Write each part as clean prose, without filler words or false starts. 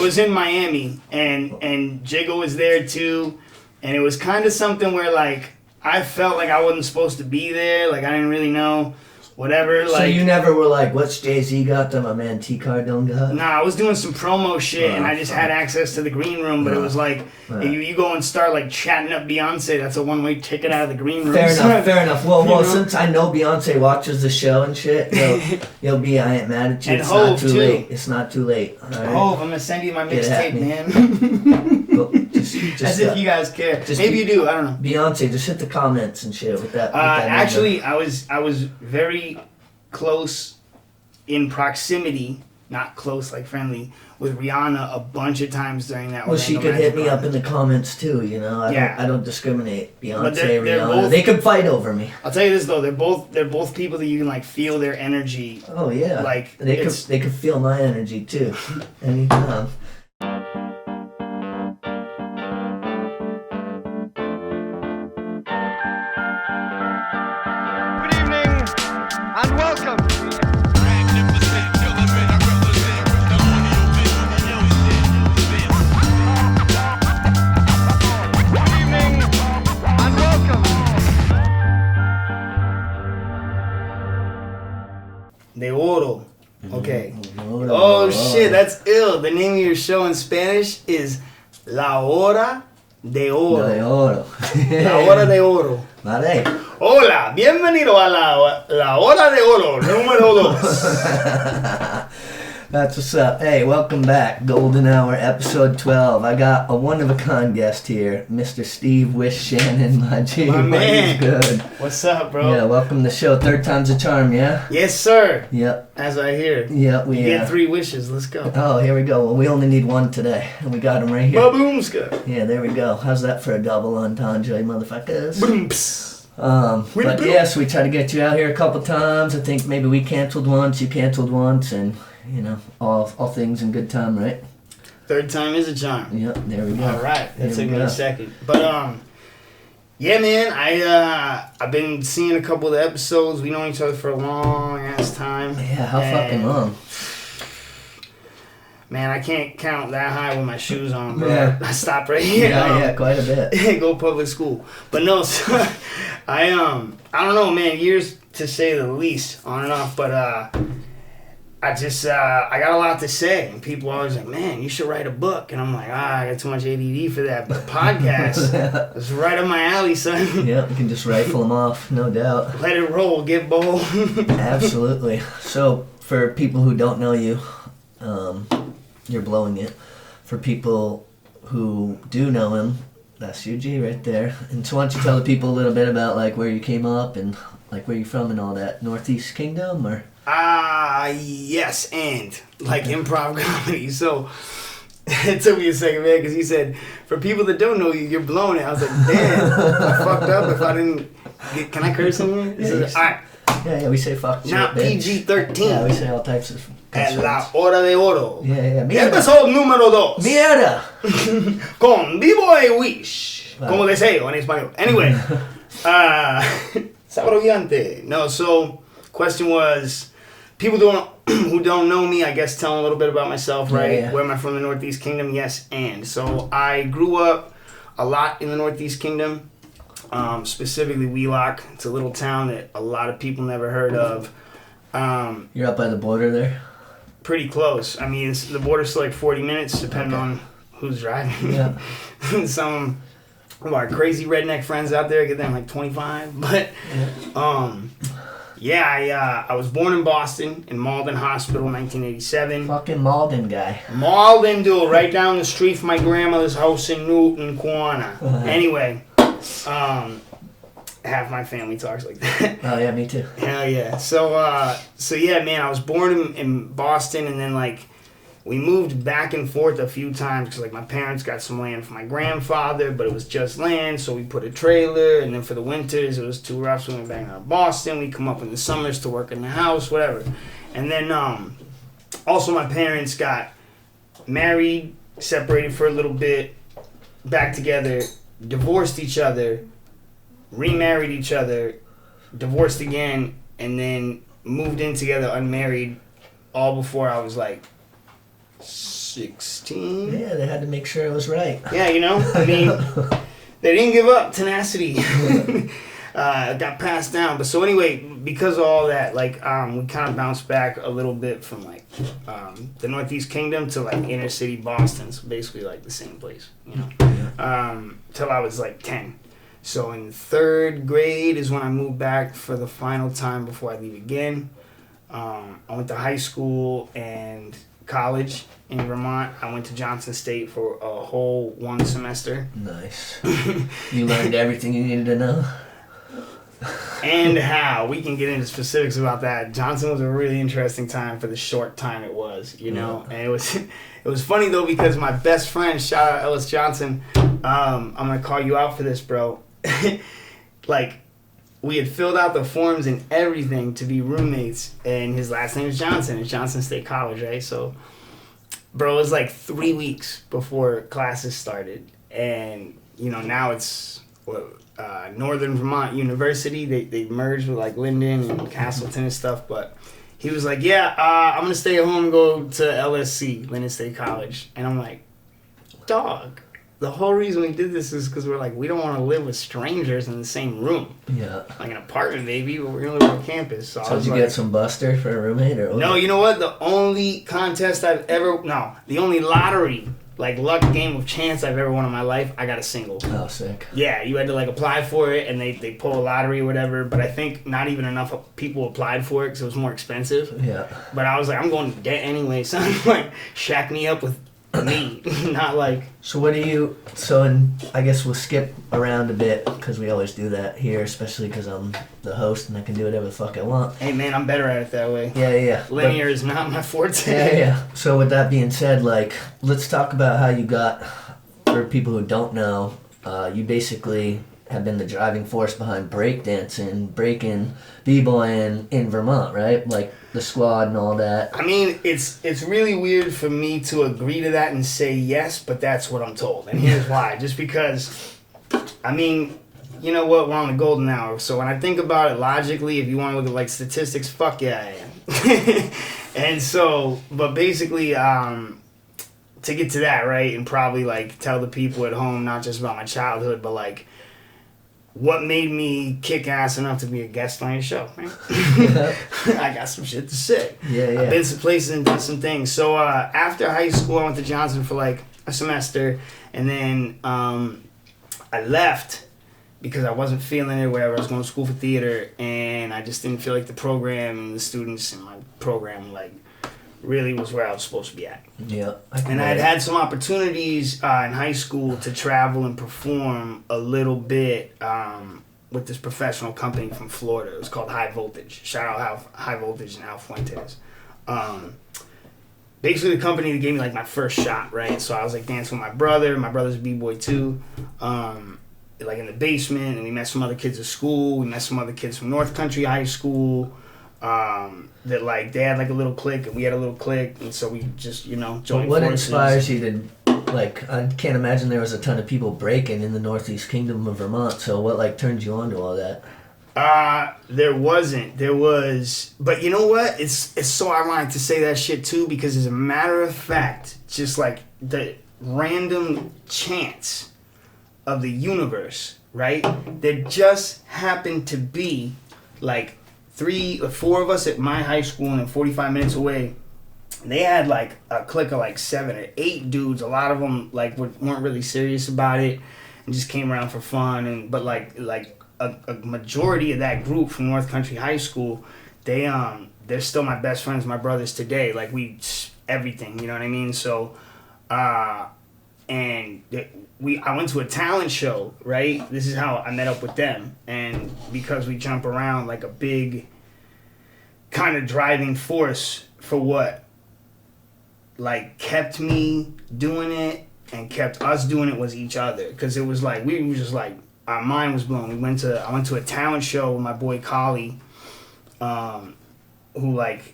was in Miami, and Jigga was there too, and it was kind of something where like I felt like I wasn't supposed to be there, like I didn't really know. Whatever, so you never were like, what's Jay-Z got that my man T-Card don't got? Nah, I was doing some promo shit, and I just had access to the green room, but it was like, you go and start like chatting up Beyonce, that's a one-way ticket out of the green room. Fair enough. Well, since I know Beyonce watches the show and shit, you'll be, I ain't mad at you. And it's Hov, not too too. late. It's not too late. All right? Hov, I'm gonna send you my mixtape, man. Well, just, as if you guys care. Maybe you do, I don't know. Beyonce, just hit the comments and shit with that. Actually, I was very close in proximity, not close like friendly, with Rihanna a bunch of times during that. Well, she could hit me up in the comments too, you know. I don't discriminate. Beyonce, Rihanna, both, they could fight over me. I'll tell you this though, they're both people that you can like feel their energy. Oh yeah, like they could feel my energy too, anytime. And welcome. De Oro. Okay. Oh shit, that's ill. The name of your show in Spanish is La Hora de Oro. De Oro. La Hora de Oro. Vale. Hola, bienvenido a la Hora de Oro, número 2. That's what's up. Hey, welcome back. Golden Hour, episode 12. I got a one-of-a-kind guest here, Mr. Steve Wish Shannon, my G. My man. Good. What's up, bro? Yeah, welcome to the show. Third time's a charm, yeah? Yes, sir. Yep. As I hear. Yep, we get 3 wishes. Let's go. Oh, here we go. Well, we only need 1 today, and we got him right here. Ba-boomska. Yeah, there we go. How's that for a double entendre, motherfuckers? Boomps. But yes, we tried to get you out here a couple times. I think maybe we canceled once, you canceled once, and you know, all things in good time, right? Third time is a charm. Yep, there we go. All right, that took me a second, but yeah, man, I've been seeing a couple of the episodes. We know each other for a long ass time. Yeah, how fucking long? Man, I can't count that high with my shoes on, bro. Yeah. I stopped right here. Yeah, quite a bit. Go public school, but no, so, I don't know, man. Years to say the least, on and off, but I just, I got a lot to say, and people are always like, man, you should write a book, and I'm like, I got too much ADD for that, but podcast is right up my alley, son. Yeah, you can just rifle them off, no doubt. Let it roll, get bold. Absolutely. So, for people who don't know you, you're blowing it. For people who do know him, that's your G right there. And so why don't you tell the people a little bit about, like, where you came up, and, like, where you're from and all that, Northeast Kingdom, or... Yes, and like improv comedy. So it took me a second, man, because he said, for people that don't know you, you're blowing it. I was like, damn, I fucked up if I didn't can I curse in here? He said, all right. Yeah, we say fuck shit, not PG-13. Yeah, we say all types of En la hora de oro. Yeah, mierda. Episode número 2. Mierda. Con Vivo e Wish. Wow. Como deseo en español. Anyway. Sabroviante. No, so question was, people who don't know me, I guess, tell a little bit about myself, right? Yeah. Where am I from? The Northeast Kingdom? Yes, and. So I grew up a lot in the Northeast Kingdom, specifically Wheelock. It's a little town that a lot of people never heard of. You're up by the border there? Pretty close. I mean, the border's still like 40 minutes, depending on who's driving. Yeah. Some of our crazy redneck friends out there get there in like 25. But, I was born in Boston, in Malden Hospital, 1987. Fucking Malden guy. Malden, dude, right down the street from my grandmother's house in Newton, Quanah. Anyway, half my family talks like that. Oh yeah, me too. Hell yeah. So yeah, man, I was born in Boston, and then like we moved back and forth a few times because like my parents got some land from my grandfather, but it was just land, so we put a trailer, and then for the winters it was too rough, so we went back out of Boston. We come up in the summers to work in the house, whatever. And then also my parents got married, separated for a little bit, back together, divorced each other, remarried each other, divorced again, and then moved in together unmarried, all before I was like 16. Yeah, they had to make sure it was right. Yeah, you know, I mean, they didn't give up. Tenacity got passed down. But so anyway, because of all that, like, we kind of bounced back a little bit from like the Northeast Kingdom to like inner city Boston. So basically like the same place, you know, till I was like 10. So in 3rd grade is when I moved back for the final time before I leave again. I went to high school and college in Vermont. I went to Johnson State for a whole 1 semester. Nice. You learned everything you needed to know? And how. We can get into specifics about that. Johnson was a really interesting time for the short time it was, you know. And it was funny though because my best friend, shout out Ellis Johnson, I'm gonna call you out for this, bro. Like, we had filled out the forms and everything to be roommates, and his last name is Johnson. It's Johnson State College, right? So, bro, it was like 3 weeks before classes started, and you know now it's Northern Vermont University. They merged with like Linden and Castleton and stuff, but he was like, "Yeah, I'm gonna stay at home and go to LSC, Linden State College," and I'm like, "Dog." The whole reason we did this is because we're like, we don't want to live with strangers in the same room. Yeah. Like an apartment, maybe, but we're going to live on campus. So did you get some Buster for a roommate? Or what? No, you know what? The only the only lottery, like luck game of chance I've ever won in my life, I got a single. Oh, sick. Yeah, you had to like apply for it, and they pull a lottery or whatever, but I think not even enough people applied for it because it was more expensive. Yeah. But I was like, I'm going to debt anyway, so I'm like, shack me up with me, not like. And I guess we'll skip around a bit because we always do that here, especially because I'm the host and I can do whatever the fuck I want. Hey man, I'm better at it that way. Yeah. Linear is not my forte. Yeah. So with that being said, like, let's talk about how you got. For people who don't know, you basically have been the driving force behind breakdancing, breaking, b-boying in Vermont, right? Like the squad and all that. I mean, it's really weird for me to agree to that and say yes, but that's what I'm told. And here's why. Just because, I mean, you know what? We're on the golden hour. So when I think about it logically, if you want to look at like statistics, fuck yeah, I am. And so, but basically, to get to that, right, and probably like tell the people at home not just about my childhood, but like what made me kick ass enough to be a guest on your show, right? I got some shit to say. Yeah. I've been some places and done some things. So after high school, I went to Johnson for like a semester, and then I left because I wasn't feeling it or whatever. I was going to school for theater, and I just didn't feel like the program and the students in my program like really was where I was supposed to be at. Yeah. And I had some opportunities in high school to travel and perform a little bit with this professional company from Florida. It was called High Voltage. Shout out High Voltage and Al Fuentes. Basically the company that gave me like my first shot, right? So I was like dancing with my brother. My brother's a b-boy too. Like in the basement, and we met some other kids at school. We met some other kids from North Country High School. That like they had like a little clique and we had a little clique, and so we just joined forces. What inspires you to like? I can't imagine there was a ton of people breaking in the Northeast Kingdom of Vermont. So what like turned you on to all that? There wasn't. There was, but you know what? It's so ironic to say that shit too, because as a matter of fact, just like the random chance of the universe, right? There just happened to be like 3 or 4 of us at my high school, and then 45 minutes away, they had like a clique of like 7 or 8 dudes. A lot of them like weren't really serious about it and just came around for fun. But like a majority of that group from North Country High School, they're still my best friends, my brothers today. Like everything, you know what I mean? So, I went to a talent show, right? This is how I met up with them. And because we jump around, like a big kind of driving force for what like kept me doing it and kept us doing it was each other. Because it was like, we were just like, our mind was blown. I went to a talent show with my boy Collie, who like,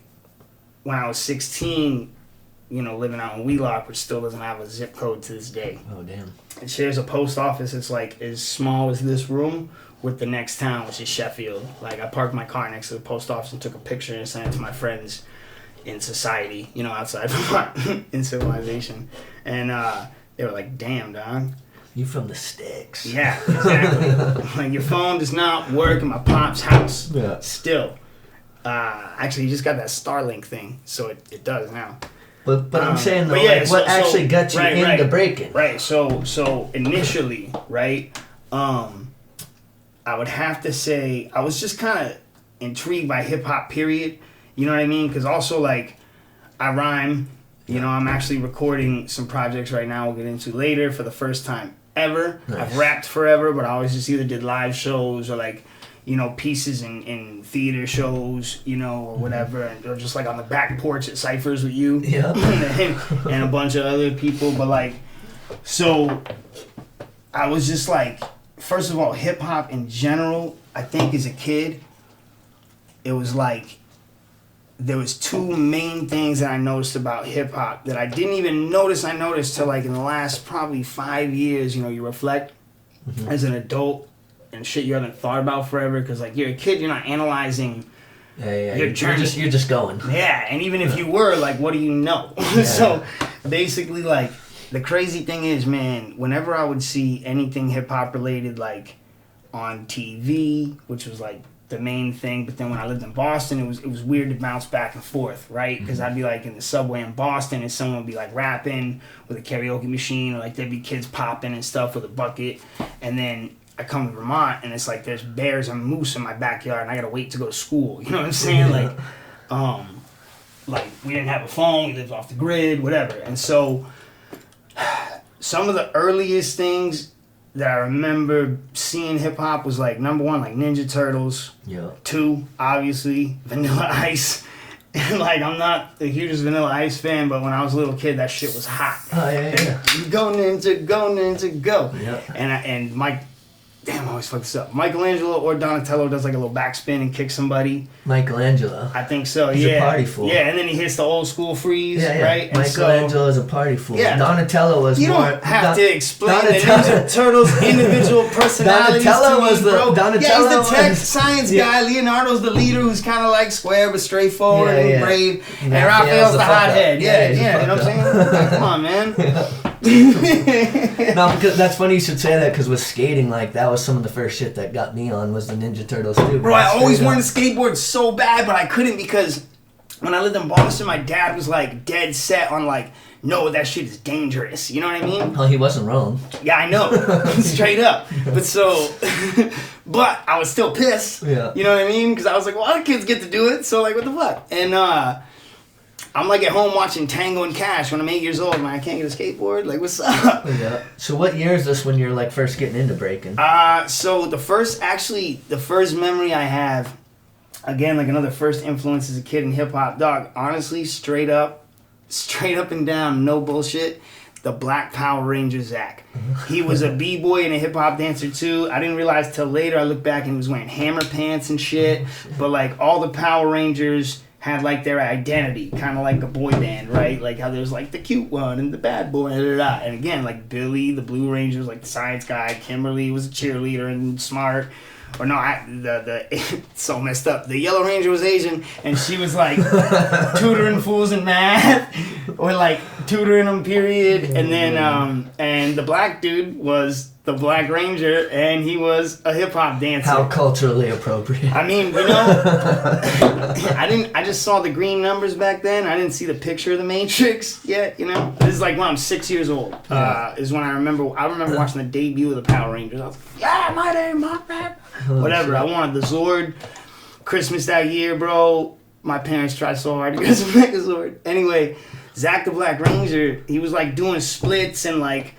when I was 16, living out in Wheelock, which still doesn't have a zip code to this day. Oh, damn. It shares a post office. It's like as small as this room with the next town, which is Sheffield. Like I parked my car next to the post office and took a picture and sent it to my friends. in society, you know, outside from in civilization. And they were like, damn, dog. You from the sticks. Yeah, exactly. Like, your phone does not work in my pop's house. Yeah. Still. Actually, he just got that Starlink thing, so it does now. But I'm saying though, yeah, like, what actually got you into breaking? Right. So initially, right, I would have to say I was just kind of intrigued by hip hop. Period. You know what I mean? Because also, like, I rhyme. You know, I'm actually recording some projects right now. We'll get into later for the first time ever. Nice. I've rapped forever, but I always just either did live shows or like, you know, pieces in theater shows, you know, or whatever, or just like on the back porch at Cyphers with you, Yeah. and a bunch of other people. But like, so I was just like, first of all, hip hop in general, I think as a kid, it was like, there was two main things that I noticed about hip hop that I didn't even notice. I noticed till like in the last probably 5 years. You know, you reflect as an adult and shit you haven't thought about forever, because like you're a kid, you're not analyzing. Yeah. Your journey. You're just going. Yeah, and even if you were, like, what do you know? Yeah. So basically, like, the crazy thing is, man, whenever I would see anything hip hop related, like on TV, which was like the main thing, but then when I lived in Boston, it was weird to bounce back and forth, right? Because I'd be like in the subway in Boston and someone would be like rapping with a karaoke machine, or like there'd be kids popping and stuff with a bucket, and then I come to Vermont and it's like there's bears and moose in my backyard and I gotta wait to go to school. You know what I'm saying? Like we didn't have a phone, we lived off the grid, whatever. And so some of the earliest things that I remember seeing hip hop was like, number one, like Ninja Turtles. Yeah. 2, obviously, Vanilla Ice. And like, I'm not the hugest Vanilla Ice fan, but when I was a little kid, that shit was hot. Oh yeah. Go Ninja, go Ninja, go. Yeah. And Mike, damn, I always fuck this up. Michelangelo or Donatello does like a little backspin and kicks somebody. Michelangelo. I think so. He's a party fool. Yeah, and then he hits the old school freeze, right? And Michelangelo is a party fool. Yeah. Donatello was you more. don't have to explain the Ninja Turtles' individual personalities Donatello to me, was the bro. Donatello he's the tech was- science guy. Leonardo's the leader who's kind of like square but straightforward and brave. And Raphael's Raphael's the the fuck hothead. up. Yeah, He's the you know what I'm fuck saying? Like, come on, man. No, because that's funny you should say that, because with skating, like, that was some of the first shit that got me on was the Ninja Turtles too. Bro, I always wanted to skateboard so bad, but I couldn't because when I lived in Boston, my dad was like dead set on like, no, that shit is dangerous. You know what I mean? Oh, he wasn't wrong. Yeah, I know. Straight up. But so, but I was still pissed. Yeah. You know what I mean? Because I was like, well, other kids get to do it, so like, what the fuck? And I'm like at home watching Tango and Cash when I'm 8 years old, man. I can't get a skateboard. Like, what's up? Yeah. So what year is this when you're like first getting into breaking? So the first memory I have, again, like another first influence as a kid in hip hop, dog, honestly, straight up and down, no bullshit, the Black Power Ranger Zach. He was a b-boy and a hip hop dancer too. I didn't realize till later. I look back and he was wearing hammer pants and shit. But like all the Power Rangers had like their identity, kind of like a boy band, right? Like how there's like the cute one and the bad boy, and again, like Billy, the Blue Ranger, was like the science guy. Kimberly was a cheerleader and smart. Or no, it's so messed up. The Yellow Ranger was Asian, and she was like tutoring fools in math, or like tutoring them, period. And then, and the black dude was the Black Ranger, and he was a hip hop dancer. How culturally appropriate. I mean, you know, I just saw the green numbers back then. I didn't see the picture of the Matrix yet, you know. This is like when I'm 6 years old. Is when I remember watching the debut of the Power Rangers. I was like, yeah, my name, my man. Whatever. I wanted the Zord. Christmas that year, bro. My parents tried so hard to get us a Megazord. Anyway, Zach the Black Ranger, he was like doing splits and like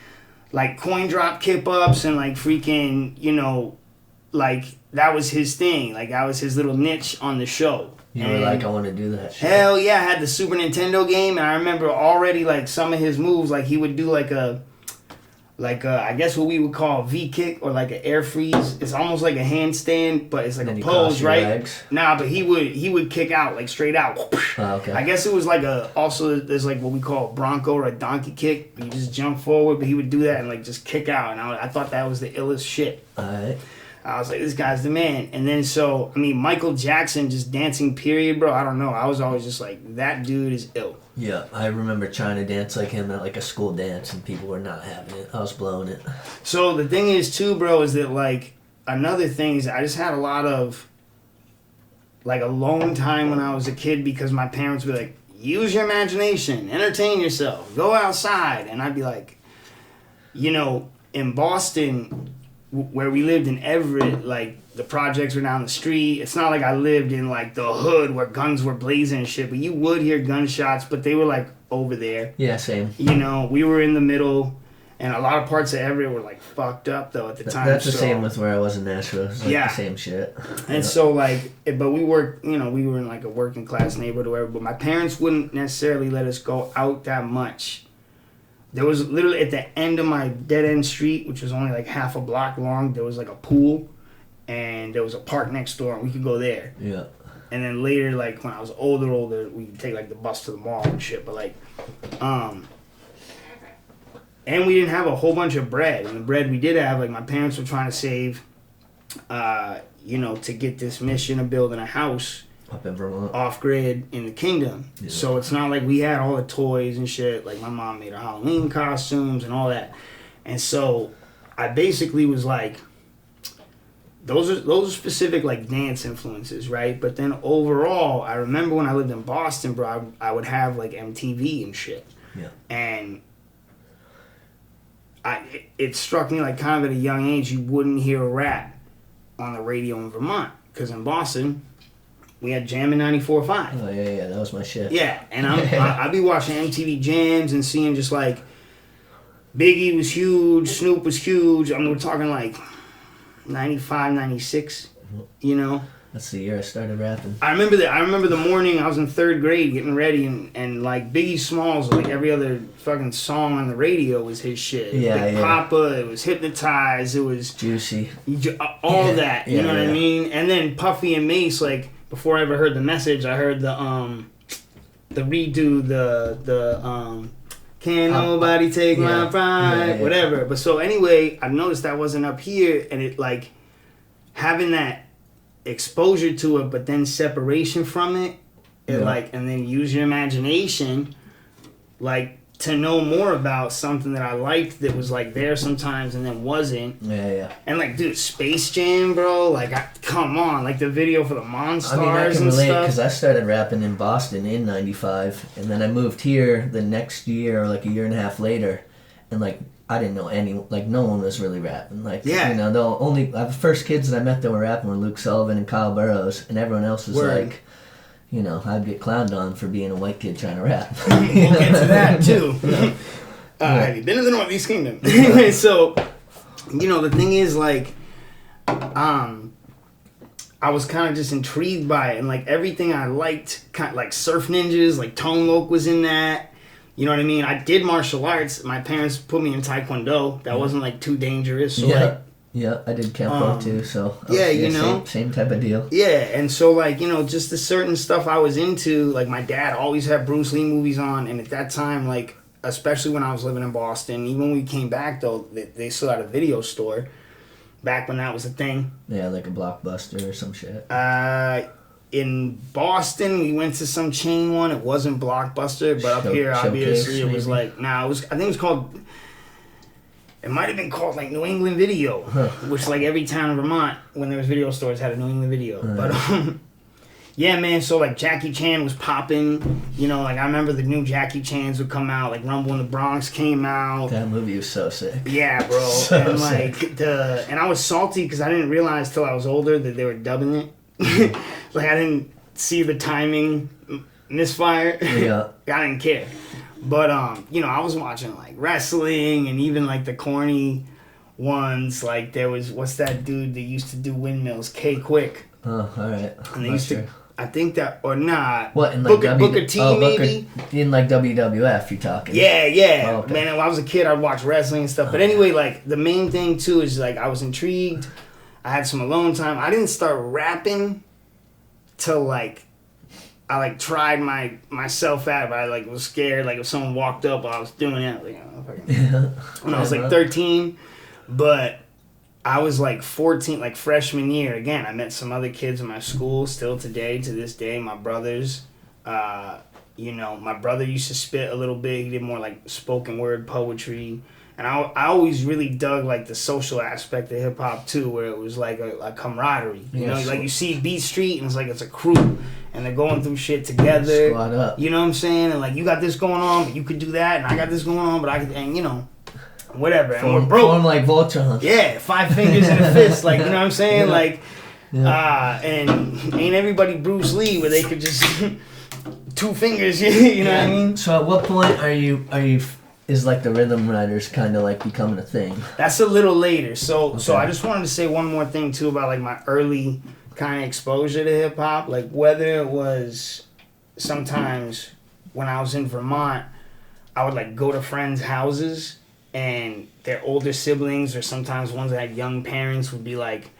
coin drop kip ups and like freaking, you know, like that was his thing. Like that was his little niche on the show. You were like, I want to do that shit. Hell yeah, I had the Super Nintendo game, and I remember already like some of his moves. Like he would do like a I guess what we would call a V kick or like an air freeze. It's almost like a handstand, but it's like a pose, right? Legs. Nah, but he would kick out like straight out. Oh, okay. I guess it was like there's like what we call a bronco or a donkey kick. You just jump forward, but he would do that and like just kick out, and I thought that was the illest shit. Alright. I was like, this guy's the man. And then Michael Jackson, just dancing period, bro. I don't know. I was always just like, that dude is ill. Yeah, I remember trying to dance like him at like a school dance, and people were not having it. I was blowing it. So the thing is, too, bro, is that like another thing is I just had a lot of like alone time when I was a kid because my parents would be like, use your imagination, entertain yourself, go outside. And I'd be like, in Boston, where we lived in Everett, like the projects were down the street. It's not like I lived in like the hood where guns were blazing and shit, but you would hear gunshots, but they were like over there. Yeah, same. We were in the middle, and a lot of parts of Everett were like fucked up though at the time. That's the same with where I was in Nashville. It's like the same shit. And so like, but we worked, we were in like a working class neighborhood or whatever, but my parents wouldn't necessarily let us go out that much. There was literally at the end of my dead end street, which was only like half a block long, there was like a pool, and there was a park next door, and we could go there. Yeah. And then later, like when I was older, we'd take like the bus to the mall and shit. But like, and we didn't have a whole bunch of bread. And the bread we did have, like my parents were trying to save, to get this mission of building a house up in Vermont, off grid in the kingdom. Yeah. So it's not like we had all the toys and shit. Like my mom made her Halloween costumes and all that. And so I basically was like, those are specific like dance influences, right? But then overall, I remember when I lived in Boston, bro, I would have like MTV and shit. Yeah. And it struck me like kind of at a young age, you wouldn't hear rap on the radio in Vermont, because in Boston we had Jammin' 94.5. Oh yeah, that was my shit. Yeah, and I'd be watching MTV Jams and seeing just like Biggie was huge, Snoop was huge. I mean, we're talking like 95, 96, That's the year I started rapping. I remember the morning I was in 3rd grade getting ready, and like Biggie Smalls, like every other fucking song on the radio was his shit. Yeah, Big Papa, it was Hypnotize, it was Juicy. All that, you know what I mean? And then Puffy and Mace, like before I ever heard the Message, I heard the redo, the can't nobody take my pride, whatever. But so anyway, I noticed that wasn't up here, and it like having that exposure to it, but then separation from it, like, and then use your imagination, like to know more about something that I liked that was like there sometimes and then wasn't. Yeah. And like, dude, Space Jam, bro, like, come on, like the video for the Monstars. I mean, I can and relate stuff. because I started rapping in Boston in ~95, and then I moved here the next year, or like a year and a half later, and like I didn't know no one was really rapping. Like, the first kids that I met that were rapping were Luke Sullivan and Kyle Burrows, and everyone else was like, I'd get clowned on for being a white kid trying to rap. We'll get to that too. Have you been to the Northeast Kingdom? Anyway, so, the thing is, like, I was kind of just intrigued by it, and like everything I liked, kind of like Surf Ninjas, like Tone Loc was in that. You know what I mean? I did martial arts. My parents put me in Taekwondo. That wasn't like too dangerous. So I did Kempo too. So same type of deal. Yeah, and so like just the certain stuff I was into. Like my dad always had Bruce Lee movies on, and at that time, like especially when I was living in Boston, even when we came back though, they still had a video store. Back when that was a thing. Yeah, like a Blockbuster or some shit. In Boston, we went to some chain one. It wasn't Blockbuster, but up here, obviously, it was like, I think it was called, it might have been called like New England Video, which like every town in Vermont, when there was video stores, had a New England Video. But yeah, man, so like Jackie Chan was popping, like I remember the new Jackie Chans would come out, like Rumble in the Bronx came out. That movie was so sick. Yeah, bro. And like and I was salty because I didn't realize till I was older that they were dubbing it. Like I didn't see the timing misfire. Yeah. I didn't care. But I was watching like wrestling and even like the corny ones. Like there was, what's that dude that used to do windmills? K Quick. Oh, alright. And they used to, I think that, or not. What, in like Booker T maybe? In like WWF you're talking. Yeah. Oh, okay. Man, when I was a kid I'd watch wrestling and stuff. But anyway, like the main thing too is like I was intrigued. I had some alone time. I didn't start rapping till like I like tried myself out, but I like was scared like if someone walked up while I was doing it, like, when I was like 13. But I was like 14, like freshman year. Again, I met some other kids in my school still today, to this day, my brothers. My brother used to spit a little bit. He did more like spoken word poetry. And I always really dug like the social aspect of hip hop too, where it was like a camaraderie. You know, like you see Beat Street and it's like it's a crew and they're going through shit together. Squad up. You know what I'm saying? And like you got this going on, but you could do that, and I got this going on, but I could, and whatever. And we're broke. Form like Voltron. Yeah, 5 fingers in a fist, like, you know what I'm saying? Yeah. Like, and ain't everybody Bruce Lee where they could just 2 fingers, you know what I mean? So at what point are you is like the Rhythm Riders kind of like becoming a thing? That's a little later. So I just wanted to say one more thing too about like my early kind of exposure to hip hop, like whether it was sometimes when I was in Vermont, I would like go to friends' houses and their older siblings or sometimes ones that had young parents would be like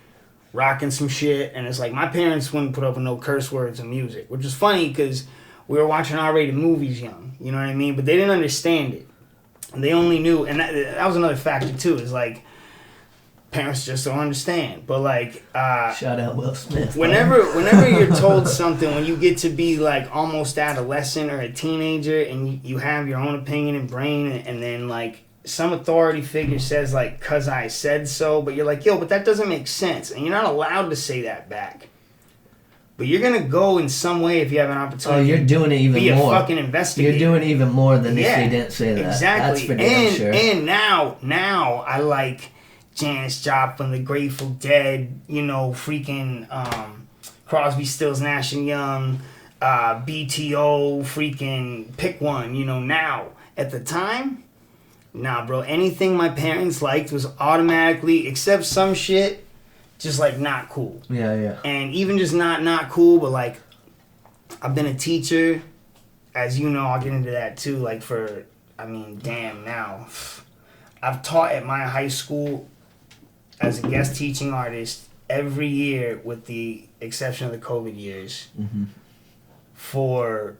rocking some shit, and it's like my parents wouldn't put up with no curse words and music, which is funny because we were watching R-rated movies young, you know what I mean? But they didn't understand it. And they only knew, and that was another factor too, is like parents just don't understand. But like shout out Will Smith. Whenever you're told something, when you get to be like almost adolescent or a teenager and you have your own opinion and brain, and then like some authority figure says like, "'cause I said so," but you're like, yo, but that doesn't make sense, and you're not allowed to say that back. But you're gonna go in some way if you have an opportunity. Oh, you're doing it even be more. Be a fucking investigator. You're doing even more than if they didn't say that. Exactly. That's for damn sure. And now I like Janis Joplin, The Grateful Dead, freaking Crosby, Stills, Nash and Young, BTO, freaking pick one. Now at the time, nah, bro. Anything my parents liked was automatically, except some shit, just like not cool. Yeah. And even just not cool, but like I've been a teacher, as you know, I'll get into that too, like now I've taught at my high school as a guest teaching artist every year with the exception of the COVID years for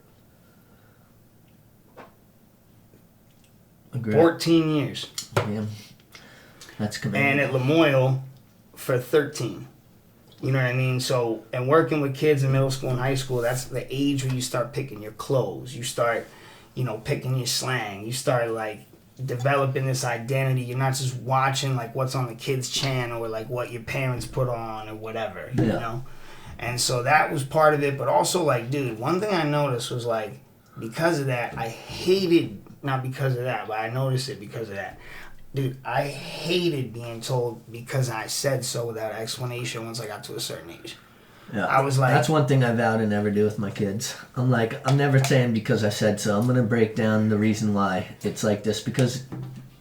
14 years. Yeah. That's commendable. And at Lamoille for 13. You know what I mean? So, and working with kids in middle school and high school, that's the age where you start picking your clothes. You start, picking your slang. You start, like, developing this identity. You're not just watching, like, what's on the kids' channel or, like, what your parents put on or whatever, you know? And so that was part of it. But also, like, dude, one thing I noticed was, like, because of that, I hated, not because of that, but I noticed it because of that. Dude, I hated being told because I said so without explanation once I got to a certain age. Yeah, I was like... That's one thing I vow to never do with my kids. I'm like, I'm never saying because I said so. I'm going to break down the reason why it's like this. Because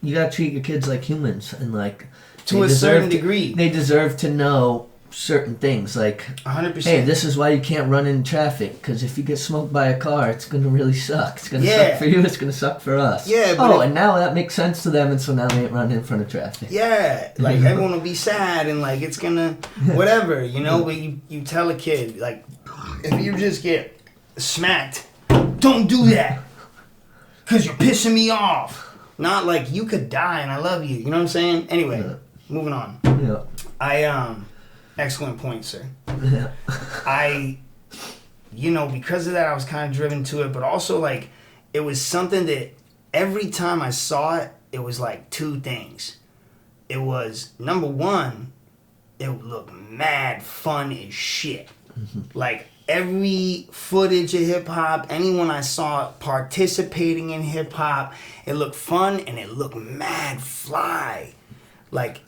you got to treat your kids like humans. And like... To a certain degree. They deserve to know certain things. Like, 100%. Hey, this is why you can't run in traffic. Because if you get smoked by a car, it's going to really suck. It's going to suck for you. It's going to suck for us. Yeah, but and now that makes sense to them. And so now they ain't running in front of traffic. Yeah. Like, everyone will be sad. And, like, it's going to... Whatever, But you tell a kid, like, if you just get smacked, don't do that. Because you're pissing me off. Not like, you could die and I love you. You know what I'm saying? Anyway, moving on. Yeah. Excellent point, sir. Yeah. Because of that, I was kind of driven to it, but also, like, it was something that every time I saw it, it was, like, 2 things. It was, number one, it would look mad fun as shit. Like, every footage of hip-hop, anyone I saw participating in hip-hop, it looked fun and it looked mad fly. Like,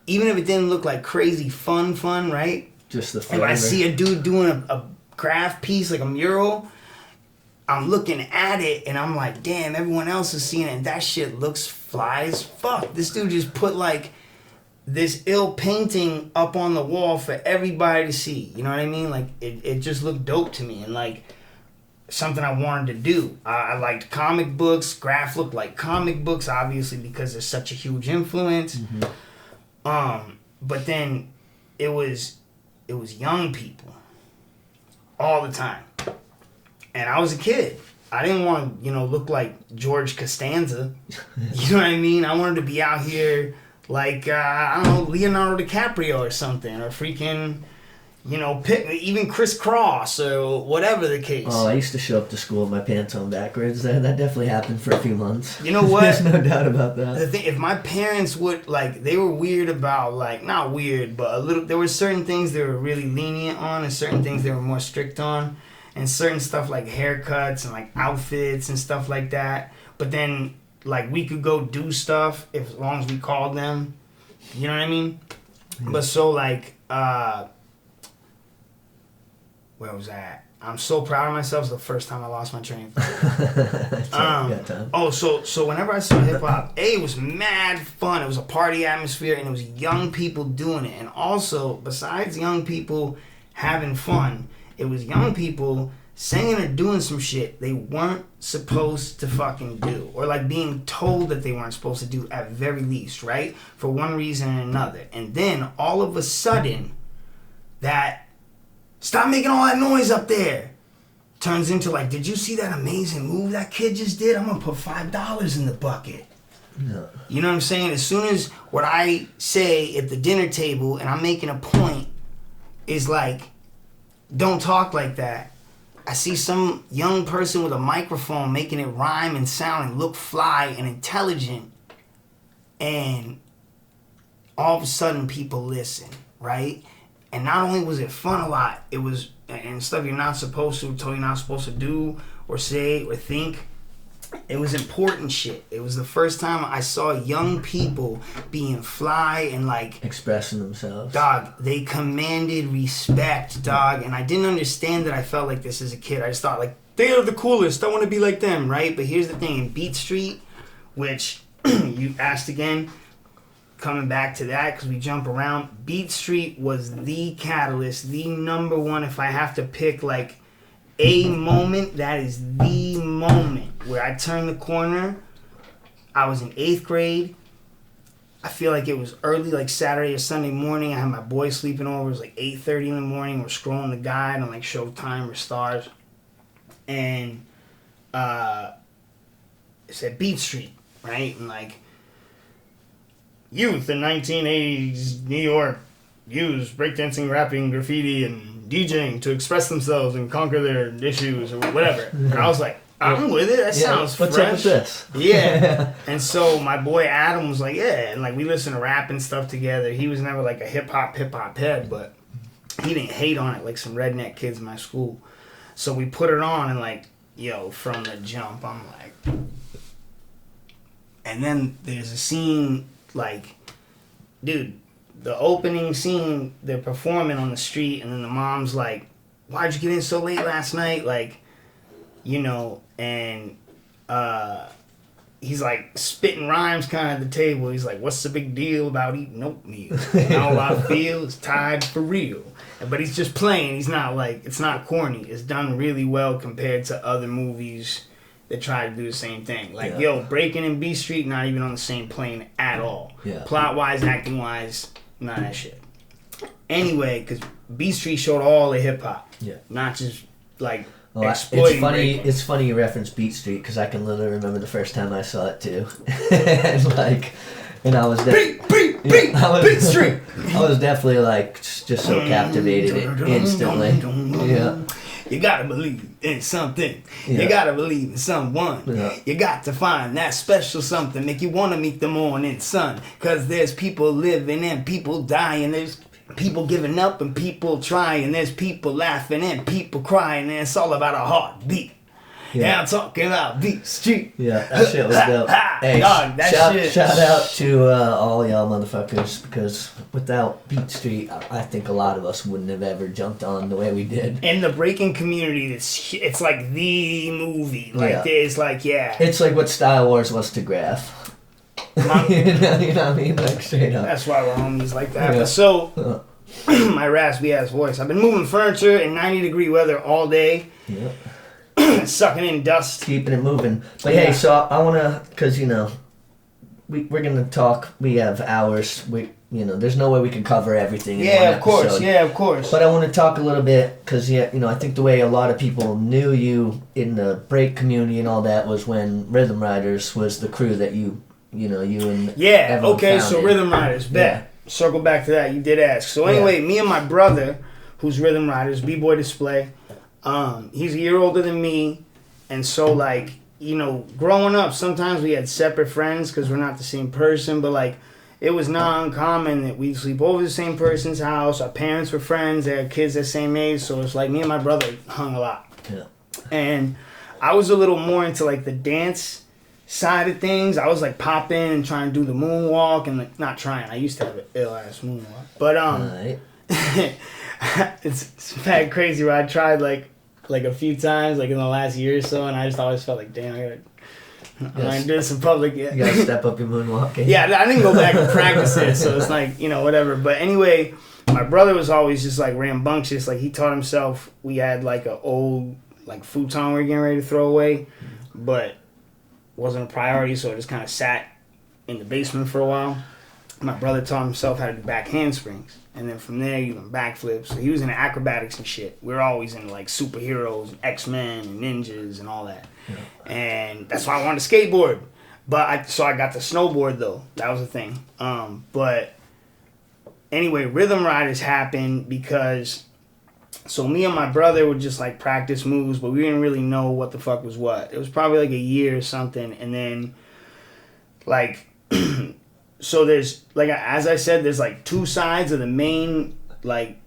even if it didn't look like crazy fun, right? Just the flavor. If I see a dude doing a graph piece, like a mural, I'm looking at it and I'm like, damn, everyone else is seeing it and that shit looks fly as fuck. This dude just put like this ill painting up on the wall for everybody to see. You know what I mean? Like, it just looked dope to me and like something I wanted to do. I liked comic books. Graph looked like comic books, obviously, because there's such a huge influence. But then it was young people all the time. And I was a kid. I didn't want to, look like George Costanza. You know what I mean? I wanted to be out here like I don't know, Leonardo DiCaprio or something, or freaking, you know, even Chris Cross or whatever the case. Oh, I used to show up to school with my pants on backwards. That definitely happened for a few months. You know what? There's no doubt about that. The thing, if my parents would, like, they were weird about, like, not weird, but a little, there were certain things they were really lenient on and certain things they were more strict on, and certain stuff like haircuts and, like, outfits and stuff like that. But then, like, we could go do stuff as long as we called them. You know what I mean? Mm-hmm. But so, like, where was that? I'm so proud of myself. It's the first time I lost my train of thought. So whenever I saw hip hop, it was mad fun. It was a party atmosphere, and it was young people doing it. And also, besides young people having fun, it was young people saying or doing some shit they weren't supposed to fucking do, or like being told that they weren't supposed to do at very least, right? For one reason or another. And then all of a sudden, that stop making all that noise up there turns into like, did you see that amazing move that kid just did? I'm gonna put $5 in the bucket. No. You know what I'm saying? As soon as what I say at the dinner table and I'm making a point is like, don't talk like that, I see some young person with a microphone making it rhyme and sound and look fly and intelligent, and all of a sudden people listen, right? And not only was it fun a lot, it was, and stuff you're not supposed to, told you're not supposed to do or say or think. It was important shit. It was the first time I saw young people being fly and like expressing themselves. Dog, they commanded respect, dog. And I didn't understand that I felt like this as a kid. I just thought like, they are the coolest. I want to be like them, right? But here's the thing. In Beat Street, which you asked again, coming back to that because we jump around, Beat Street was the catalyst, the number one. If I have to pick like a moment, that is the moment where I turned the corner. I was in 8th grade. I feel like it was early, like Saturday or Sunday morning. I had my boy sleeping over. It was like 8:30 in the morning. We're scrolling the guide on like Showtime or Stars, and it said Beat Street, right? And like, youth in 1980s New York used breakdancing, rapping, graffiti, and DJing to express themselves and conquer their issues or whatever. And I was like, I'm with it. That sounds fresh. What's up with this? Yeah. And so my boy Adam was like, yeah. And like we listened to rap and stuff together. He was never like a hip hop head, but he didn't hate on it like some redneck kids in my school. So we put it on and like, yo, from the jump, I'm like. And then there's a scene. Like, dude, the opening scene, they're performing on the street, and then the mom's like, why'd you get in so late last night? Like, you know, and he's like spitting rhymes kind of at the table. He's like, what's the big deal about eating oatmeal? All I feel is tired for real. But he's just playing. He's not like, it's not corny. It's done really well compared to other movies that try to do the same thing. Like, yo, Breaking and B Street, not even on the same plane at all. Yeah. Plot-wise, acting-wise, none of that shit. Anyway, because B Street showed all the hip-hop. Yeah. Not just, like, exploiting breaking. It's funny you reference Beat Street, because I can literally remember the first time I saw it, too. And I was Beat Street! I was definitely, like, just so captivated instantly. Yeah. You gotta believe in something. Yeah. You gotta believe in someone. Yeah. You got to find that special something. Make you wanna meet the morning sun. Cause there's people living and people dying. There's people giving up and people trying. There's people laughing and people crying. And it's all about a heartbeat. Yeah, I'm talking about Beat Street. Yeah, that shit was dope. Hey, dog, shout out to all y'all motherfuckers, because without Beat Street, I think a lot of us wouldn't have ever jumped on the way we did. In the breaking community, it's like the movie. Like, there's like, it's like what Star Wars was to Graph. you know what I mean? Like, straight up. That's why we're homies like that. Yeah. But so, my raspy ass voice. I've been moving furniture in 90-degree weather all day. Yeah. Sucking in dust. Keeping it moving. But hey, so I want to, because, you know, we're going to talk. We have hours. There's no way we can cover everything in one episode. Yeah, of course. But I want to talk a little bit, because, I think the way a lot of people knew you in the break community and all that was when Rhythm Riders was the crew that you you know, you and Yeah, everyone okay, so founded. Rhythm Riders, bet. Circle back to that, you did ask. So anyway, me and my brother, who's Rhythm Riders, B-Boy Display, he's a year older than me, and so, like, you know, growing up, sometimes we had separate friends because we're not the same person, but, like, it was not uncommon that we'd sleep over the same person's house. Our parents were friends. They had kids the same age. So it's like me and my brother hung a lot. Yeah. And I was a little more into like the dance side of things. I was like popping and trying to do the moonwalk and like, not trying. I used to have an ill ass moonwalk. But Right. it's bad crazy where I tried like a few times like in the last year or so, and I just always felt like, damn, I'm gonna do this in public. You gotta step up your moonwalking. Yeah, I didn't go back and practice it, so it's like, you know, whatever. But anyway, my brother was always just like rambunctious. Like he taught himself. We had like an old like futon we were getting ready to throw away, but wasn't a priority, so it just kind of sat in the basement for a while. My brother taught himself how to do back handsprings, and then from there you learn backflips. So he was into acrobatics and shit. We were always into like superheroes, and X-Men, and ninjas, and all that. Yeah. And that's why I wanted to skateboard. But I got the snowboard though. That was the thing. But anyway, Rhythm Riders happened because so me and my brother would just like practice moves, but we didn't really know what the fuck was what. It was probably like a year or something, and then like. So there's like as I said, there's like two sides of the main like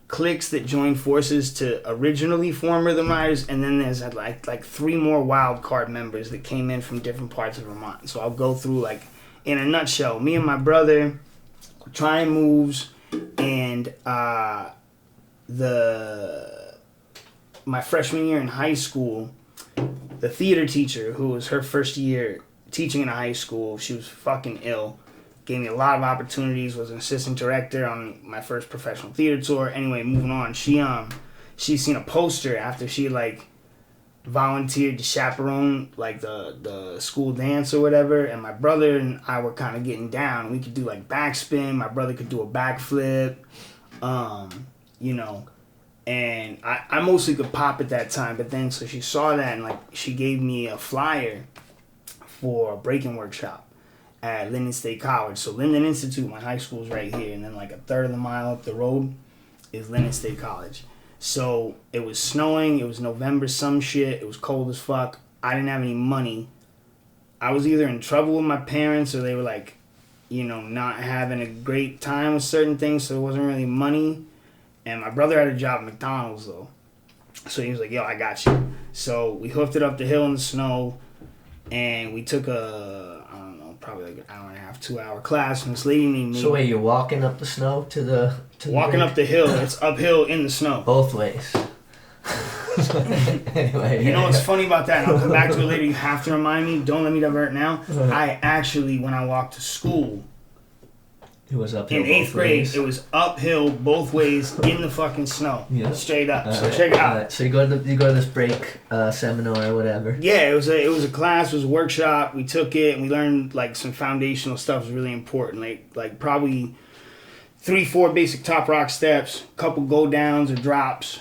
cliques that joined forces to originally form Rhythm Riders, and then there's like three more wild card members that came in from different parts of Vermont. So I'll go through like in a nutshell. Me and my brother trying moves, and my freshman year in high school, the theater teacher who was her first year teaching in a high school, she was fucking ill. Gave me a lot of opportunities. Was an assistant director on my first professional theater tour. Anyway, moving on. She seen a poster after she like volunteered to chaperone like the school dance or whatever. And my brother and I were kind of getting down. We could do like backspin. My brother could do a backflip. You know. And I mostly could pop at that time. But then so she saw that and like she gave me a flyer for a breaking workshop at Linden State College. So Linden Institute, my high school, is right here, and then like a third of the mile up the road is Linden State College. So it was snowing, it was November, some shit, it was cold as fuck. I didn't have any money. I was either in trouble with my parents or they were like, you know, not having a great time with certain things, so there wasn't really money. And my brother had a job at McDonald's though. So he was like, yo, I got you. So we hoofed it up the hill in the snow. And we took probably like an hour and a half, 2 hour class from this lady named me. So wait, you're walking up the snow to the walking up the hill. It's uphill in the snow. Both ways. Anyway. You know what's funny about that? And I'll come back to it later. You have to remind me. Don't let me divert now. I actually, when I walked to school, it was uphill in 8th grade, it was uphill both ways in the fucking snow. Yeah. Straight up. So check it out. Right. So you go to this break seminar or whatever. Yeah, it was a class, it was a workshop. We took it and we learned like some foundational stuff was really important. Like probably 3-4 basic top rock steps, couple go downs or drops,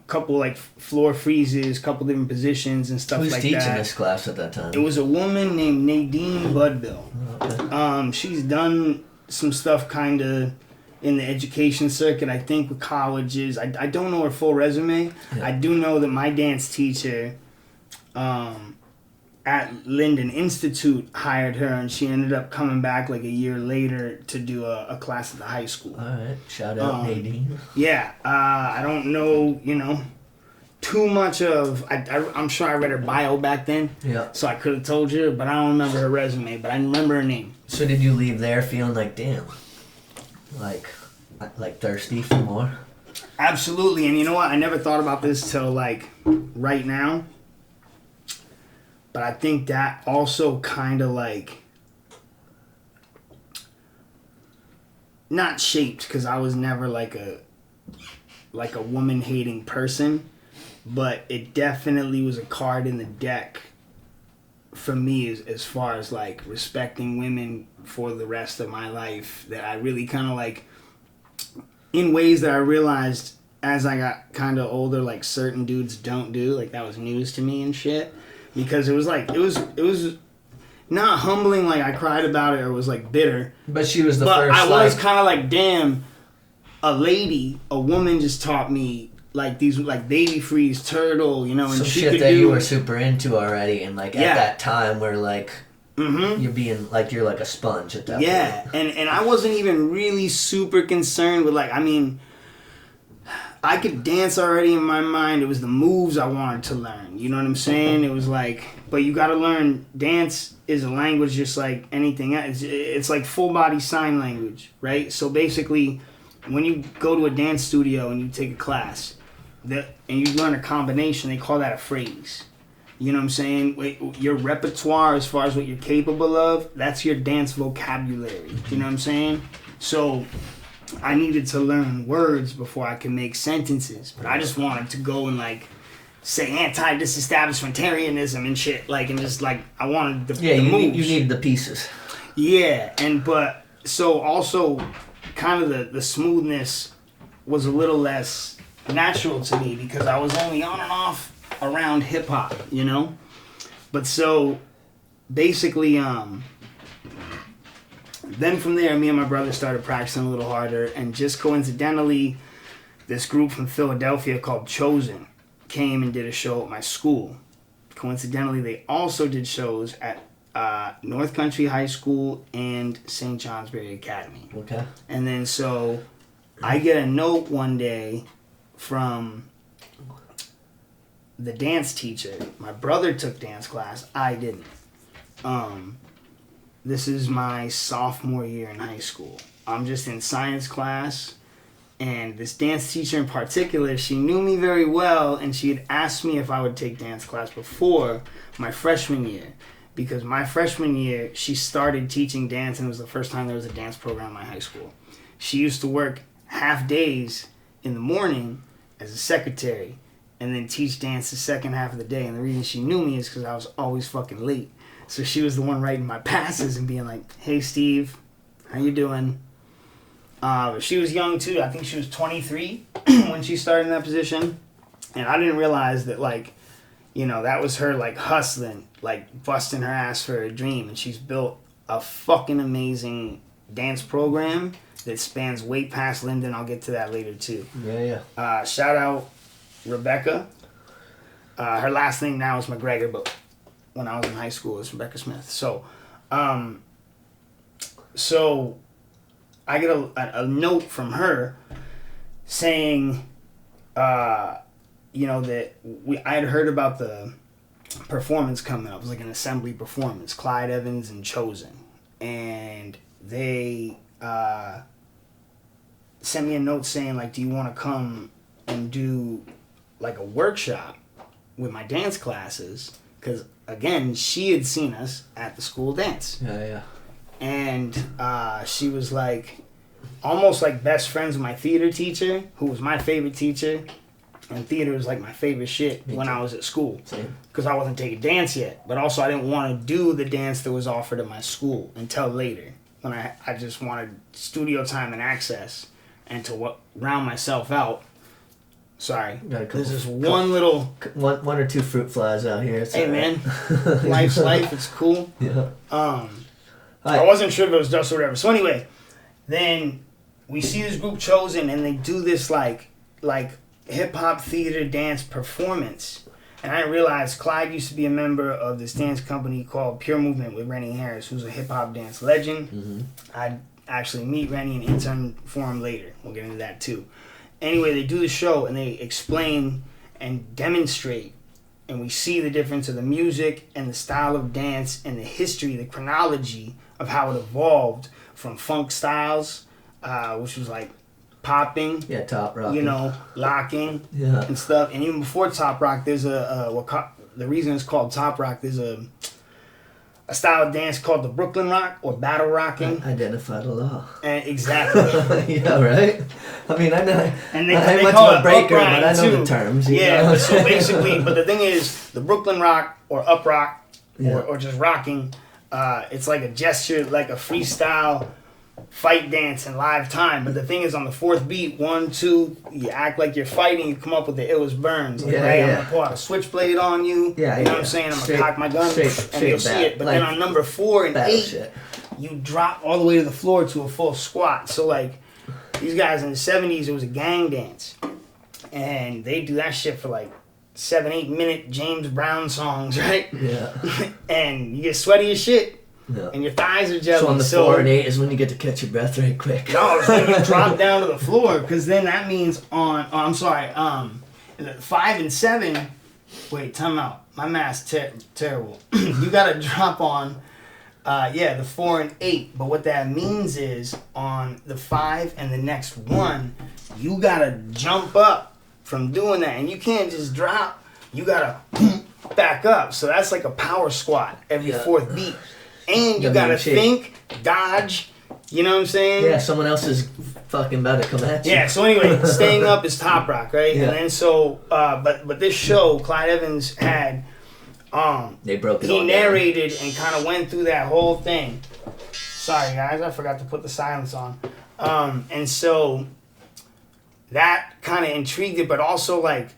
couple like floor freezes, couple different positions and stuff like that. Who's teaching this class at that time? It was a woman named Nadine Budbill. Okay. She's done some stuff kind of in the education circuit, I think, with colleges. I don't know her full resume. Yeah. I do know that my dance teacher at Linden Institute hired her, and she ended up coming back like a year later to do a class at the high school. All right. Shout out Nadine. Yeah. I don't know, you know, too much of... I'm sure I read her bio back then, yeah. So I could have told you, but I don't remember her resume, but I remember her name. So did you leave there feeling like, damn, like thirsty for more? Absolutely, and you know what? I never thought about this till like right now. But I think that also kind of like not shaped, because I was never like a woman hating person, but it definitely was a card in the deck for me as far as like respecting women for the rest of my life, that I really kind of like in ways that I realized as I got kind of older, like certain dudes don't do. Like that was news to me and shit, because it was like it was not humbling like I cried about it or was like bitter. But she was the But first. I was kind of like, damn, a woman just taught me like these like baby freeze turtle, you know, and some she shit could that do, you were super into already, and like Yeah. at that time where like Mm-hmm. you're like a sponge at that Yeah, point. and I wasn't even really super concerned with like, I mean, I could dance already in my mind. It was the moves I wanted to learn. You know what I'm saying? It was like, but you got to learn. Dance is a language just like anything else. It's like full body sign language, right? So basically, when you go to a dance studio and you take a class, and you learn a combination, they call that a phrase. You know what I'm saying? Your repertoire, as far as what you're capable of, that's your dance vocabulary. You know what I'm saying? So I needed to learn words before I could make sentences. But I just wanted to go and like say anti-disestablishmentarianism and shit. Like, and just like, I wanted the moves. You need the pieces. Yeah, but so also kind of the smoothness was a little less natural to me because I was only on and off around hip hop, you know? But so basically, then from there, me and my brother started practicing a little harder, and just coincidentally, this group from Philadelphia called Chosen came and did a show at my school. Coincidentally, they also did shows at North Country High School and St. Johnsbury Academy. Okay. And then so I get a note one day from the dance teacher. My brother took dance class. I didn't. This is my sophomore year in high school. I'm just in science class, and this dance teacher in particular, she knew me very well, and she had asked me if I would take dance class before my freshman year. Because my freshman year, she started teaching dance, and it was the first time there was a dance program in my high school. She used to work half days in the morning as a secretary, and then teach dance the second half of the day. And the reason she knew me is because I was always fucking late. So she was the one writing my passes and being like, "Hey, Steve, how you doing?" She was young too. I think she was 23 when she started in that position. And I didn't realize that, like, you know, that was her, like, hustling, like, busting her ass for a dream. And she's built a fucking amazing dance program that spans way past Linden. I'll get to that later too. Yeah. Shout out Rebecca. Her last name now is McGregor, but when I was in high school, it was Rebecca Smith. So I get a note from her saying, you know, that I had heard about the performance coming up. It was like an assembly performance, Clyde Evans and Chosen. And they sent me a note saying, like, do you want to come and do like a workshop with my dance classes? Because again, she had seen us at the school dance. Yeah. And she was like almost like best friends with my theater teacher, who was my favorite teacher. And theater was like my favorite shit when I was at school. Because I wasn't taking dance yet. But also I didn't want to do the dance that was offered at my school until later. When I just wanted studio time and access. And to round myself out. Sorry. There's this one or two fruit flies out here. Hey, man. Life's life. It's cool. Yeah. I wasn't sure if it was dust or whatever. So anyway, then we see this group Chosen, and they do this like hip-hop theater dance performance. And I realized Clyde used to be a member of this dance company called Pure Movement with Rennie Harris, who's a hip-hop dance legend. Mm-hmm. I'd actually meet Rennie and intern for him later. We'll get into that too. Anyway, they do the show, and they explain and demonstrate, and we see the difference of the music and the style of dance and the history, the chronology of how it evolved from funk styles, which was like popping, top rock, you know, locking, and stuff. And even before top rock, there's the reason it's called top rock. There's a style of dance called the Brooklyn Rock or battle rocking. Identify the law. Exactly. Yeah, right. I mean, I know. And they I'm much call of a it breaker, upright but I know too. the terms. Yeah. Know? So basically, but the thing is, the Brooklyn Rock or up rock or just rocking, it's like a gesture, like a freestyle fight dance in live time. But the thing is, on the fourth beat, 1, 2, you act like you're fighting. You come up with the illest burns. Like, right, I'm gonna pull out a switchblade on you. Yeah, you know what I'm saying? I'm gonna cock my gun, and you'll see it. But then on number 4 and 8, you drop all the way to the floor to a full squat. So like these guys in the 70s, it was a gang dance, and they do that shit for like 7-8 minute James Brown songs, right? Yeah. And you get sweaty as shit. Yeah. And your thighs are jelly. So on the 4 and 8 is when you get to catch your breath right quick. No, it's when you drop down to the floor, because then that means on. Oh, I'm sorry. 5 and 7. Wait, time out. My math's terrible. You gotta drop on. The 4 and 8. But what that means is on the 5 and the next one, you gotta jump up from doing that, and you can't just drop. You gotta back up. So that's like a power squat every fourth beat. And you gotta think, dodge, you know what I'm saying? Yeah, someone else is fucking about to come at you. Yeah, so anyway, staying up is top rock, right? Yeah. And then so, but this show, Clyde Evans had, they broke it he all narrated down. and kind of went through that whole thing. Sorry, guys, I forgot to put the silence on. And so, that kind of intrigued it, but also, like,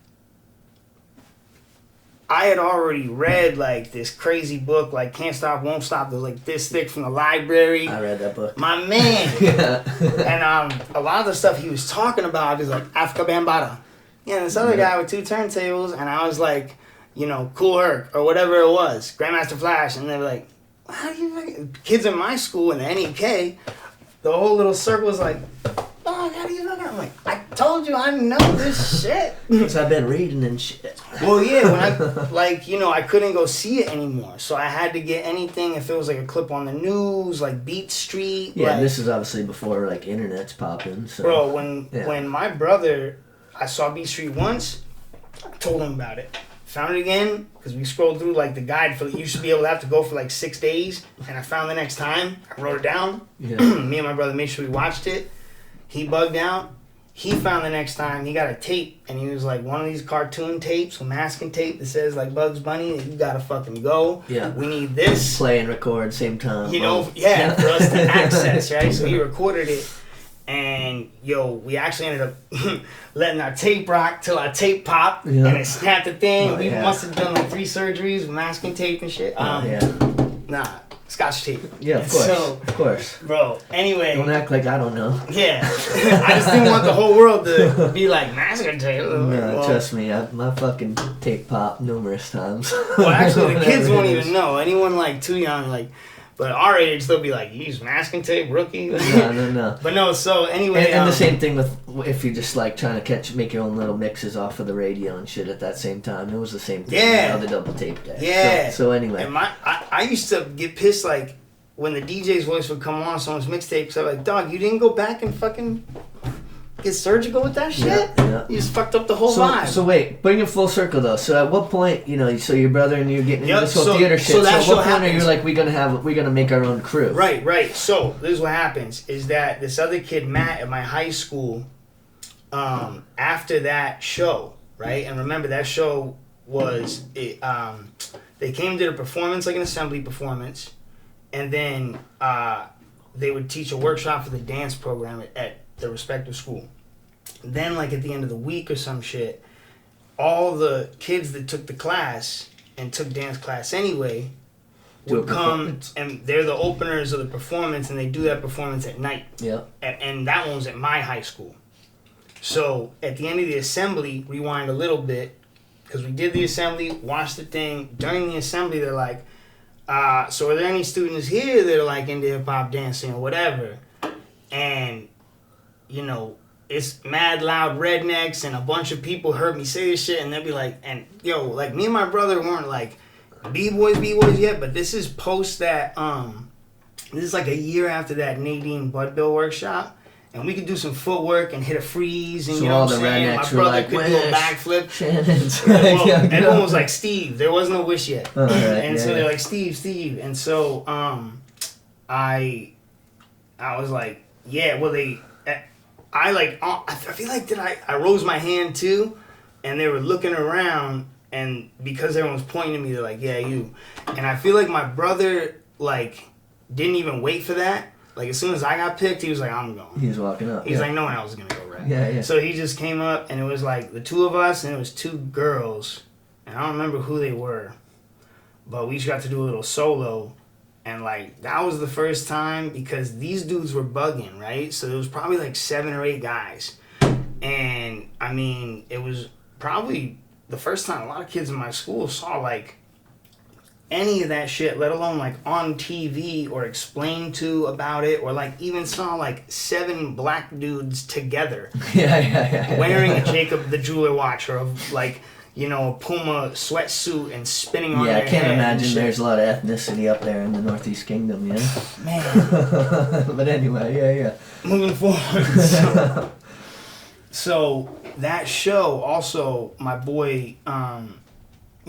I had already read, like, this crazy book, like, Can't Stop, Won't Stop. It was, like, this thick from the library. I read that book. My man. Yeah. And a lot of the stuff he was talking about is, like, Africa Bambaataa. Yeah, this other guy with 2 turntables, and I was like, you know, Cool Herc, or whatever it was, Grandmaster Flash, and they were like, how do you... Kids in my school, in the NEK, the whole little circle was like... Oh, how do you know that? I'm like, I told you I know this shit. Because I've been reading and shit. Well, yeah, when I couldn't go see it anymore. So I had to get anything if it was like a clip on the news, like Beat Street. Yeah, like, this is obviously before like internet's popping. So. Bro, when my brother, I saw Beat Street once, I told him about it. Found it again, because we scrolled through like the guide for you used to be able to have to go for like 6 days. And I found the next time. I wrote it down. Yeah. Me and my brother made sure we watched it. He bugged out. He found the next time, he got a tape, and he was like, one of these cartoon tapes, a masking tape that says like Bugs Bunny, you gotta fucking go. Yeah. We need this. Play and record same time. You know, yeah, for us to access, right? So he recorded it, and we actually ended up letting our tape rock till our tape popped, and it snapped the thing. We must have done like 3 surgeries with masking tape and shit. Nah. Scotch tape. Yeah, of course. So, of course. Bro, anyway. Don't act like I don't know. Yeah. I just didn't want the whole world to be like, masking tape. No, trust me. My fucking tape popped numerous times. Well, actually, the kids won't even know. Anyone like too young, like, but our age, they'll be like, you use masking tape, rookie? No. But no, so anyway. And the same thing with if you're just like trying to make your own little mixes off of the radio and shit at that same time. It was the same thing. Yeah. The double tape day. Yeah. So anyway. And I used to get pissed like when the DJ's voice would come on someone's mixtape. Because I'm like, dog, you didn't go back and fucking get surgical with that shit? Yeah. You just fucked up the whole vibe. So wait, bring it full circle though. So at what point, so your brother and you getting into this whole theater shit. So at what point are you like, we're gonna make our own crew? Right. So this is what happens: is that this other kid Matt at my high school, after that show, right? And remember that show was they came to the performance like an assembly performance, and then they would teach a workshop for the dance program at the respective school. Then, like at the end of the week or some shit, all the kids that took the class and took dance class anyway would come, and they're the openers of the performance, and they do that performance at night. Yeah. And that one was at my high school. So at the end of the assembly, rewind a little bit, because we did the assembly, watched the thing. During the assembly, they're like, so are there any students here that are like into hip hop dancing or whatever? And it's mad loud rednecks, and a bunch of people heard me say this shit, and they'll be like, and like me and my brother weren't like b-boys yet, but this is post that, this is like a year after that Nadine Budbill workshop, and we could do some footwork and hit a freeze, and so you know all what I'm the saying? My brother like, could do a backflip. Shannon's. Everyone was like, Steve. There was no Wish yet. Right, and so they're like, Steve. And so I was like, yeah, well, I feel like I rose my hand too, and they were looking around, and because everyone was pointing at me, they're like, yeah, you. And I feel like my brother, like, didn't even wait for that. Like, as soon as I got picked, he was like, I'm going. He was walking up. He's like, no one else is going to go, right? Yeah. So he just came up, and it was like the two of us, and it was two girls. And I don't remember who they were. But we each got to do a little solo. And, like, that was the first time because these dudes were bugging, right? So there was probably, like, 7 or 8 guys. And, I mean, it was probably the first time a lot of kids in my school saw, like, any of that shit, let alone, like, on TV or explained to about it, or, like, even saw, like, 7 black dudes together. Yeah. Wearing a Jacob the Jeweler watch or, like, you know, a Puma sweatsuit and spinning on their I can't head imagine there's a lot of ethnicity up there in the Northeast Kingdom, yeah? Man. But anyway, yeah. Moving forward. So that show also, my boy,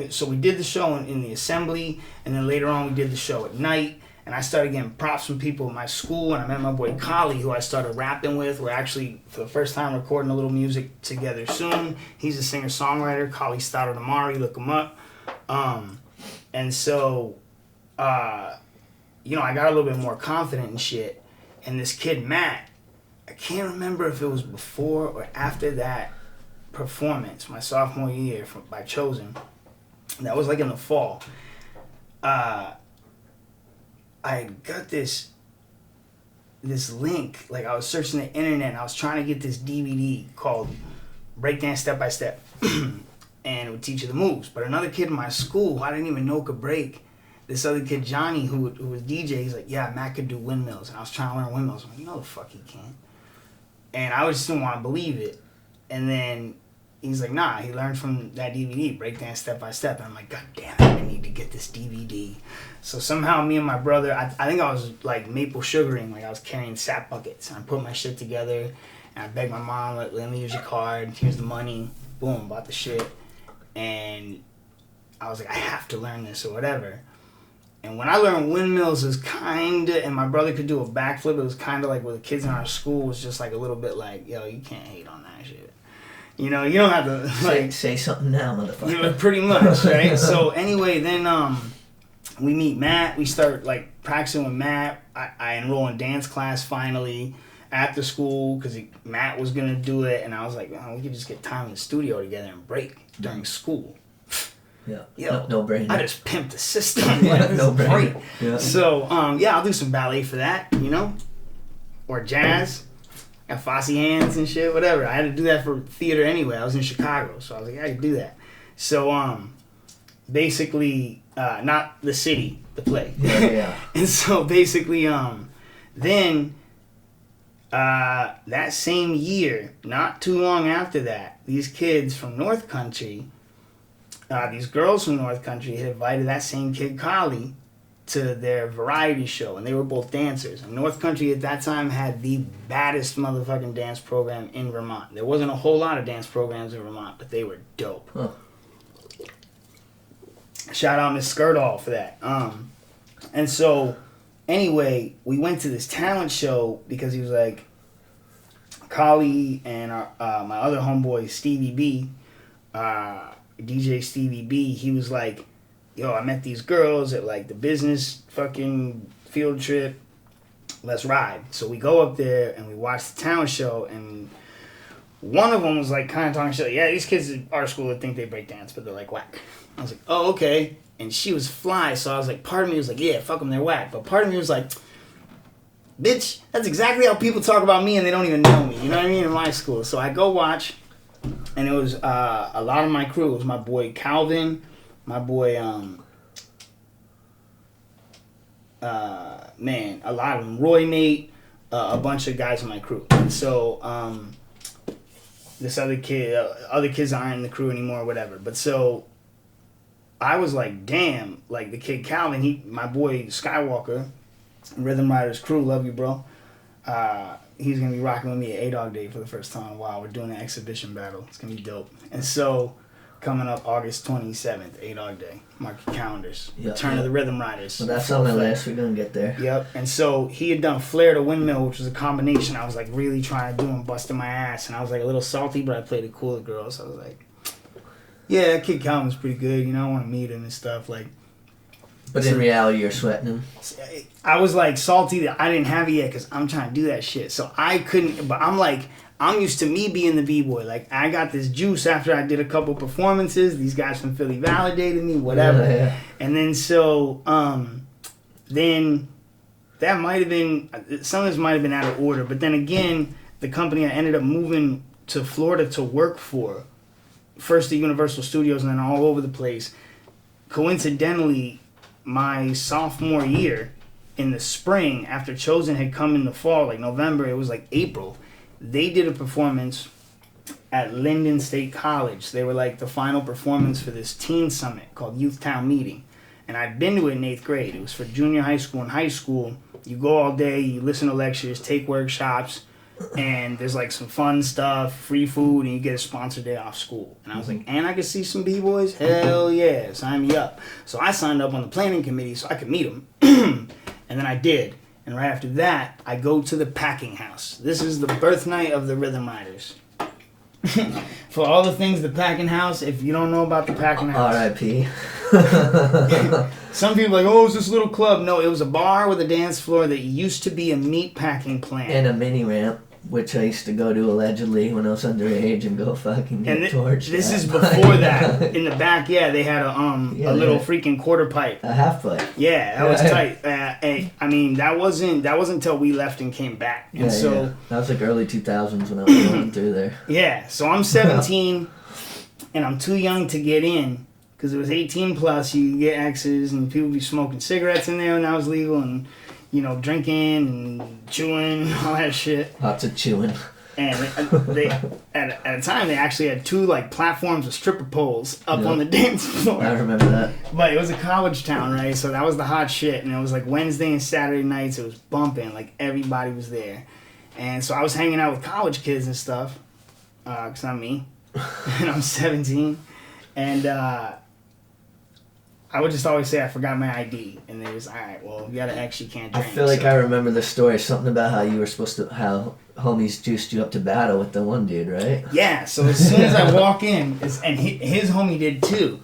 so we did the show in the assembly, and then later on we did the show at night, and I started getting props from people at my school, and I met my boy Kali, who I started rapping with. We're actually, for the first time, recording a little music together soon. He's a singer-songwriter, Kali Stoddard Amari, look him up. And so, you know, I got a little bit more confident and shit, and this kid, Matt, I can't remember if it was before or after that performance, my sophomore year by Chosen. That was like in the fall. I got this link, like I was searching the internet and I was trying to get this DVD called Breakdance Step by Step. And it would teach you the moves. But another kid in my school who I didn't even know could break, this other kid, Johnny, who was DJ, he's like, yeah, Matt could do windmills. And I was trying to learn windmills. I'm like, you know the fuck he can't. And I just didn't want to believe it. And then he's like, nah, he learned from that DVD, Breakdance Step by Step. And I'm like, God damn it, I need to get this DVD. So somehow me and my brother, I think I was like maple sugaring, like I was carrying sap buckets. And I put my shit together, and I begged my mom, let me use your card, here's the money. Boom, bought the shit. And I was like, I have to learn this or whatever. And when I learned windmills, it was kind of, and my brother could do a backflip, it was kind of like what the kids in our school was just like a little bit like, yo, you can't hate on that shit. You know, you don't have to, like... Say something now, motherfucker. You know, pretty much, right? So anyway, then we meet Matt, we start like practicing with Matt. I enroll in dance class finally after school because Matt was going to do it, and I was like, oh, we could just get time in the studio together and break during school. Yeah. Yo, no brainer. I just pimped the system. Like, no brainer. great. Yeah. So, yeah, I'll do some ballet for that, you know? Or jazz. Got Fosse hands and shit, whatever. I had to do that for theater anyway. I was in Chicago, so I was like, I could do that. So, basically, not the city, the play. Yeah. And so, basically, then, that same year, not too long after that, these kids from North Country, these girls from North Country had invited that same kid, Kali, to their variety show, and they were both dancers. And North Country at that time had the baddest motherfucking dance program in Vermont. There wasn't a whole lot of dance programs in Vermont, but they were dope. Huh. Shout out Miss Skirtall for that. And so, anyway, we went to this talent show because he was like, Kali and my other homeboy, Stevie B, DJ Stevie B, he was like, yo, I met these girls at like the business fucking field trip. Let's ride. So we go up there and we watch the talent show, and one of them was like kind of talking shit. Yeah, these kids at our school that think they break dance, but they're like whack. I was like, oh, okay. And she was fly, so I was like, part of me was like, yeah, fuck them, they're whack. But part of me was like, bitch, that's exactly how people talk about me and they don't even know me. You know what I mean? In my school. So I go watch, and it was a lot of my crew. It was my boy Calvin, my boy, man, a lot of them. Roy Nate, a bunch of guys in my crew. And so, this other kid, other kids aren't in the crew anymore, whatever. But so, I was like, damn, like the kid Calvin, my boy Skywalker, Rhythm Riders crew, love you, bro. He's going to be rocking with me at A-Dog Day for the first time in a while. We're doing an exhibition battle. It's going to be dope. And so, coming up August 27th, A-Dog Day. Mark your calendars. Yep, Return of the Rhythm Riders. Well, that's on the list. We're going to get there. Yep. And so, he had done Flare to Windmill, which was a combination I was like really trying to do and busting my ass. And I was like a little salty, but I played it cool with girls. So I was like, yeah, that kid Calvin's pretty good. You know, I want to meet him and stuff. Like, But in reality, you're sweating them. I was like salty that I didn't have it yet because I'm trying to do that shit. So I couldn't. But I'm used to me being the b-boy. Like I got this juice after I did a couple performances. These guys from Philly validated me, whatever. Yeah. And then so then that might have been some of this might have been out of order. But then again, the company I ended up moving to Florida to work for, first at Universal Studios and then all over the place. Coincidentally, my sophomore year in the spring, after Chosen had come in the fall, like November, it was like April, they did a performance at Linden State College. They were like the final performance for this teen summit called Youth Town Meeting. And I'd been to it in 8th grade. It was for junior high school and high school. You go all day, you listen to lectures, take workshops, and there's like some fun stuff, free food, and you get a sponsored day off school. And I was like, and I could see some b-boys? Hell yeah, sign me up. So I signed up on the planning committee so I could meet them. And then I did. And right after that, I go to the packing house. This is the birth night of the Rhythm Riders. For all the things, the packing house, if you don't know about the packing house. R.I.P. Some people are like, oh, it's this little club. No, it was a bar with a dance floor that used to be a meat packing plant. And a mini ramp, which I used to go to allegedly when I was underage and go fucking get torched. This is before that. In the back, they had a little freaking quarter pipe. A half pipe. Yeah, that was tight. I mean, that wasn't until we left and came back. And that was like early 2000s when I was going through there. Yeah, so I'm 17 and I'm too young to get in because it was 18 plus. You could get X's and people be smoking cigarettes in there when that was legal and drinking and chewing, all that shit. Lots of chewing. And they at a time, they actually had 2, like, platforms with stripper poles up on the dance floor. I remember that. But it was a college town, right? So that was the hot shit. And it was, like, Wednesday and Saturday nights. It was bumping. Like, everybody was there. And so I was hanging out with college kids and stuff. Because I'm me. And I'm 17. And I would just always say I forgot my ID, and they was all right. Well, if you got an X, you can't drink. I feel like I remember the story. Something about how you were supposed to, how homies juiced you up to battle with the one dude, right? Yeah. So as soon as I walk in, and his homie did too.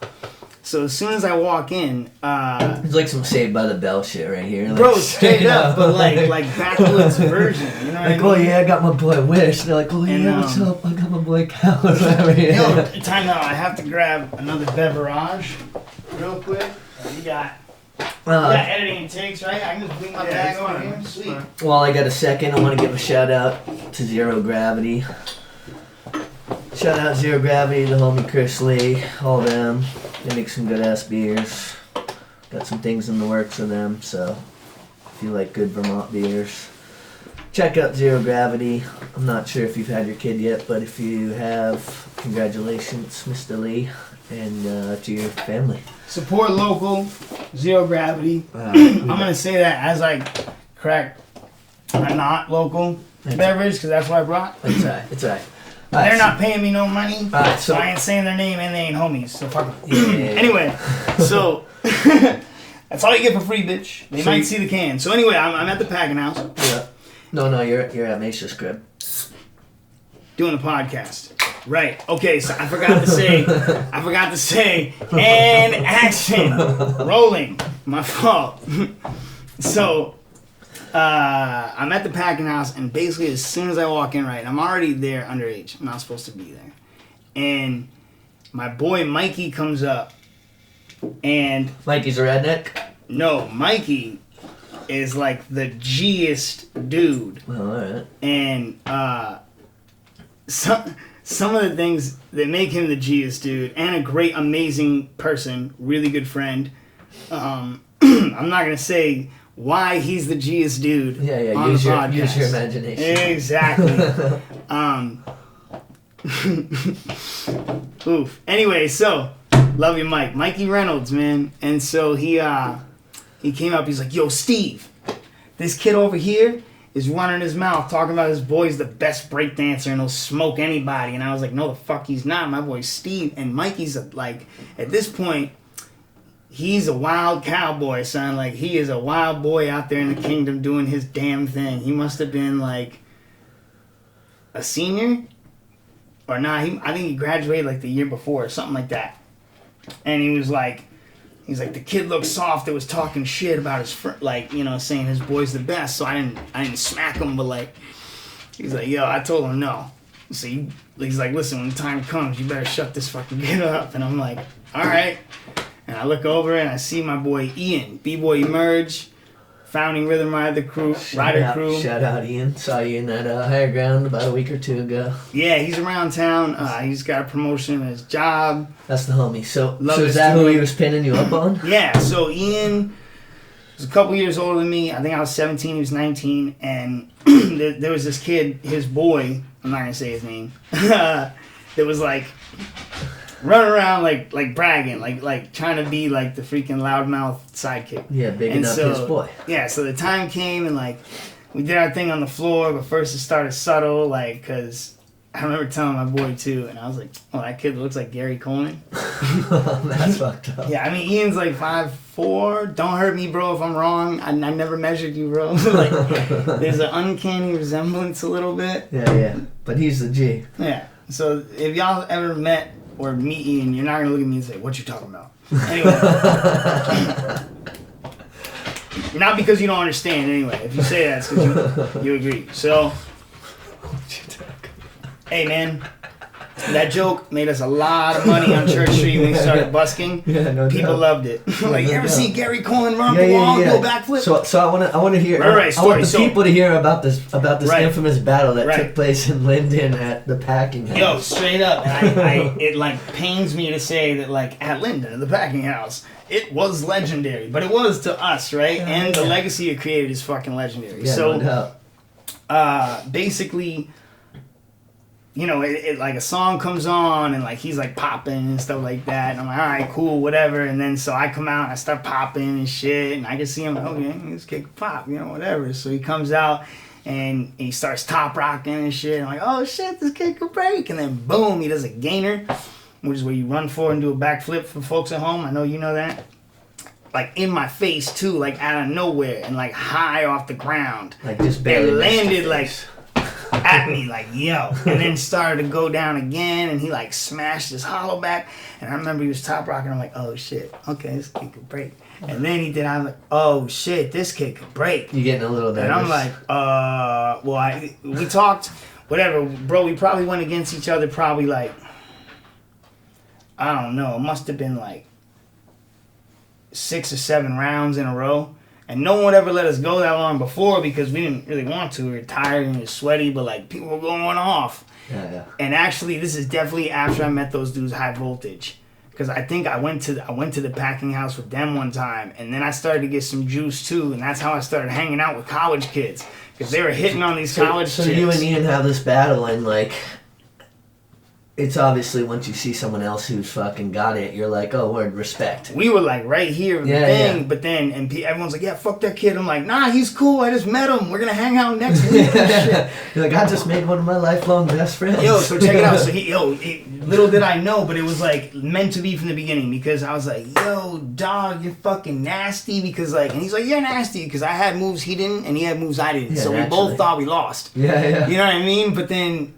So as soon as I walk in, it's like some Saved by the Bell shit right here, like, bro, straight up, but like backwoods version. You know what I mean? Oh yeah, I got my boy Wish. They're like, oh yeah, what's up? I got my boy Cal. Whatever. Time out. I have to grab another beverage. Real quick, you got editing and takes, right? I can just bring my bag over here. Sweet. While I got a second, I want to give a shout out to Zero Gravity. Shout out Zero Gravity, the homie Chris Lee, all them. They make some good ass beers. Got some things in the works for them, so if you like good Vermont beers, check out Zero Gravity. I'm not sure if you've had your kid yet, but if you have, congratulations, Mr. Lee, and to your family. Support local, Zero Gravity. I'm going to say that as I crack a not local beverage, because that's what I brought. It's alright. It's alright. They're not paying me no money, so I ain't saying their name and they ain't homies, so fuck them. Yeah. Anyway, so that's all you get for free, bitch. They might see the can. So anyway, I'm at the packing house. Yeah. No, you're at Mesa's crib. Doing a podcast. Right. Okay, so I forgot to say, and action. Rolling. My fault. So, I'm at the packing house, and basically as soon as I walk in, right, I'm already there underage. I'm not supposed to be there. And my boy Mikey comes up, and... Mikey's a redneck? No, Mikey is like the G-est dude. Well, alright. And, some of the things that make him the G-est dude, and a great, amazing person, really good friend. I'm not going to say why he's the G-est dude. Yeah, on use the your podcast. imagination. Exactly. Oof. Anyway, so, love you, Mike. Mikey Reynolds, man. And so he came up, he's like, yo, Steve, this kid over here is running his mouth talking about his boy's the best breakdancer and he'll smoke anybody. And I was like, no, the fuck he's not. My boy's Steve. And Mikey's like, at this point, he's a wild cowboy, son. Like, he is a wild boy out there in the kingdom doing his damn thing. He must have been, like, a senior? Or not. I think he graduated, like, the year before or something like that. And he was like, He's like, the kid looked soft. That was talking shit about his friend, like, you know, saying his boy's the best. So I didn't smack him, but like, he's like, yo, I told him no. So he's like, listen, when the time comes, you better shut this fucking kid up. And I'm like, all right. And I look over and I see my boy Ian, B-Boy Emerge, founding Rhythm Rider crew. Shout out Ian. Saw you in that higher ground about a week or two ago. Yeah, he's around town. He's got a promotion in his job. That's the homie. So is that who he was pinning you up on? Yeah, so Ian was a couple years older than me. I think I was 17, he was 19. And there was this kid, his boy, I'm not going to say his name, that was like running around like bragging, like trying to be like the freaking loudmouth sidekick. Yeah, bigging up his boy. Yeah, so the time came and like we did our thing on the floor, but first it started subtle, like, because I remember telling my boy too, and I was like, oh, that kid looks like Gary Coleman. That's fucked up. Yeah, I mean, Ian's like 5'4". Don't hurt me, bro, if I'm wrong. I never measured you, bro. Like, there's an uncanny resemblance a little bit. Yeah. But he's the G. Yeah. So if y'all ever met or meet Ian, you're not going to look at me and say, what you talking about? Anyway. Not because you don't understand, anyway. If you say that, it's because you agree. So, hey, man. That joke made us a lot of money on Church Street when we started busking. Yeah, no People doubt. loved it. Like, you ever see Gary Coleman run up a wall and go backflip? So I want to hear. Right, I want the people to hear about this Right. infamous battle that Right. took place in Linden at the Packing House. Yo, straight up. And it like pains me to say that like at Linden, at the Packing House, it was legendary. But it was to us, right? Yeah, And yeah. the legacy it created is fucking legendary. Yeah, So, no doubt. basically, you know, it like a song comes on and like he's like popping and stuff like that, and I'm like, all right, cool, whatever. And then so I come out and I start popping and shit, and I can see him like, okay, this kid can pop, you know, whatever. So he comes out and he starts top rocking and shit. I'm like, oh shit, this kid can break. And then boom, he does a gainer, which is where you run forward and do a backflip for folks at home. I know you know that. Like in my face too, like out of nowhere and like high off the ground. Like just barely and missed landed your like face. at me like yo, and then started to go down again, and he like smashed his hollow back, and I remember he was top rocking. I'm like, oh shit, okay, this kid could break. And then he did. I'm like, oh shit, this kid could break. You getting a little nervous? And I'm like, well, we talked, whatever, bro. We probably went against each other probably like, I don't know, it must have been like 6 or 7 rounds in a row. And no one would ever let us go that long before because we didn't really want to. We were tired and we were sweaty, but like people were going off. Yeah. And actually, this is definitely after I met those dudes, High Voltage, because I think I went to the Packing House with them one time, and then I started to get some juice too, and that's how I started hanging out with college kids because they were hitting on these college So chicks. you and Ian have this battle, and like, it's obviously once you see someone else who's fucking got it, you're like, oh, word, respect. We were like right here with the thing, but then everyone's like, yeah, fuck that kid. I'm like, nah, he's cool. I just met him. We're gonna hang out next week and shit. You're like, I just made one of my lifelong best friends. Yo, so check it out. So little did I know, but it was like meant to be from the beginning because I was like, yo, dog, you're fucking nasty because like, and he's like, you're nasty because I had moves he didn't and he had moves I didn't. Yeah, So we naturally. both thought we lost. Yeah. You know what I mean? But then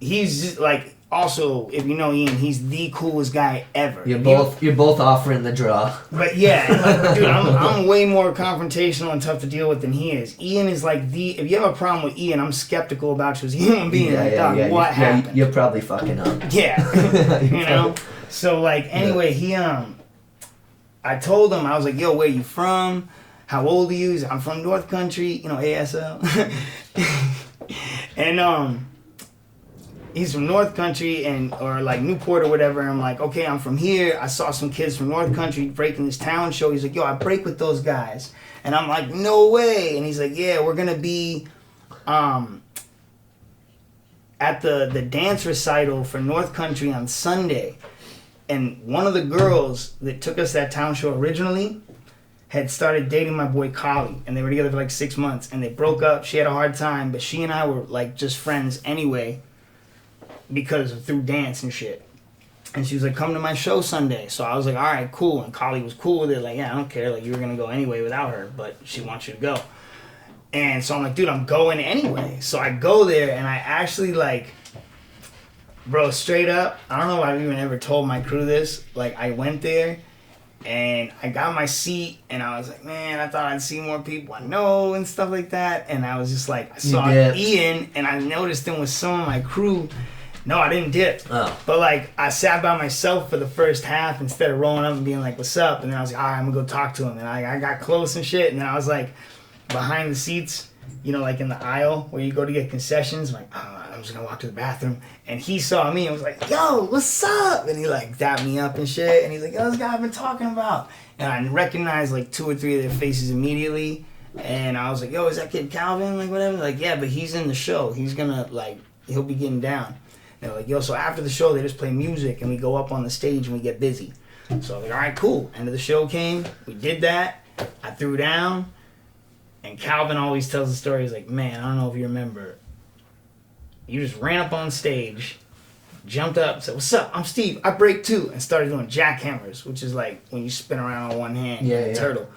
he's just like, also, if you know Ian, he's the coolest guy ever. You're both offering the draw. But yeah, like, dude, I'm way more confrontational and tough to deal with than he is. Ian is like if you have a problem with Ian, I'm skeptical about you as a human being. What happened? You're probably fucking up. Yeah. You know? So like, anyway, I told him, I was like, yo, where you from? How old are you? He's like, I'm from North Country, you know, ASL. And he's from North Country or like Newport or whatever. And I'm like, okay, I'm from here. I saw some kids from North Country breaking this town show. He's like, yo, I break with those guys. And I'm like, no way. And he's like, yeah, we're gonna be at the dance recital for North Country on Sunday. And one of the girls that took us that town show originally had started dating my boy Collie, and they were together for like 6 months, and they broke up. She had a hard time, but she and I were like just friends anyway because through dance and shit. And she was like, come to my show Sunday. So I was like, all right, cool. And Collie was cool with it. Like, yeah, I don't care. Like, you were going to go anyway without her, but she wants you to go. And so I'm like, dude, I'm going anyway. So I go there, and I actually like, bro, straight up, I don't know if I've even ever told my crew this. Like, I went there, And I got my seat, and I was like, man, I thought I'd see more people I know and stuff like that. And I was just like, I saw Ian, and I noticed him with some of my crew. No, I didn't dip. Oh. But, like, I sat by myself for the first half instead of rolling up and being like, what's up? And then I was like, all right, I'm going to go talk to him. And I got close and shit. And then I was, like, behind the seats, you know, like in the aisle where you go to get concessions. I'm like, oh, I'm just going to walk to the bathroom. And he saw me and was like, yo, what's up? And he, like, dapped me up and shit. And he's like, yo, this guy I've been talking about. And I recognized, like, 2 or 3 of their faces immediately. And I was like, yo, is that kid Calvin? Like, whatever. Like, yeah, but he's in the show. He's going to, like, he'll be getting down. They're like, yo, so after the show, they just play music, and we go up on the stage, and we get busy. So I was like, all right, cool. End of the show came. We did that. I threw down. And Calvin always tells the story. He's like, man, I don't know if you remember. You just ran up on stage, jumped up, said, what's up? I'm Steve. I break too. And started doing jackhammers, which is like when you spin around on one hand, yeah. turtle.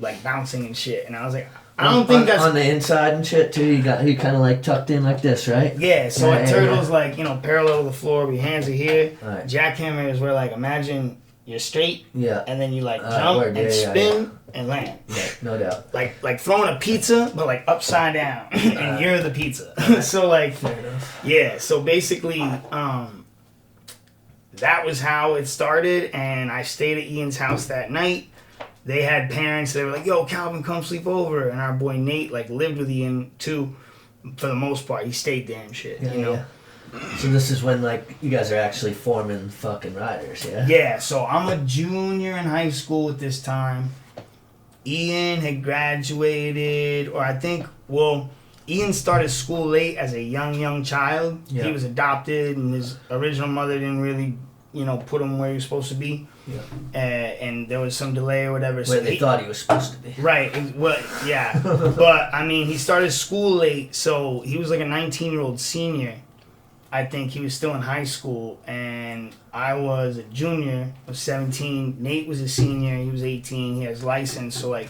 Like bouncing and shit. And I was like, I don't think that's... On the inside and shit, too? You kind of, like, tucked in like this, right? Yeah, so a turtle's, like, you know, parallel to the floor, but your hands are here. Right. Jackhammer is where, like, imagine you're straight, and then you, like, jump and spin and land. Yeah, no doubt. Like throwing a pizza, but, like, upside down, and you're the pizza. So, like, fair enough. Yeah, so basically, that was how it started, and I stayed at Ian's house that night. They had parents, they were like, yo, Calvin, come sleep over. And our boy Nate, like, lived with Ian, too, for the most part. He stayed there and shit, you know? Yeah. So this is when, like, you guys are actually forming fucking riders, yeah? Yeah, so I'm a junior in high school at this time. Ian had graduated, or I think, well, Ian started school late as a young child. Yeah. He was adopted, and his original mother didn't really, you know, put him where he was supposed to be. Yeah. And there was some delay or whatever. Where they thought he was supposed to be. Right. Well, yeah. But, I mean, he started school late, so he was like a 19-year-old senior. I think he was still in high school, and I was a junior. I was 17. Nate was a senior. He was 18. He has license, so, like,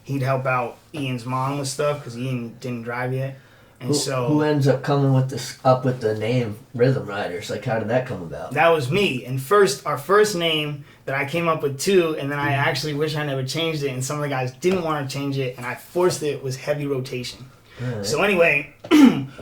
he'd help out Ian's mom with stuff because Ian didn't drive yet. And who ends up coming with the name Rhythm Riders? Like, how did that come about? That was me. And our first name that I came up with too, and then I actually wish I never changed it, and some of the guys didn't want to change it, and I forced it, was Heavy Rotation. Right. So anyway,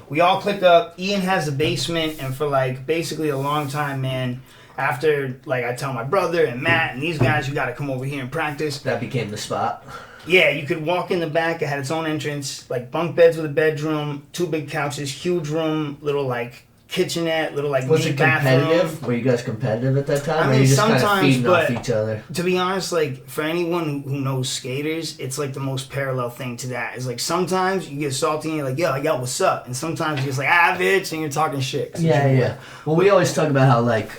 we all clicked up. Ian has a basement, and for like basically a long time, man, after like I tell my brother and Matt and these guys, you got to come over here and practice. That became the spot. Yeah, you could walk in the back. It had its own entrance, like bunk beds with a bedroom, 2 big couches, huge room, little like kitchenette, little like was it competitive? Bathroom. Were you guys competitive at that time? I mean, or were you just sometimes, kind of feeding but off each other? To be honest, like for anyone who knows skaters, it's like the most parallel thing to that. It's like sometimes you get salty and you're like, yo, what's up? And sometimes you're just like, bitch, and you're talking shit. Yeah. Well, we always talk about how like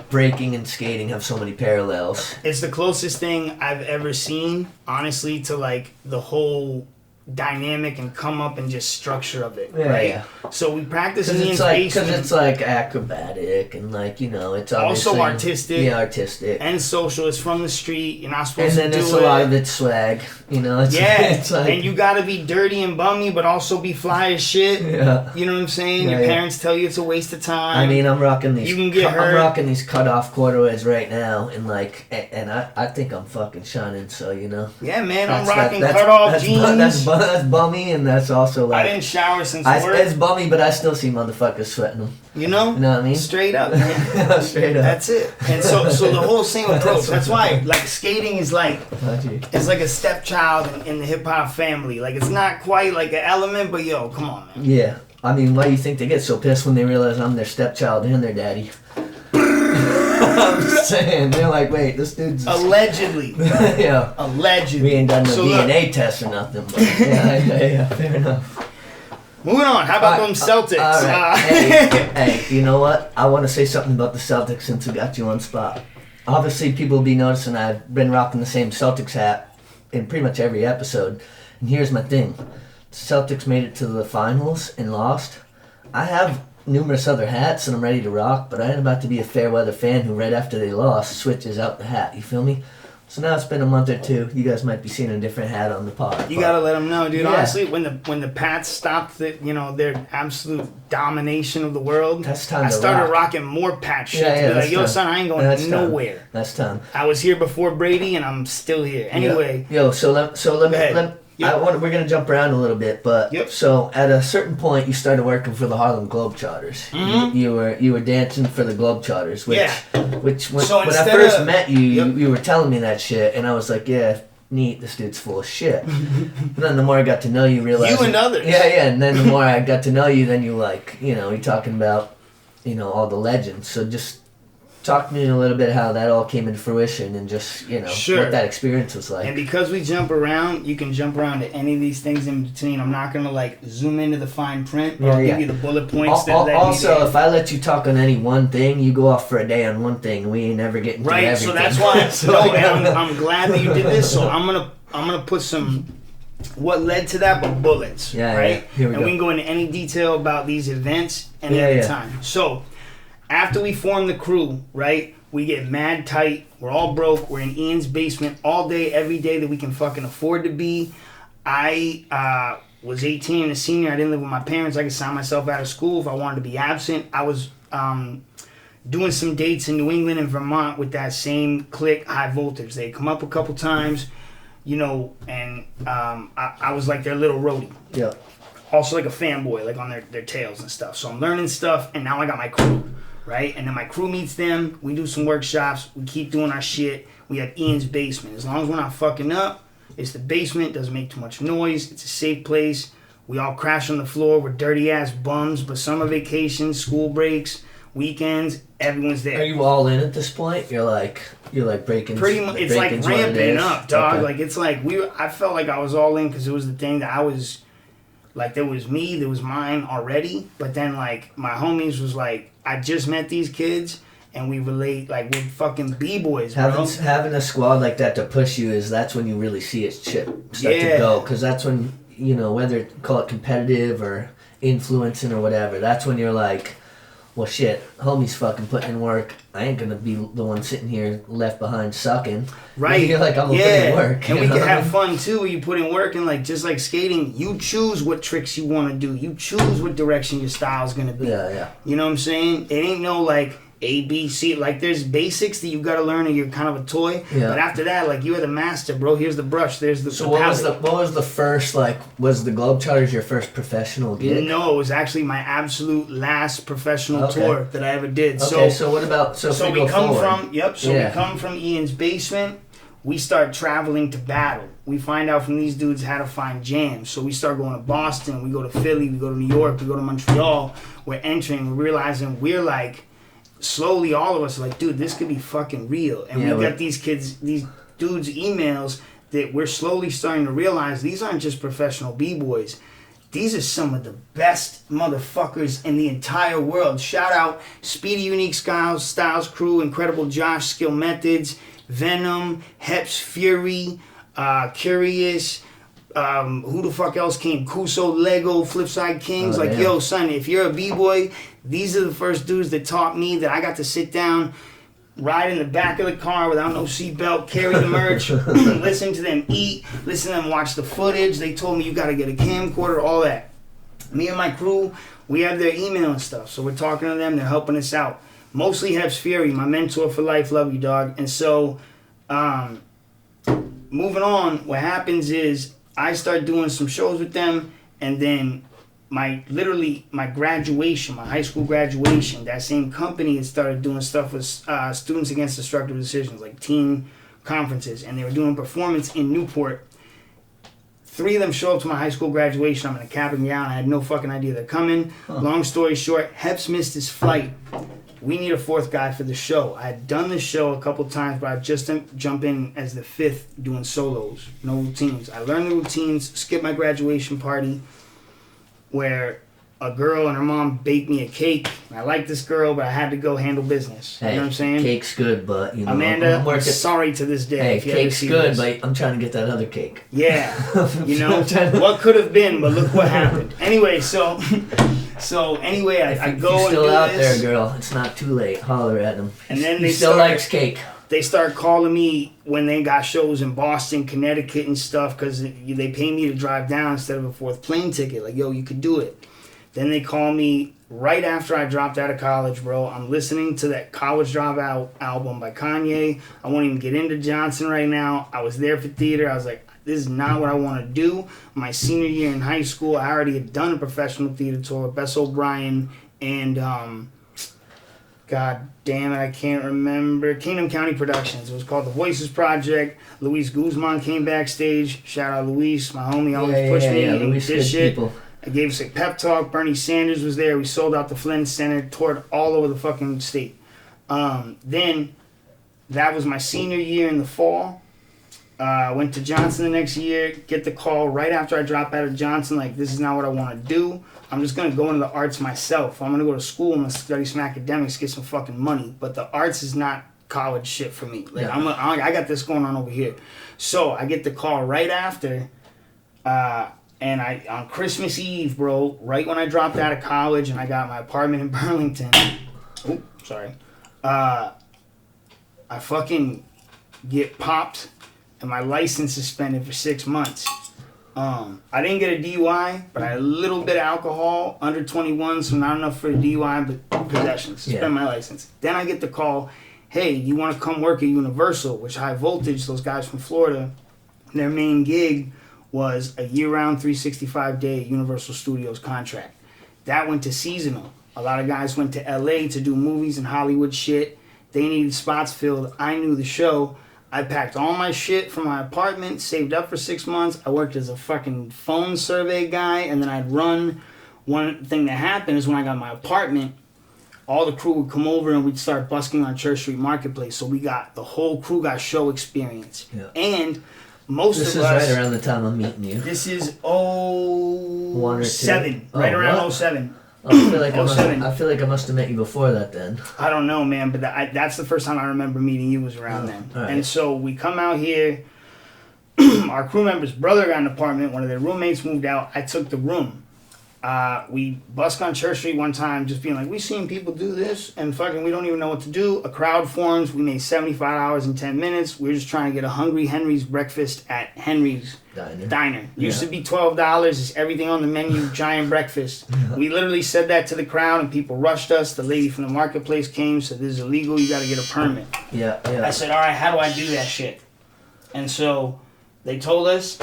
breaking and skating have so many parallels. It's the closest thing I've ever seen, honestly, to like the whole dynamic and come up and just structure of it, right? Yeah. So we practice in the basement. Because it's like acrobatic and like, you know, it's also artistic. Yeah, artistic. And social. It's from the street. You're not supposed to do it. And then it's a lot of it's swag, you know? It's like, and you gotta be dirty and bummy, but also be fly as shit. Yeah. You know what I'm saying? Your parents tell you it's a waste of time. I mean, I'm rocking these. You can get hurt. I'm rocking these cut off corduroys right now, and like, and I think I'm fucking Shannon, so you know. Yeah, man, I'm rocking cut off jeans. That's bummy, and that's also like... I didn't shower since work. It's bummy, but I still see motherfuckers sweating them. You know? You know what I mean? Straight up, man. Straight up. That's it. And so the whole same approach. That's why, like, skating is like... It's like a stepchild in the hip-hop family. Like, it's not quite like an element, but yo, come on, man. Yeah. I mean, why do you think they get so pissed when they realize I'm their stepchild and their daddy? I'm just saying, they're like, wait, this dude's... Allegedly. Yeah. Allegedly. We ain't done no DNA test or nothing, but yeah, fair enough. Moving on, how about them Celtics? All right. Hey, you know what? I want to say something about the Celtics since we got you on spot. Obviously, people will be noticing I've been rocking the same Celtics hat in pretty much every episode. And here's my thing. The Celtics made it to the finals and lost. I have numerous other hats and I'm ready to rock, but I ain't about to be a fair weather fan who right after they lost switches out the hat. You feel me? So now it's been a month or two. You guys might be seeing a different hat on the pod. You gotta let them know, dude. Yeah. Honestly, when the Pats stopped their absolute domination of the world, That's time I to started rock. rocking more Pat shit. Yeah, to be like, that's yo, time. son, I ain't going That's nowhere. Time. That's time. I was here before Brady, and I'm still here. Anyway, Yo, so let me. ahead. Yep. We're gonna jump around a little bit, but Yep. so at a certain point, you started working for the Harlem Globe Trotters. Mhm. You were dancing for the Globe Trotters, which Yeah. which when, So when I instead first of- met you, Yep. you were telling me that shit, and I was like, yeah, neat, this dude's full of shit. And then the more I got to know you, realized You and others. Yeah, and then the more I got to know you, then you're talking about, all the legends. So just talk to me a little bit how that all came into fruition and just, Sure. what that experience was like. And because we jump around, you can jump around to any of these things in between. I'm not gonna zoom into the fine print, but I'll give you the bullet points. Also, if I let you talk on any one thing, you go off for a day on one thing. We ain't never getting to right, everything. so that's why. And I'm glad that you did this. So I'm gonna put some what led to that, but bullets. Yeah, right. yeah. Here we and go. we can go into any detail about these events any Yeah, other yeah. time. So after we form the crew, right? We get mad tight. We're all broke. We're in Ian's basement all day, every day that we can fucking afford to be. I was 18 and a senior. I didn't live with my parents. I could sign myself out of school if I wanted to be absent. I was doing some dates in New England and Vermont with that same clique, High Voltage. They come up a couple times, and I was like their little roadie. Yeah. Also like a fanboy, like on their tails and stuff. So I'm learning stuff, and now I got my crew. Right? And then my crew meets them. We do some workshops. We keep doing our shit. We have Ian's basement. As long as we're not fucking up, it's the basement. Doesn't make too much noise. It's a safe place. We all crash on the floor. We're dirty ass bums. But summer vacations, school breaks, weekends, everyone's there. Are you all in at this point? You're like breaking. Pretty much, it's like breaking's what it ramping is? up, dog. Okay. Like it's like I felt like I was all in because it was the thing that I was like. There was me, there was mine already. But then like my homies was like, I just met these kids and we relate like we're fucking b-boys, bro. Having a squad like that to push you that's when you really see it start to go, because that's when whether call it competitive or influencing or whatever. That's when you're like, well, shit, homie's fucking putting in work. I ain't gonna be the one sitting here left behind sucking. Right. You're like, I'm gonna put in work. And we can have fun too when you put in work, and like just like skating, you choose what tricks you want to do. You choose what direction your style's gonna be. Yeah. You know what I'm saying? It ain't no like A, B, C. Like there's basics that you gotta learn, and you're kind of a toy. Yeah. But after that, like you're the master, bro. Here's the brush. There's the. So the what was the first was the Globe Trotters your first professional gig? No, it was actually my absolute last professional Okay. tour that I ever did. Okay, so what about So we come forward? we come from Ian's basement. We start traveling to battle. We find out from these dudes how to find jams. So we start going to Boston. We go to Philly. We go to New York. We go to Montreal. We're entering. We're realizing we're like, slowly all of us are like, dude, this could be fucking real. And we got these dudes' emails that we're slowly starting to realize these aren't just professional b-boys. These are some of the best motherfuckers in the entire world. Shout out Speedy Unique Styles Crew, Incredible Josh, Skill Methods, Venom, Heps Fury, Curious, who the fuck else came? Kuso, Lego, Flipside Kings. Oh, damn. Yo, son, if you're a b-boy, these are the first dudes that taught me that I got to sit down, ride in the back of the car without no seatbelt, carry the merch, listen to them eat, listen to them watch the footage. They told me you got to get a camcorder, all that. Me and my crew, we have their email and stuff, so we're talking to them. They're helping us out. Mostly Heps Fury, my mentor for life. Love you, dog. And so, moving on, what happens is I start doing some shows with them, and then my graduation, my high school graduation, that same company had started doing stuff with Students Against Destructive Decisions, like teen conferences, and they were doing a performance in Newport. 3 of them show up to my high school graduation. I'm in a cap and gown. I had no fucking idea they're coming. Long story short, Heps missed his flight. We need a 4th guy for the show. I had done the show a couple times, but I just jump in as the 5th doing solos, no routines. I learned the routines, skipped my graduation party, where a girl and her mom baked me a cake. I like this girl, but I had to go handle business. Hey, you know what I'm saying? Cake's good, but Amanda, I'm I'm sorry to this day. Hey, if you ever cake's see good, this. but I'm trying to get that other cake. Yeah, what could have been, but look what happened. Anyway, so I go He's and still do out this. there, girl. It's not too late. Holler at him. And then he they still start- likes cake. they start calling me when they got shows in Boston, Connecticut, and stuff because they pay me to drive down instead of a fourth plane ticket. Like, yo, you could do it. Then they call me right after I dropped out of college, bro. I'm listening to that College Dropout album by Kanye. I won't even get into Johnson right now. I was there for theater. I was like, this is not what I want to do. My senior year in high school, I already had done a professional theater tour with Bess O'Brien and, God damn it, I can't remember. Kingdom County Productions. It was called The Voices Project. Luis Guzman came backstage. Shout out Luis, my homie, always pushed me and Luis did shit. People. I gave us a pep talk. Bernie Sanders was there. We sold out the Flynn Center, toured all over the fucking state. Then, that was my senior year in the fall. I went to Johnson the next year, get the call right after I dropped out of Johnson, like, this is not what I want to do. I'm just going to go into the arts myself. I'm going to go to school, I'm going to study some academics, get some fucking money. But the arts is not college shit for me. Like, I got this going on over here. So, I get the call right after, and on Christmas Eve, bro, right when I dropped out of college and I got my apartment in Burlington, I fucking get popped and my license suspended for 6 months. I didn't get a DUI, but I had a little bit of alcohol, under 21, so not enough for a DUI, but possession, suspend my license. Then I get the call, hey, you want to come work at Universal, which High Voltage, those guys from Florida, their main gig was a year-round 365-day Universal Studios contract. That went to seasonal. A lot of guys went to LA to do movies and Hollywood shit. They needed spots filled. I knew the show. I packed all my shit from my apartment, saved up for 6 months. I worked as a fucking phone survey guy, and then I'd run. One thing that happened is when I got my apartment, all the crew would come over and we'd start busking on Church Street Marketplace. So the whole crew got show experience. Yeah. And most this of us... This is right around the time I'm meeting you. This is 07. Right around 07. I feel like I must have met you before that then. I don't know, man, but that's the first time I remember meeting you was around then. Right. And so we come out here. Our crew member's brother got an apartment. One of their roommates moved out. I took the room. We busked on Church Street one time just being like, we seen people do this and fucking we don't even know what to do. A crowd forms. We made $75 in 10 minutes. We were just trying to get a Hungry Henry's breakfast at Henry's Diner. Used to be $12. It's everything on the menu, giant breakfast. We literally said that to the crowd and people rushed us. The lady from the marketplace came, said this is illegal, you got to get a permit. Yeah. I said, all right, how do I do that shit? And so they told us.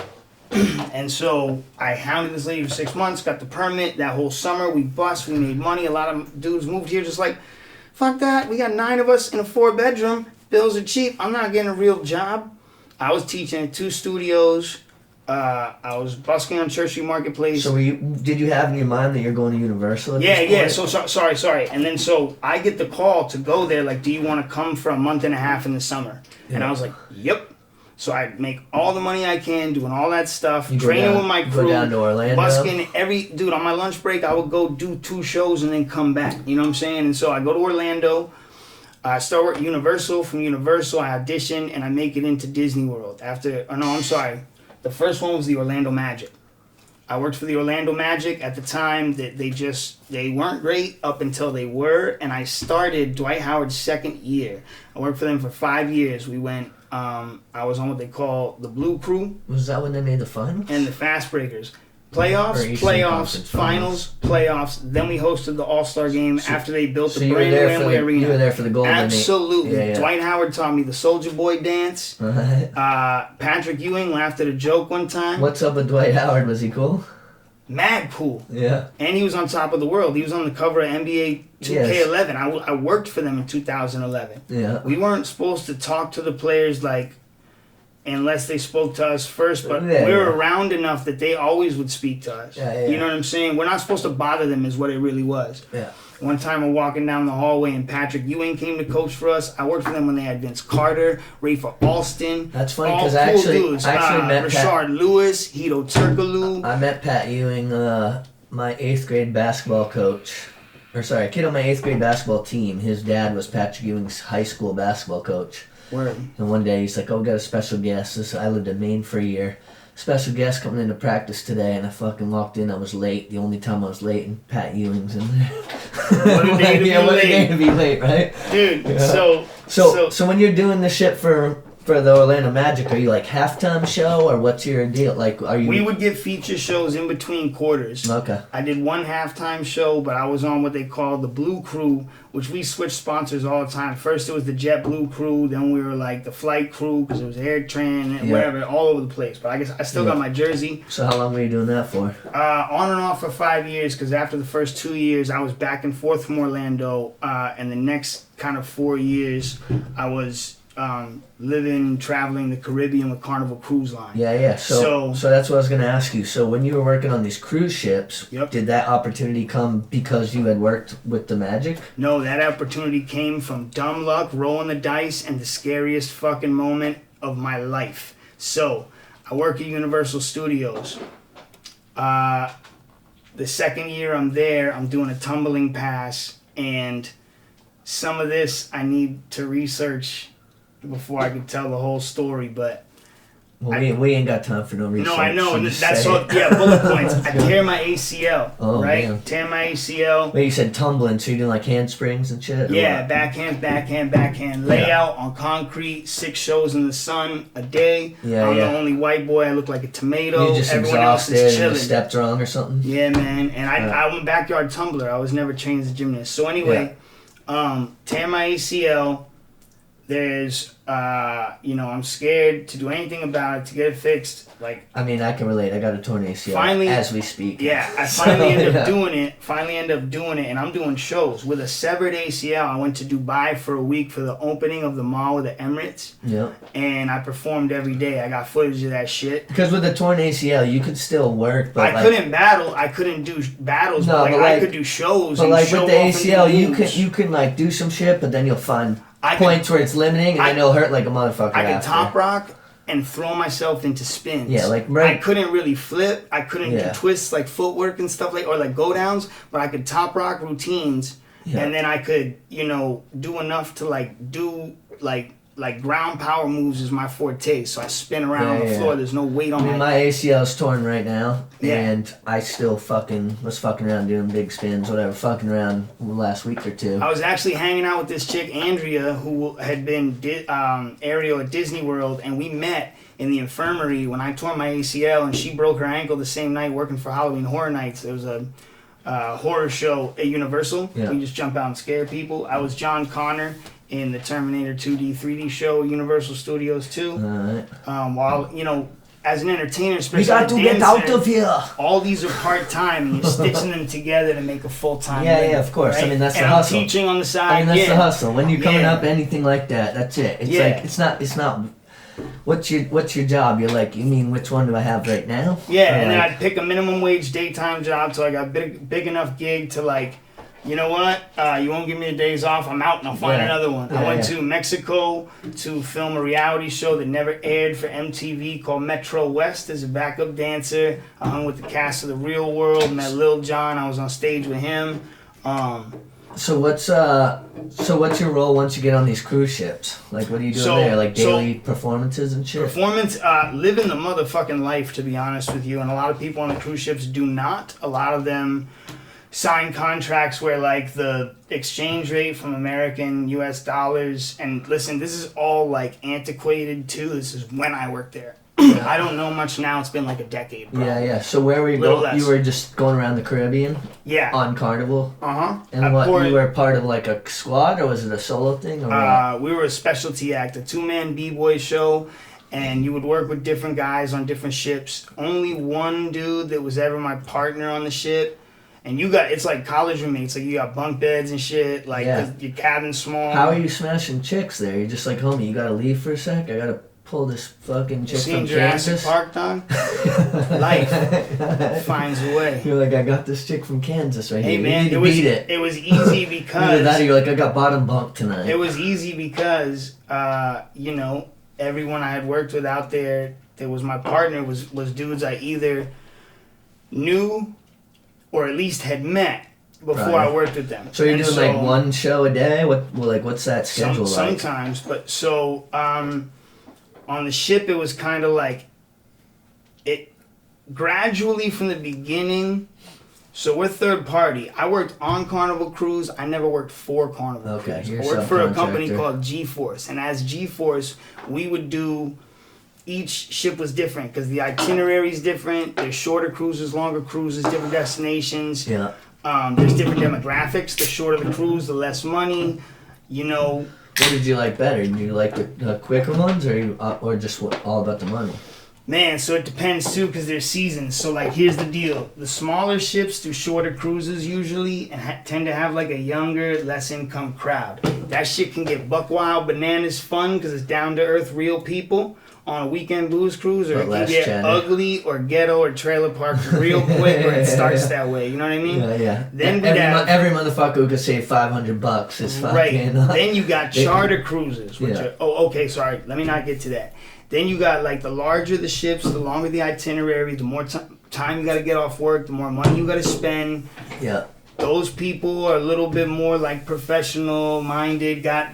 And so I hounded this lady for 6 months, got the permit. That whole summer we bust, we made money. A lot of dudes moved here just like, fuck that. We got 9 of us in a 4-bedroom. Bills are cheap. I'm not getting a real job. I was teaching at 2 studios. I was busking on Church Street Marketplace. So did you have in your mind that you're going to Universal at this point? So sorry. And then so I get the call to go there, like, do you want to come for a month and a half in the summer? Yeah. And I was like, yep. So I make all the money I can, doing all that stuff, training with my crew, go down to Orlando. busking dude, on my lunch break, I would go do 2 shows and then come back. You know what I'm saying? And so I go to Orlando. I start working Universal. From Universal, I audition and I make it into Disney World. The first one was the Orlando Magic. I worked for the Orlando Magic at the time that they weren't great up until they were. And I started Dwight Howard's 2nd year. I worked for them for 5 years. We went, I was on what they call the Blue Crew. Was that when they made the finals? And the Fast Breakers. Playoffs, finals, playoffs. Then we hosted the All-Star Game after they built the brand new Amway Arena. You were there for the Golden Absolutely. Yeah. Dwight Howard taught me the Soulja Boy dance. Patrick Ewing laughed at a joke one time. What's up with Dwight Howard? Was he cool? Mad cool. Yeah. And he was on top of the world. He was on the cover of NBA 2K11. I worked for them in 2011. Yeah. We weren't supposed to talk to the players like unless they spoke to us first, but we were around enough that they always would speak to us. You know what I'm saying? We're not supposed to bother them is what it really was. Yeah. One time we're walking down the hallway and Patrick Ewing came to coach for us. I worked for them when they had Vince Carter, Rafer Alston. That's funny because I actually met Rashard Lewis, Hito Turkoglu. I met Pat Ewing, my 8th grade basketball coach. A kid on my 8th grade basketball team. His dad was Patrick Ewing's high school basketball coach. Word. And one day he's like, we got a special guest. I lived in Maine for a year. Special guest coming into practice today, and I fucking walked in. I was late. The only time I was late, and Pat Ewing's in there. What a day to be what a day late. to be late, right? Dude, Yeah. So when you're doing the shit for the Orlando Magic, are you like halftime show or what's your deal? Like, are you? we would get feature shows in between quarters. Okay. I did one halftime show, but I was on what they call the Blue Crew, which we switch sponsors all the time. First it was the JetBlue Crew, then we were like the Flight Crew because it was AirTran and whatever, all over the place. But I guess I still got my jersey. So how long were you doing that for? On and off for 5 years because after the first 2 years I was back and forth from Orlando, and the next kind of 4 years I was traveling the Caribbean with Carnival Cruise Line. Yeah. So that's what I was going to ask you. So when you were working on these cruise ships, did that opportunity come because you had worked with the Magic? No, that opportunity came from dumb luck, rolling the dice, and the scariest fucking moment of my life. So I work at Universal Studios. The second year I'm there, I'm doing a tumbling pass, and some of this I need to research before I can tell the whole story, but we ain't got time for no research. no, I know, so and just that's say all. it. Yeah, bullet points. I tear my ACL, right? Man. Tear my ACL. Wait, you said tumbling, so you're doing like handsprings and shit? Or Yeah, what? backhand, layout on concrete, 6 shows in the sun a day. Yeah, I'm the only white boy. I look like a tomato. You're just Everyone else exhausted is and chilling. you stepped wrong or something? Yeah, man. And I'm a backyard tumbler. I was never trained as a gymnast. So anyway, tear my ACL. There's, I'm scared to do anything about it, to get it fixed. Like, I mean, I can relate. I got a torn ACL Finally- as we speak. yeah, I finally end up doing it, and I'm doing shows. With a severed ACL, I went to Dubai for a week for the opening of the mall with the Emirates, Yeah. and I performed every day. I got footage of that shit. Because with a torn ACL, you could still work, but I couldn't battle. I couldn't do battles, No, but but I like- could do shows. But and like show with the off and ACL, do you moves. can like do some shit, but then you'll find I could- points where it's limiting, and then it'll hurt like a motherfucker. I could after. top rock and throw myself into spins. Yeah, like I couldn't really flip. I couldn't do Yeah. twists like footwork and stuff or like go downs, but I could top rock routines, and then I could do enough to do ground power moves is my forte. So I spin around on the floor. There's no weight on my ACL's torn right now, Yeah. and I still was fucking around doing big spins, whatever, fucking around last week or two. I was actually hanging out with this chick, Andrea, who had been Ariel at Disney World, and we met in the infirmary when I tore my ACL, and she broke her ankle the same night working for Halloween Horror Nights. There was a horror show at Universal. Yeah. We just jump out and scare people. I was John Connor in the Terminator 2D, 3D show at Universal Studios too. Alright. While, as an entertainer, We especially got a to get out dancer, of here! all these are part-time, and you're stitching them together to make a full-time Yeah, living, yeah, of course. I right? mean, that's and the I'm hustle. teaching on the side. I mean, that's yeah. the hustle. When you're coming Yeah. up anything like that, that's it. It's Yeah. like it's not. What's your job? You're like, you mean which one do I have right now? Yeah, Or and then like, I'd pick a minimum wage daytime job till I got big enough gig to like, you know what? You won't give me the days off. I'm out and I'll find Yeah. another one. I Yeah, went yeah. to Mexico to film a reality show that never aired for MTV called Metro West as a backup dancer. I hung with the cast of The Real World, met Lil Jon. I was on stage with him. So what's your role once you get on these cruise ships? Like, what are you doing there? Like daily performances and shit? Performance, living the motherfucking life, to be honest with you. And a lot of people on the cruise ships do not. A lot of them sign contracts where like the exchange rate from American US dollars, and listen, this is all like antiquated too. This is when I worked there. I don't know much now. It's been like a decade, bro. Yeah. So where were you Little going? less. You were just going around the Caribbean Yeah. on Carnival? Uh-huh. And you were part of like a squad, or was it a solo thing? Or what? We were a specialty act, a 2-man b-boy show, and you would work with different guys on different ships. Only one dude that was ever my partner on the ship. And it's like college roommates. Like, you got bunk beds and shit. Like, your cabin's small. How are you smashing chicks there? You're just like, homie, you gotta leave for a sec? I gotta pull this fucking chick Seen from Jurassic Kansas? Park, dog? Life finds a way. You're like, I got this chick from Kansas right Hey, here. man, you need to beat it was easy Either because... that or you're like, I got bottom bunk tonight. It was easy because, everyone I had worked with out there that was my partner was dudes I either knew or at least had met before Right. I worked with them. So you're And doing like one show a day? What's that schedule like? Sometimes, but so on the ship it was kind of like it gradually from the beginning So we're third party. I worked on Carnival Cruise. I never worked for Carnival Cruise. You're I worked for a company subcontractor. called G-Force. And as G-Force, we would do... Each ship was different because the itinerary is different. There's shorter cruises, longer cruises, different destinations. Yeah. There's different demographics. The shorter the cruise, the less money. You know... What did you like better? Did you like the quicker ones, or just all about the money? Man, so it depends too, because there's seasons. So like, here's the deal: the smaller ships do shorter cruises usually, and tend to have like a younger, less income crowd. That shit can get buck wild, bananas fun because it's down to earth, real people on a weekend blues cruise, or But it can get cheddar. ugly or ghetto or trailer park real quick, or it starts that way. You know what I mean? Yeah. Then every motherfucker who could save $500 is fucking. right. Then you got charter cruises, which Yeah. are okay. Sorry, let me not get to that. Then you got like the larger the ships, the longer the itinerary, the more time you got to get off work, the more money you got to spend. Yeah. Those people are a little bit more like professional minded, got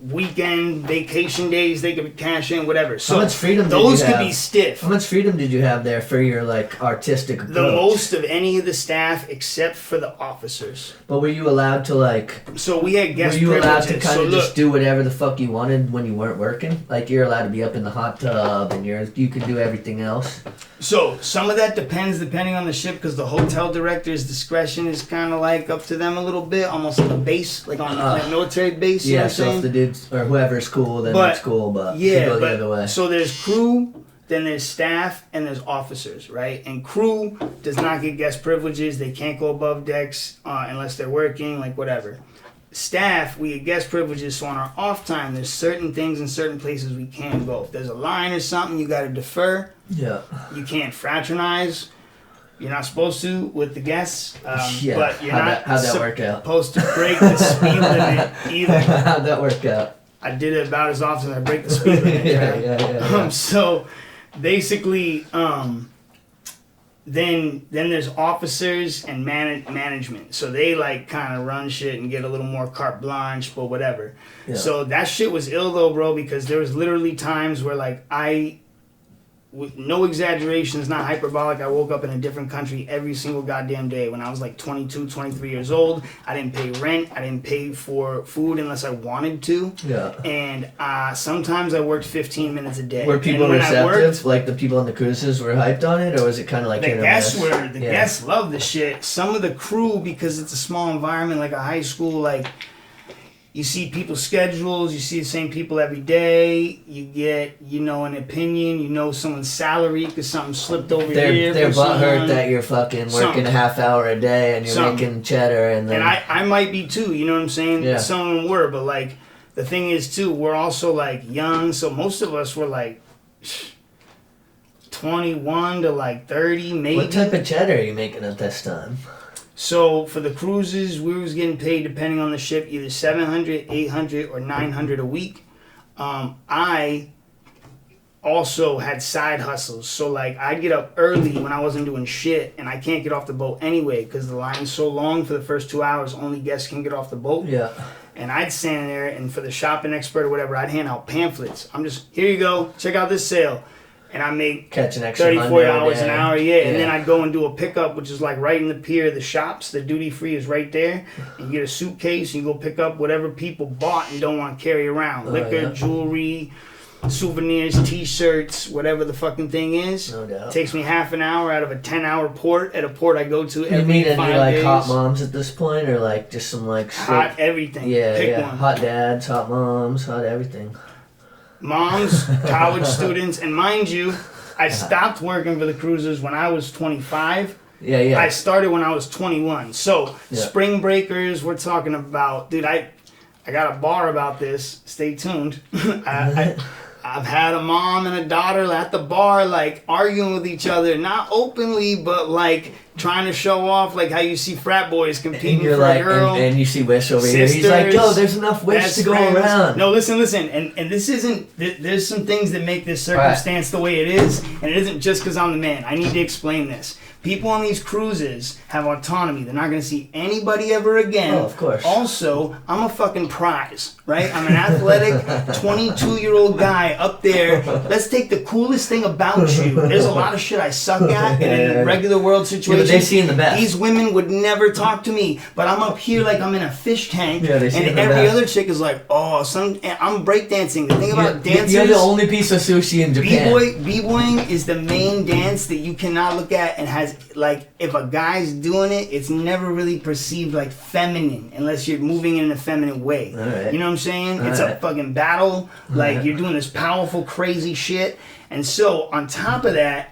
weekend vacation days they could cash in, whatever. So How much freedom those did you could have? be stiff. How much freedom did you have there for your like artistic approach? The most of any of the staff except for the officers. But were you allowed to like? So we had guest Were you allowed to privileges. kind So of look, just do whatever the fuck you wanted when you weren't working? Like you're allowed to be up in the hot tub and you can do everything else. so some of that depends depending on the ship, because the hotel director's discretion is kind of like up to them a little bit, almost like a base, like on like military base. You know Yeah. what I'm So saying? if the dudes or whoever's cool, then But- that's cool. But Yeah, you go the but other way. so there's crew, then there's staff, and there's officers, right? And crew does not get guest privileges. They can't go above decks unless they're working, like whatever. Staff, we get guest privileges, so on our off time, there's certain things in certain places we can't go. If there's a line or something, you got to defer. Yeah. You can't fraternize. You're not supposed to with the guests, Yeah. but you're How'd that work out? supposed to break the speed limit either. How'd that work out? I did it about as often as I break the speed limit. Yeah, right? yeah. So basically, then there's officers and management. So they like kind of run shit and get a little more carte blanche, but whatever. Yeah. So that shit was ill though, bro, because there was literally times where like with no exaggeration, it's not hyperbolic, I woke up in a different country every single goddamn day. When I was like 22, 23 years old, I didn't pay rent, I didn't pay for food unless I wanted to. Yeah. And sometimes I worked 15 minutes a day. Were people And when I receptive? worked, Like the people on the cruises were hyped on it, or was it kind of like the hit or guests miss? were, the Yeah. guests love the shit. Some of the crew, because it's a small environment, like a high school, like, you see people's schedules, you see the same people every day, you get, an opinion, someone's salary because something slipped over here. They're for butthurt someone. that you're fucking working Something. a half hour a day and you're Something. making cheddar and then... And I might be too, you know what I'm saying? Yeah. Some of them were, but like, the thing is too, we're also like young, so most of us were like 21 to like 30, maybe. What type of cheddar are you making at this time? So for the cruises, we was getting paid depending on the ship, either 700, 800, or 900 a week. I also had side hustles. So like I'd get up early when I wasn't doing shit, and I can't get off the boat anyway because the line's so long for the first 2 hours. Only guests can get off the boat. Yeah. And I'd stand there, and for the shopping expert or whatever, I'd hand out pamphlets. I'm just, here you go, check out this sale. And I make Catch an extra 30, 40 hours $100 an a day. hour, yeah. And then I'd go and do a pickup, which is like right in the pier, the shops, the duty free is right there. And you get a suitcase, and you go pick up whatever people bought and don't want to carry around. Liquor, yeah. jewelry, souvenirs, t-shirts, whatever the fucking thing is. No doubt. Takes me half an hour out of a 10-hour port at a port I go to You every mean any 5 like days. hot moms at this point, or like just some like Hot sick- everything. Yeah, Pick yeah. one. Hot dads, hot moms, hot everything. Moms, college students, and mind you, I stopped working for the cruises when I was 25. Yeah, yeah. I started when I was 21. So, Yeah. spring breakers, we're talking about, dude, I got a bar about this. Stay tuned. I've had a mom and a daughter at the bar, like, arguing with each other, not openly, but, like, trying to show off, like, how you see frat boys competing and you're for like, a girl. and you see Wish over here. He's like, yo, there's enough Wish best to go friends. around. No, listen. And this isn't, there's some things that make this circumstance the way it is, and it isn't just because I'm the man. I need to explain this. People on these cruises have autonomy. They're not going to see anybody ever again. Oh, of course. Also, I'm a fucking prize, right? I'm an athletic 22-year-old guy up there. Let's take the coolest thing about you. There's a lot of shit I suck at in a regular world situation. Yeah, but they see in the best. These women would never talk to me, but I'm up here like I'm in a fish tank. Yeah, they see and the every best. other chick is like, I'm breakdancing. The thing about dancers... You're the only piece of sushi in Japan. B-boying is the main dance that you cannot look at and has, like, if a guy's doing it, it's never really perceived like feminine unless you're moving in a feminine way. All right. You know what I'm saying? All It's right. a fucking battle. Like, you're doing this powerful, crazy shit. And so, on top of that,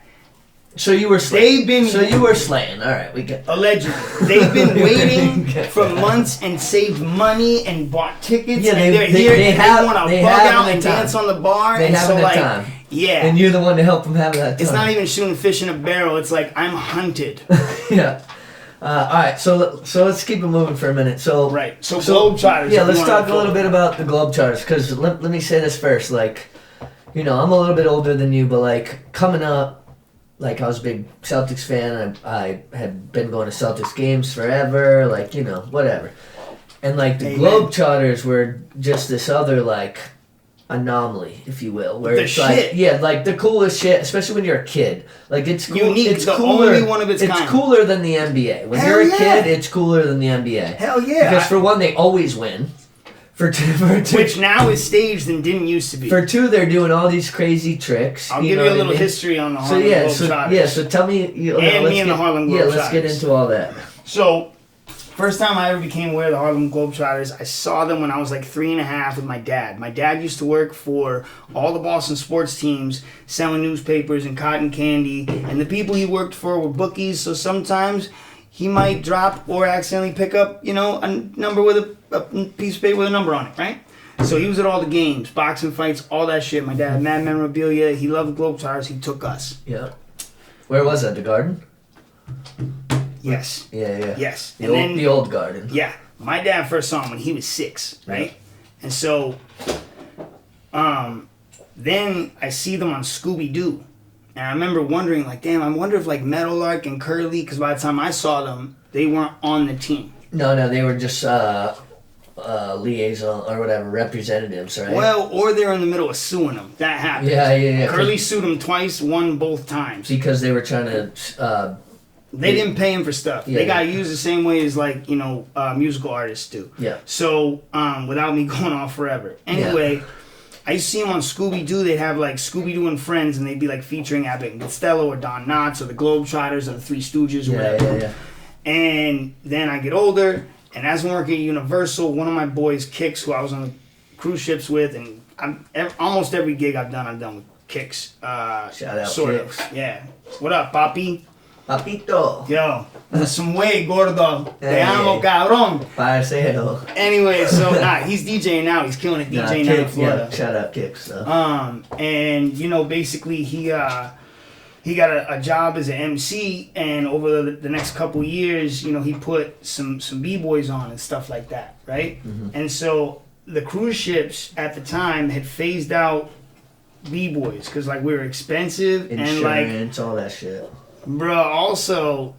So you were slaying. They've been- So you were slaying. All right, we get. allegedly, they've been waiting for months and saved money and bought tickets. Yeah, and they- they're they- here they and have- they want to they bug have out the and time. dance on the bar. They and have so, the like, time. yeah. And you're the one to help them have that time. It's not even shooting fish in a barrel. It's like, I'm hunted. Yeah. All right. So let's keep it moving for a minute. So Right. So Globetrotters. Yeah, if you let's wanna talk a go. little bit about the Globetrotters, because let me say this first. Like, you know, I'm a little bit older than you, but like coming up, like I was a big Celtics fan. I had been going to Celtics games forever. Like, you know, whatever. And like the Amen. Globetrotters were just this other like anomaly, if you will, where The it's shit. like, yeah, like the coolest shit, especially when you're a kid. Like it's cool. Unique, It's the cooler. only one of its kind. Cooler than the NBA. When Hell you're a yeah. kid, it's cooler than the NBA. Hell yeah. Because for one, they always win. For two, Which now is staged and didn't used to be. for two, they're doing all these crazy tricks. I'll give you know a what I little mean? history on the So Harlem yeah, Globetrotters. so tell me. And me and the Harlem Yeah, let's get Globetrotters. into all that. So, first time I ever became aware of the Harlem Globetrotters, I saw them when I was like 3.5 with my dad. My dad used to work for all the Boston sports teams, selling newspapers and cotton candy, and the people he worked for were bookies, so sometimes he might drop or accidentally pick up, you know, a number with a piece of paper with a number on it, right? So he was at all the games, boxing fights, all that shit. My dad had mad memorabilia. He loved the Globetrotters. He took us. Yeah. Where was that? The Garden? Yes. Yeah. Yes. The old Garden. Yeah, my dad first saw him when he was 6, right? And so, then I see them on Scooby Doo, and I remember wondering, like, damn, I wonder if like Meadowlark and Curly, because by the time I saw them, they weren't on the team. No, they were just liaison or whatever representatives, right? Well, or they're in the middle of suing them. That happened. Yeah. Curly sued him twice, won both times. Because they were trying to. They didn't pay him for stuff. Yeah. They got used the same way as, like, you know, musical artists do. Yeah. So, without me going off forever. Anyway, I used to see them on Scooby-Doo. They'd have, like, Scooby-Doo and Friends, and they'd be, like, featuring Abbott and Costello or Don Knotts or the Globetrotters or the Three Stooges or whatever. Yeah. And then I get older, and as I'm working at Universal, one of my boys, Kicks, who I was on the cruise ships with, and almost every gig I've done with Kicks. Shout out sort Kicks. of. Yeah. What up, Papi? Papito. Yo, some way, gordo. Te Hey. amo, cabrón. Parcero. Anyway, so he's DJing now. He's killing it DJing now in Florida. Yeah, shout out Kicks. So. And you know, basically he got a job as an MC, and over the next couple years, you know, he put some b-boys on and stuff like that, right? Mm-hmm. And so the cruise ships at the time had phased out b-boys because like we were expensive and like, Insurance, all that shit. bruh, also.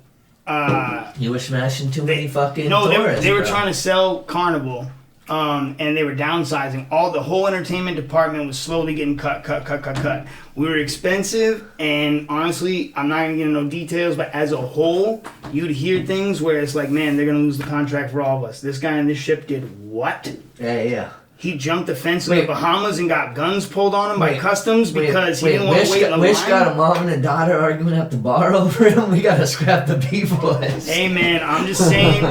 You were smashing too many fucking No, tourists, they were bro. trying to sell Carnival, and they were downsizing. The whole entertainment department was slowly getting cut. We were expensive, and honestly, I'm not gonna get into no details, but as a whole, you'd hear things where it's like, man, they're gonna lose the contract for all of us. This guy on this ship did what? Yeah. He jumped the fence in Wait. the Bahamas and got guns pulled on him by customs because he didn't want Wish to wait in the Wish line. got a mom and a daughter arguing at the bar over him. We gotta scrap the B-boys. Hey man, I'm just saying.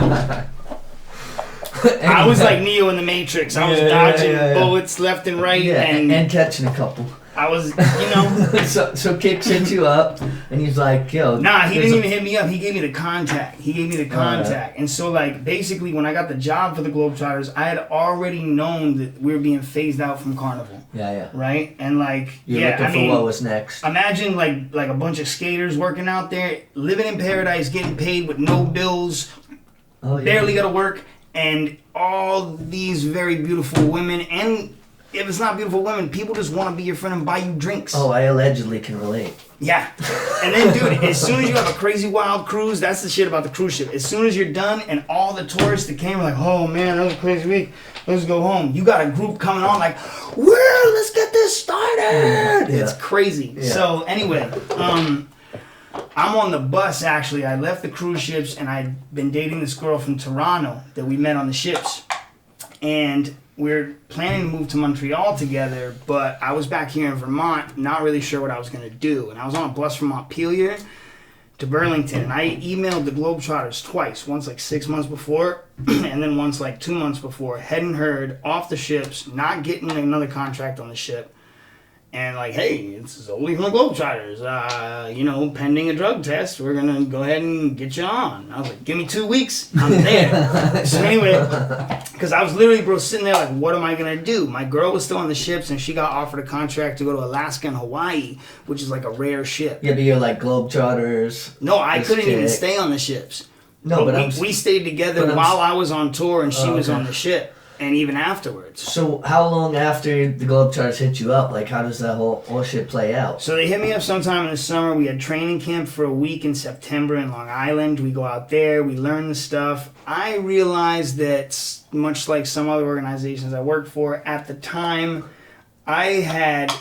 I was like Neo in the Matrix. I was dodging bullets left and right, and catching a couple. I was, you know. so Kicks hit you up, and he's like, yo. Nah, he didn't even hit me up. He gave me the contact. And so, like, basically, when I got the job for the Globetrotters, I had already known that we were being phased out from Carnival. Yeah. Right? And, like, You're looking for what was next. Imagine, like a bunch of skaters working out there, living in paradise, getting paid with no bills, barely got to work, and all these very beautiful women and if it's not beautiful women, people just want to be your friend and buy you drinks. Oh, I allegedly can relate. Yeah. And then, dude, as soon as you have a crazy wild cruise, that's the shit about the cruise ship. As soon as you're done and all the tourists that came are like, oh man, that was a crazy week. Let's go home. You got a group coming on like, well, let's get this started. Yeah. It's crazy. Yeah. So anyway, I'm on the bus actually. I left the cruise ships and I'd been dating this girl from Toronto that we met on the ships. And we're planning to move to Montreal together, but I was back here in Vermont, not really sure what I was going to do. And I was on a bus from Montpelier to Burlington, and I emailed the Globe Trotters twice, once like 6 months before, and then once like 2 months before. Hadn't heard, off the ships, not getting another contract on the ship. And like, hey, it's Zoli from the Globe Trotters. Pending a drug test, we're going to go ahead and get you on. I was like, give me 2 weeks, I'm there. So anyway, because I was literally, bro, sitting there like, what am I going to do? My girl was still on the ships, and she got offered a contract to go to Alaska and Hawaii, which is like a rare ship. Yeah, but you're like Globe Trotters. No, I couldn't even stay on the ships. No, but we stayed together while I was on tour and she was on the ship, and even afterwards. So how long after the Globetrotters hit you up? Like, how does that whole shit play out? So they hit me up sometime in the summer. We had training camp for a week in September in Long Island. We go out there, we learn the stuff. I realized that, much like some other organizations I worked for, at the time, I had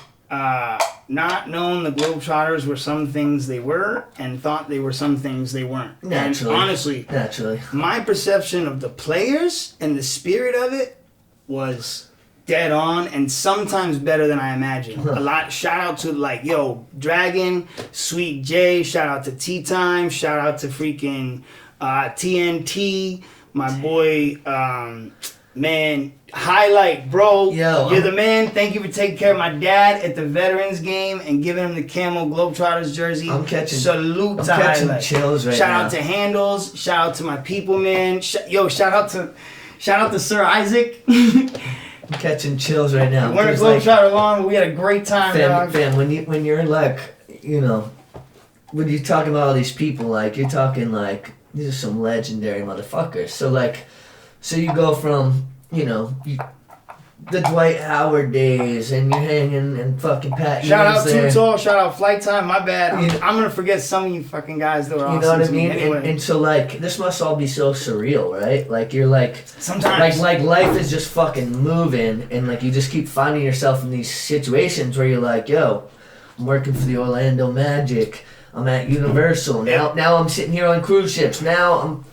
not known the Globetrotters were some things they were and thought they were some things they weren't. Naturally. And honestly, my perception of the players and the spirit of it was dead on and sometimes better than I imagined. A lot. Shout out to like, Dragon, Sweet J, shout out to Tea Time, shout out to freaking TNT, my boy, man, Highlight, bro. You're the man. Thank you for taking care of my dad at the Veterans game and giving him the camo Globetrotters jersey. I'm catching Highlight. Chills right Shout now. out to Handles. Shout out to my people, man. Shout out to Sir Isaac. I'm catching chills right now. We're a Globetrotter long, but we had a great time, dog. Fam, when you're like, when you're talking about all these people, like you're talking like these are some legendary motherfuckers. So you go from, the Dwight Howard days, and you're hanging and fucking Pat. Shout out Too Tall, shout out Flight Time, my bad. I'm going to forget some of you fucking guys that were awesome. You know what I mean? Anyway. And so, like, this must all be so surreal, right? Like, you're like... Sometimes. Like life is just fucking moving, and, like, you just keep finding yourself in these situations where you're like, yo, I'm working for the Orlando Magic. I'm at Universal. Now I'm sitting here on cruise ships. Now I'm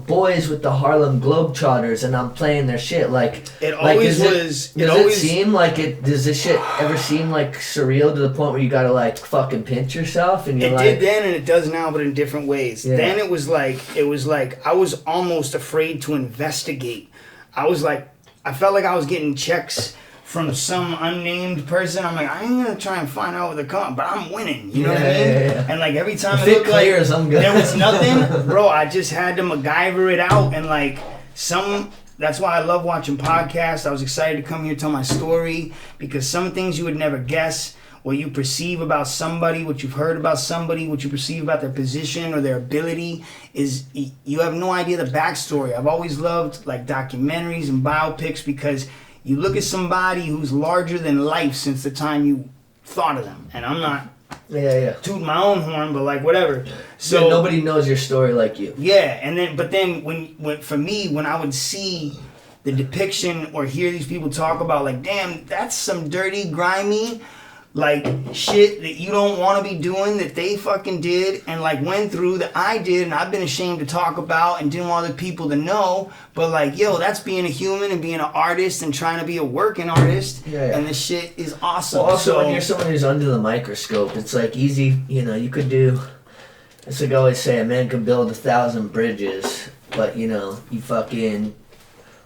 boys with the Harlem Globe Trotters and I'm playing their shit. Like it always was. Does this shit ever seem like surreal to the point where you gotta like fucking pinch yourself and you're did then and it does now, but in different ways. Yeah. Then it was like I was almost afraid to investigate. I felt like I was getting checks from some unnamed person. I'm like, I ain't gonna try and find out what they're calling, but I'm winning. You know what I mean? Yeah. And like every time if it looked clears, I'm good. There was nothing, bro. I just had to MacGyver it out, and like that's why I love watching podcasts. I was excited to come here and tell my story because some things you would never guess. What you perceive about somebody, what you've heard about somebody, what you perceive about their position or their ability is you have no idea the backstory. I've always loved like documentaries and biopics because you look at somebody who's larger than life since the time you thought of them. And I'm not tooting my own horn, but like whatever. So nobody knows your story like you. Yeah, but then when for me, when I would see the depiction or hear these people talk about like, damn, that's some dirty, grimy, like shit that you don't want to be doing that they fucking did and like went through that I did and I've been ashamed to talk about and didn't want other people to know, but like that's being a human and being an artist and trying to be a working artist. And this shit is awesome. Well, also when you're someone who's under the microscope, it's like easy, you could do, it's like I always say, a man can build 1,000 bridges, but you fucking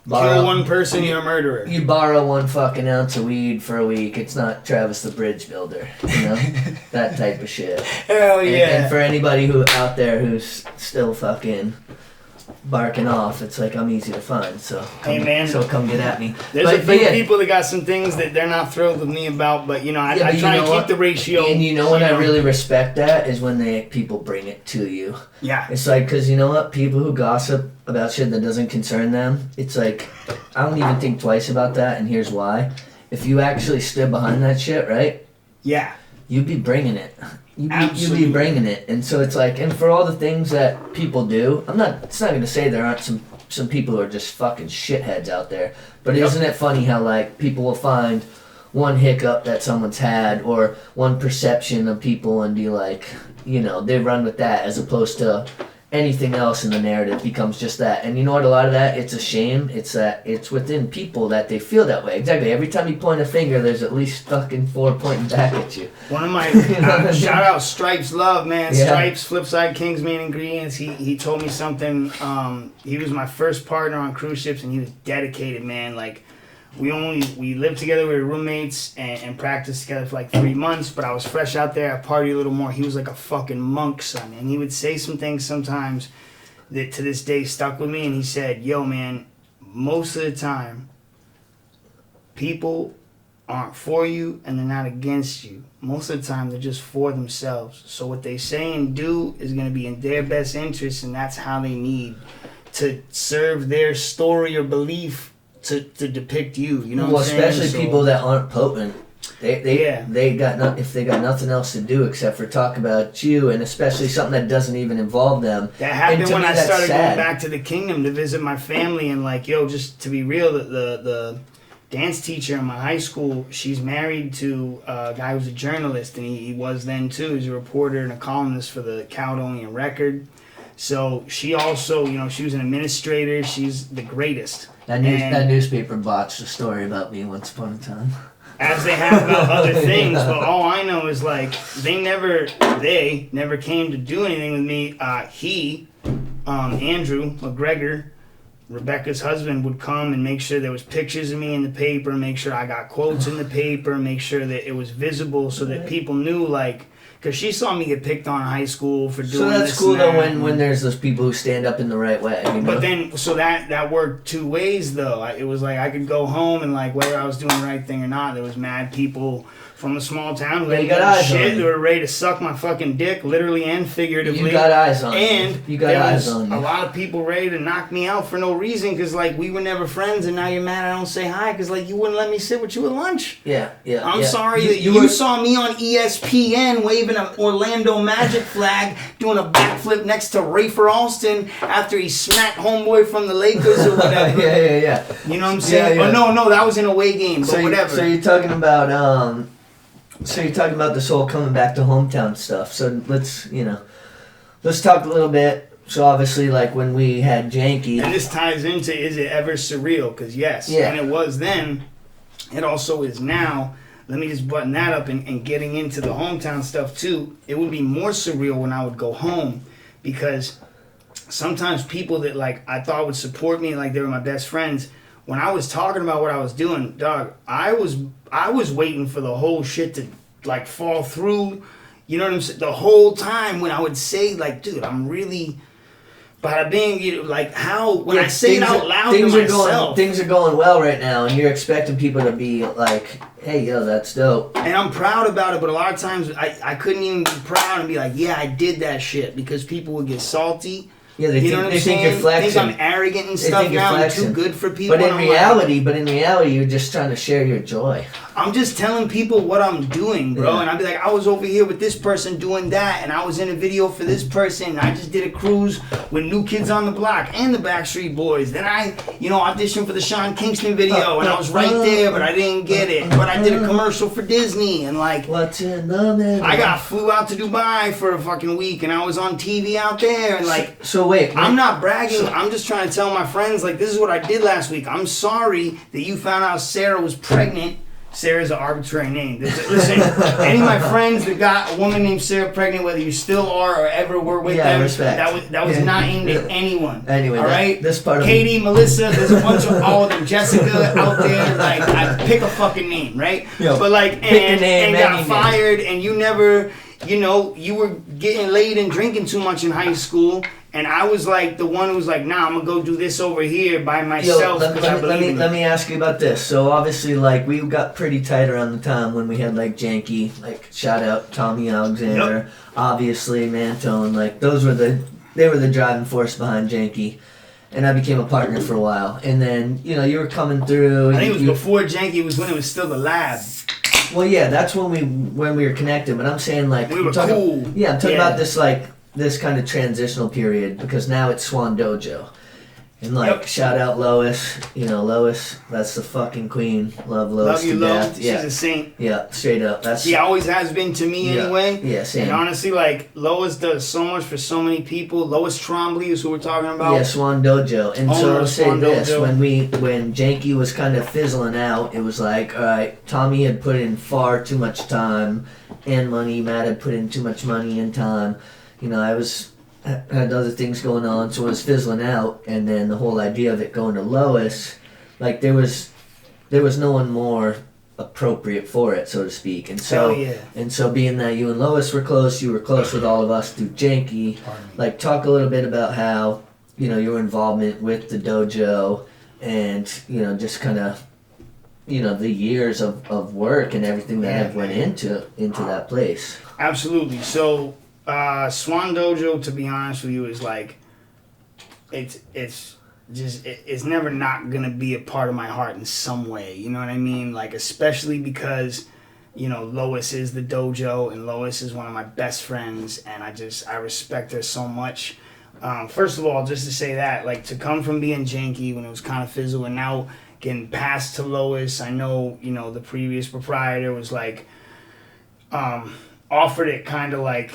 kill one person, you're a murderer. You borrow 1 fucking ounce of weed for a week, it's not Travis the Bridge Builder, that type of shit. Hell yeah. And for anybody who out there who's still fucking barking off, it's like I'm easy to find, so come get at me. There's a few people that got some things that they're not thrilled with me about, but I try and keep the ratio. And what I really respect that is when people bring it to you. Yeah. It's like, because you know what? People who gossip about shit that doesn't concern them, it's like, I don't even think twice about that, and here's why. if you actually stood behind that shit, right? Yeah. You'd be bringing it. You'd Absolutely. be bringing it. And so it's like, and for all the things that people do, it's not going to say there aren't some people who are just fucking shitheads out there. But Yep. isn't it funny how, like, people will find one hiccup that someone's had or one perception of people and be like, you know, they run with that as opposed to anything else in the narrative becomes just that. And you know what, a lot of that, it's a shame. It's that it's within people that they feel that way. Exactly. Every time you point a finger, there's at least fucking 4 pointing back at you. One of my shout out Stripes Love, man. Yeah. Stripes, Flipside Kings Main Ingredients. He told me something. He was my first partner on cruise ships, and he was dedicated, man. Like we lived together, we were roommates, and practiced together for like 3 months. But I was fresh out there, I partied a little more. He was like a fucking monk, son, and he would say some things sometimes that to this day stuck with me. And he said, "Yo, man, most of the time, people aren't for you and they're not against you. Most of the time they're just for themselves. So what they say and do is going to be in their best interest, and that's how they need to serve their story or belief to depict you." You know well, what I'm saying? especially people that aren't potent. Yeah. They got if they got nothing else to do except for talk about you, and especially something that doesn't even involve them. That happened And to when me, I that's started sad. going back to the kingdom to visit my family, and like, yo, just to be real, the dance teacher in my high school, she's married to a guy who's a journalist, and he was then too. He's a reporter and a columnist for the Caledonian Record. So she also, you know, she was an administrator. She's the greatest. That newspaper botched a story about me once upon a time. As they have about other things, but all I know is like they never came to do anything with me. Andrew McGregor, Rebecca's husband, would come and make sure there was pictures of me in the paper, make sure I got quotes in the paper, make sure that it was visible so that people knew, like, because she saw me get picked on in high school for doing this. So that's and cool though that. when there's those people who stand up in the right way. You know? But then, so that worked two ways though. It was like I could go home and like whether I was doing the right thing or not, there was mad people from a small town who Yeah, you didn't got give a eyes on shit. you. They were ready to suck my fucking dick, literally and figuratively. You got eyes on you. And You got there eyes was on you. a lot of people ready to knock me out for no reason because like we were never friends, and now you're mad I don't say hi because like you wouldn't let me sit with you at lunch. Yeah. I'm yeah. sorry that you saw me on ESPN waving an Orlando Magic flag, doing a backflip next to Rafer Alston after he smacked homeboy from the Lakers or whatever. yeah. You know what I'm saying? Yeah. Oh no, that was an away game, but whatever. So you're talking about this whole coming back to hometown stuff. So let's talk a little bit. So obviously, like when we had Janky, And this ties into is it ever surreal? Because yes, Yeah. and it was then, it also is now. Let me just button that up and getting into the hometown stuff too. It would be more surreal when I would go home because sometimes people that like I thought would support me, like they were my best friends, when I was talking about what I was doing, dog, I was waiting for the whole shit to like fall through. You know what I'm saying? The whole time when I would say like, dude, I'm really. But being like how when I say it out loud to myself, things are going well right now, and you're expecting people to be like, "Hey, yo, that's dope." and I'm proud about it. But a lot of times I couldn't even be proud and be like, "Yeah, I did that shit," because people would get salty. Yeah, they You know what I'm think saying? you're flexing. Think I'm arrogant and They stuff think you're now. I'm flexing. too good for people. But in and I'm like, reality, you're just trying to share your joy. I'm just telling people what I'm doing, bro. Yeah. And I'd be like, I was over here with this person doing that, and I was in a video for this person, and I just did a cruise with New Kids on the Block and the Backstreet Boys. Then I, auditioned for the Sean Kingston video, and I was right there, but I didn't get it. But I did a commercial for Disney, and like, What's in the middle? I flew out to Dubai for a fucking week, and I was on TV out there, and like, So wait, I'm not bragging. I'm just trying to tell my friends, like, this is what I did last week. I'm sorry that you found out Sarah was pregnant. Sarah's an arbitrary name. Listen, any of my friends that got a woman named Sarah pregnant, whether you still are or ever were with them, respect. that was not aimed at anyone. Anyway, all right. this part of Katie, Melissa, there's a bunch of all of them. Jessica out there, like I pick a fucking name, right? Yo, but like pick a name, and got any fired, and you never. You were getting laid and drinking too much in high school, and I was like the one who was like, nah, I'm gonna go do this over here by myself. Let me ask you about this. So obviously, like we got pretty tight around the time when we had like Janky, like shout out Tommy Alexander, obviously Mantone, like they were the driving force behind Janky. and I became a partner for a while. And then, you know, you were coming through. I think it was before Janky. It was when it was still the lab. Well, yeah, that's when we were connected. But I'm saying like We were cool. Yeah, I'm talking about this kind of transitional period because now it's Swan Dojo. And like, shout out Lois. You know, Lois, that's the fucking queen. Love Lois Love you, to Lo. death. She's Yeah. a saint. Yeah, straight up. That's She always has been to me anyway. Yeah, same. And honestly, like, Lois does so much for so many people. Lois Trombley is who we're talking about. Yeah, Swan Dojo. And Owner so I'll of say Swan this, Dojo. when Janky was kind of fizzling out, it was like, alright, Tommy had put in far too much time and money, Matt had put in too much money and time. You know, had other things going on, so it was fizzling out, and then the whole idea of it going to Lois, like there was no one more appropriate for it, so to speak. And so Hell yeah. and so being that you and Lois were close, you were close with all of us through Janky. Like talk a little bit about how, you know, your involvement with the dojo and, you know, just kind of, you know, the years of work and everything that have went into that place. Absolutely. So, Swan Dojo, to be honest with you, is like, it's never not gonna be a part of my heart in some way. You know what I mean? Like, especially because, you know, Lois is the dojo, and Lois is one of my best friends, and I respect her so much. First of all, just to say that, like, to come from being janky when it was kind of fizzle, and now getting passed to Lois, I know, you know, the previous proprietor was like, offered it kind of like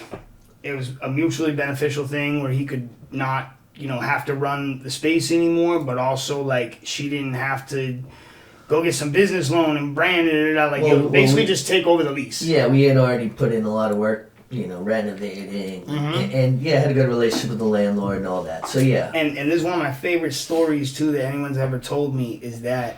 it was a mutually beneficial thing where he could not, you know, have to run the space anymore, but also like she didn't have to go get some business loan and brand it out. Like, basically just take over the lease. Yeah, we had already put in a lot of work, you know, renovating, and had a good relationship with the landlord and all that. So yeah. And this is one of my favorite stories too that anyone's ever told me, is that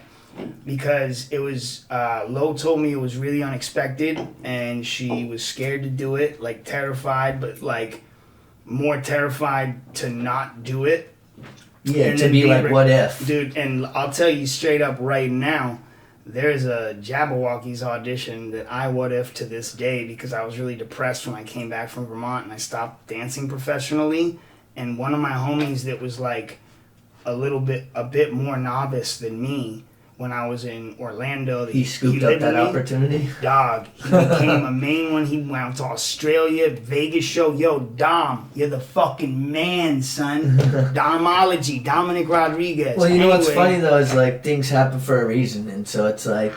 because it was Lo told me it was really unexpected and she was scared to do it, like terrified, but like more terrified to not do it. Yeah, and to be like, what if? Dude, and I'll tell you straight up right now, there's a Jabberwockies audition that I what if to this day because I was really depressed when I came back from Vermont and I stopped dancing professionally. And one of my homies that was like a bit more novice than me when I was in Orlando. He scooped up that opportunity? Dog. He became a main one. He went to Australia, Vegas show. Yo, Dom, you're the fucking man, son. Domology, Dominic Rodriguez. Well, you know what's funny though is like things happen for a reason, and so it's like,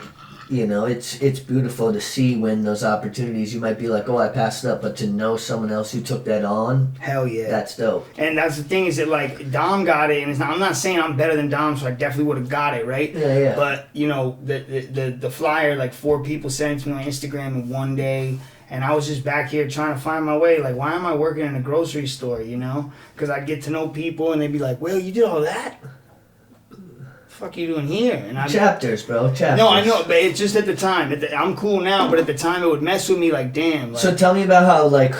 you know, it's beautiful to see when those opportunities, you might be like, oh, I passed it up, but to know someone else who took that on, hell yeah, that's dope. And that's the thing is that like Dom got it, and it's not, I'm not saying I'm better than Dom, so I definitely would have got it, right? Yeah. But you know, the flyer, like 4 people sent it to me on Instagram in one day. And I was just back here trying to find my way. Like, why am I working in a grocery store, you know? Because I'd get to know people, and they'd be like, well, you did all that? Fuck you doing here? And chapters, bro. Chapters. No, I know, but it's just at the time. I'm cool now, but at the time it would mess with me. Like, damn. Like, so tell me about how, like,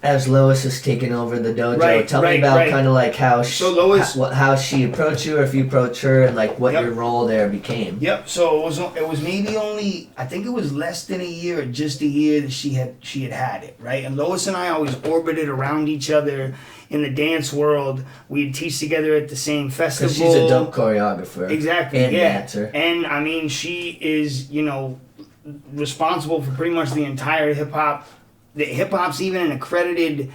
as Lois has taken over the dojo, tell me about kind of like how how she approached you, or if you approached her, and like what your role there became. Yep. So it was maybe only, I think it was less than a year, or just a year that she had it, right? And Lois and I always orbited around each other in the dance world. We'd teach together at the same festival. She's a dope choreographer. Exactly. And dancer. And I mean, she is, you know, responsible for pretty much the entire hip hop. The hip hop's even an accredited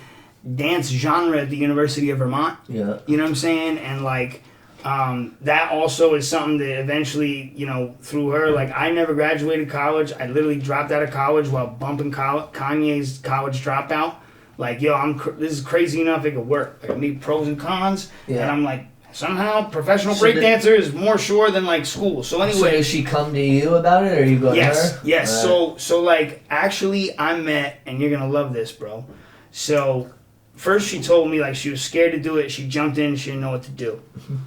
dance genre at the University of Vermont. Yeah. You know what I'm saying? And like, that also is something that eventually, you know, through her, like I never graduated college. I literally dropped out of college while bumping Kanye's College Dropout. Like, yo, this is crazy enough it could work. Like, I need pros and cons. Yeah. And I'm like, somehow professional breakdancer is more sure than like school. So anyway, so does she come to you about it, or you go to her? Yes. So like actually I met, and you're gonna love this, bro. So first she told me like she was scared to do it. She jumped in, she didn't know what to do.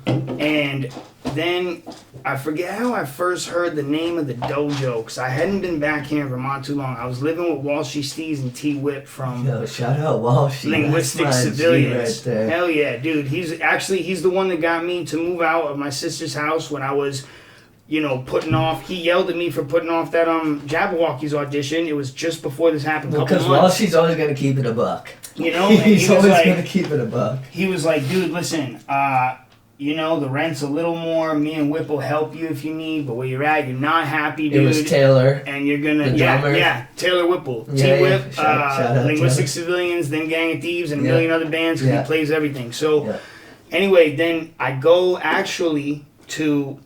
And then I forget how I first heard the name of the dojo, because I hadn't been back here in Vermont too long. I was living with Walshy Steez and T Whip from shout out Walshy. Linguistic Civilians. Right there. Hell yeah, dude. He's the one that got me to move out of my sister's house when I was, you know, putting off. He yelled at me for putting off that Jabberwockies audition. It was just before this happened. Because Walshy's always gonna keep it a buck. You know, and he's always gonna keep it a buck. He was like, dude, listen, you know, the rent's a little more. Me and Whip will help you if you need, but where you're at, you're not happy, dude. It was Taylor. And you're gonna, the drummer. Taylor Whipple. Yeah, T-Whip, shout out Linguistic Taylor. Civilians, then Gang of Thieves, and a million other bands, because he plays everything. So, anyway, then I go actually to,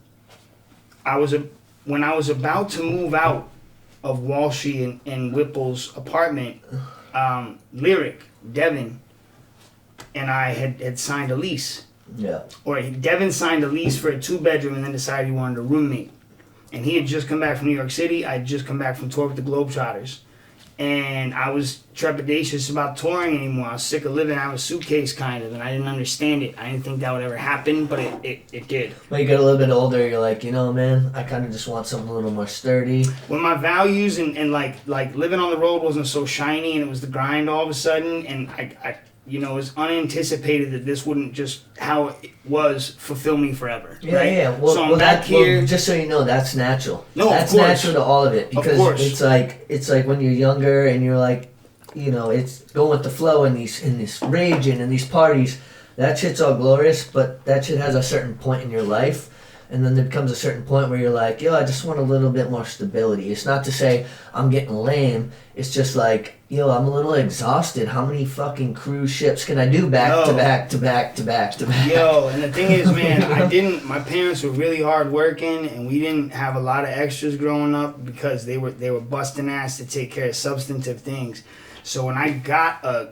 when I was about to move out of Walshy and Whipple's apartment, Lyric, Devin, and I had signed a lease. Yeah. Or Devin signed a lease for a 2-bedroom and then decided he wanted a roommate. And he had just come back from New York City. I had just come back from tour with the Globe Trotters. And I was trepidatious about touring anymore. I was sick of living out of a suitcase, kind of, and I didn't understand it. I didn't think that would ever happen, but it did. When you get a little bit older, you're like, you know, man, I kind of just want something a little more sturdy. When my values and like living on the road wasn't so shiny and it was the grind all of a sudden, and I you know, it was unanticipated that this wouldn't just how it was fulfill me forever. Yeah, right? yeah. Well, so I'm back here. Well, just so you know, that's natural. No, that's of course. natural to all of it because Of course. it's like when you're younger and you're like, you know, it's going with the flow and this raging and these parties. That shit's all glorious, but that shit has a certain point in your life. And then there becomes a certain point where you're like, yo, I just want a little bit more stability. It's not to say I'm getting lame. It's just like, yo, I'm a little exhausted. How many fucking cruise ships can I do back to back to back to back to back? Yo, and the thing is, man, my parents were really hard working, and we didn't have a lot of extras growing up because they were busting ass to take care of substantive things. So when I got a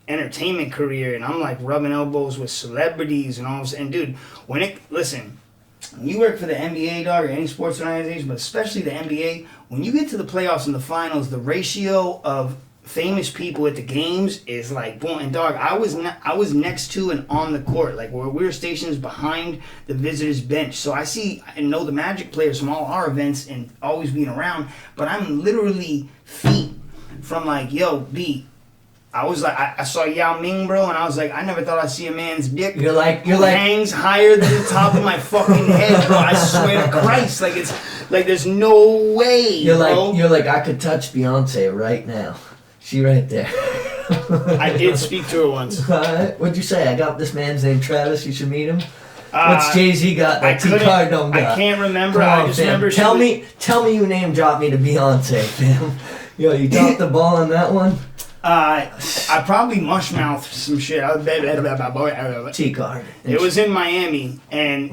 entertainment career and I'm like rubbing elbows with celebrities and all, and dude, when you work for the NBA, dog, or any sports organization, but especially the NBA, when you get to the playoffs and the finals, the ratio of famous people at the games is like boom. And dog, I was next to and on the court, like where we were stationed behind the visitors bench. So I see and know the Magic players from all our events and always being around, but I'm literally feet from like, yo, B. I was like, I saw Yao Ming, bro, and I was like, I never thought I'd see a man's dick You're like hangs higher than the top of my fucking head, bro. I swear to Christ, like it's like there's no way. You're bro. like I could touch Beyonce right now. She right there. I did speak to her once. What'd you say? I got this man's name Travis. You should meet him. What's Jay-Z got that T-Card don't got? I can't remember. Come on, I just fam. remember. Tell me you name drop me to Beyonce, fam. Yo, you dropped the ball on that one. I probably mushmouthed some shit. I was T-Card. It was in Miami, and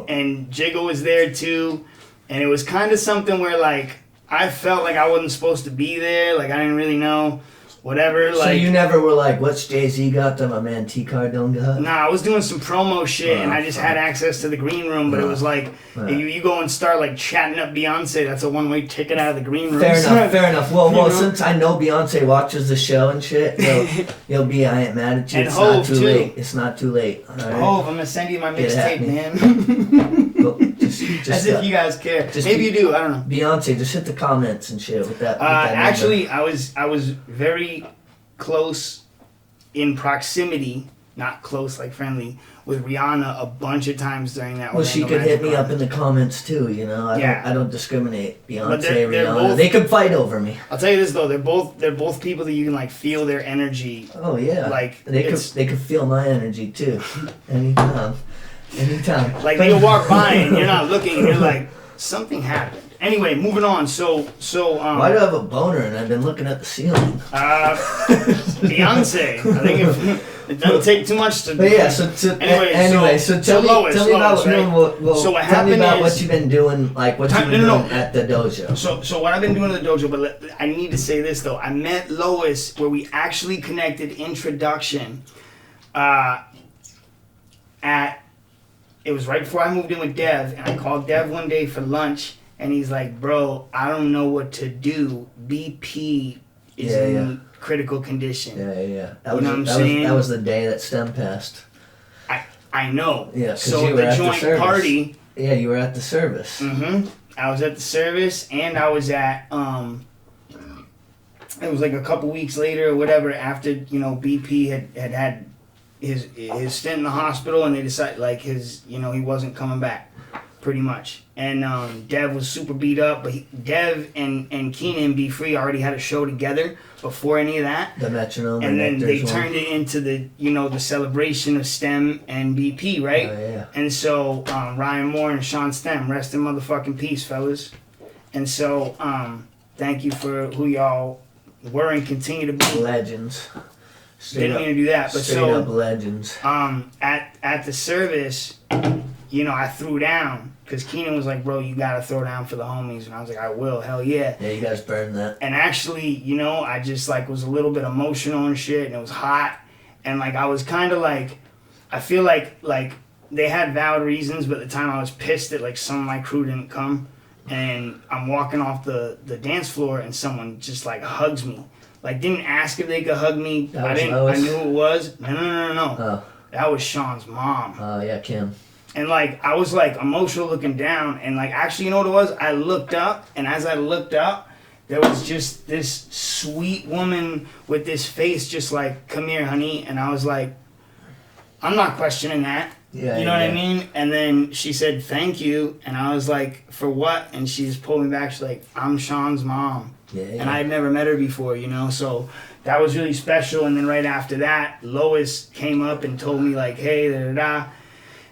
Jigga was there too, and it was kind of something where like I felt like I wasn't supposed to be there. Like I didn't really know. Whatever, like. So you never were like, what's Jay-Z got that my man T-Card don't got? Nah, I was doing some promo shit, and I just had access to the green room, but it was like, you go and start like chatting up Beyonce, that's a one-way ticket out of the green room. Fair enough. Well, since I know Beyonce watches the show and shit, yo, B, I ain't mad at you. And It's Hov, not too too. late. It's not too late. All right? Hov, I'm gonna send you my Get at mixtape, me. man. Just As if you guys care. Maybe you do, I don't know. Beyonce, just hit the comments and shit with that. Actually, I was very close in proximity, not close like friendly, with Rihanna a bunch of times during that. Well, she Orlando could hit Magic me run. up in the comments too, you know. I don't discriminate. Beyonce, they're Rihanna, both- they could fight over me. I'll tell you this though, they're both people that you can like feel their energy. Oh yeah, Like, they could feel my energy too, anytime. Like they can walk by and you're not looking and you're like, something happened. Anyway, moving on. So why do I have a boner and I've been looking at the ceiling? Beyonce. I think it doesn't take too much to. But yeah, so tell me Lois, about right? So what tell me happened about is, what you've been doing, like what you've been doing at the dojo. So what I've been doing at the dojo, but I need to say this though. I met Lois where we actually connected introduction. It was right before I moved in with Dev, and I called Dev one day for lunch, and he's like, "Bro, I don't know what to do. BP is in critical condition." Yeah. That was the day that STEM passed. I know. Yeah, 'cause so you were the at the joint service. party. Yeah, you were at the service. I was at the service, and I was at it was like a couple weeks later or whatever after BP had his stint in the hospital, and they decided like he wasn't coming back. pretty much. And Dev was super beat up, but Dev and Keenan Be Free already had a show together before any of that. The metronome. And then they one. turned it into the the celebration of STEM and BP, right? Oh, yeah. And so Ryan Moore and Sean Stem, rest in motherfucking peace, fellas. And so thank you for who y'all were and continue to be. Legends. Didn't mean to do that, but straight up legends. At the service, I threw down because Keenan was like, "Bro, you gotta throw down for the homies," and I was like, "I will, hell yeah." Yeah, you guys burned that. And actually, I just like was a little bit emotional and shit, and it was hot, and like I was kind of like, I feel like they had valid reasons, but at the time I was pissed that like some of my crew didn't come, and I'm walking off the dance floor and someone just like hugs me. Like, didn't ask if they could hug me. I knew who it was. No. Oh. That was Sean's mom. Oh, yeah, Kim. And, like, I was, like, emotional looking down. And, like, actually, you know what it was? I looked up. And as I looked up, there was just this sweet woman with this face just like, "Come here, honey." And I was like, I'm not questioning that. Yeah, you know what I mean? And then she said, "Thank you." And I was like, "For what?" And she just pulled me back. She's like, "I'm Sean's mom." Yeah. And I had never met her before, so that was really special. And then right after that, Lois came up and told me like, "Hey, da-da-da."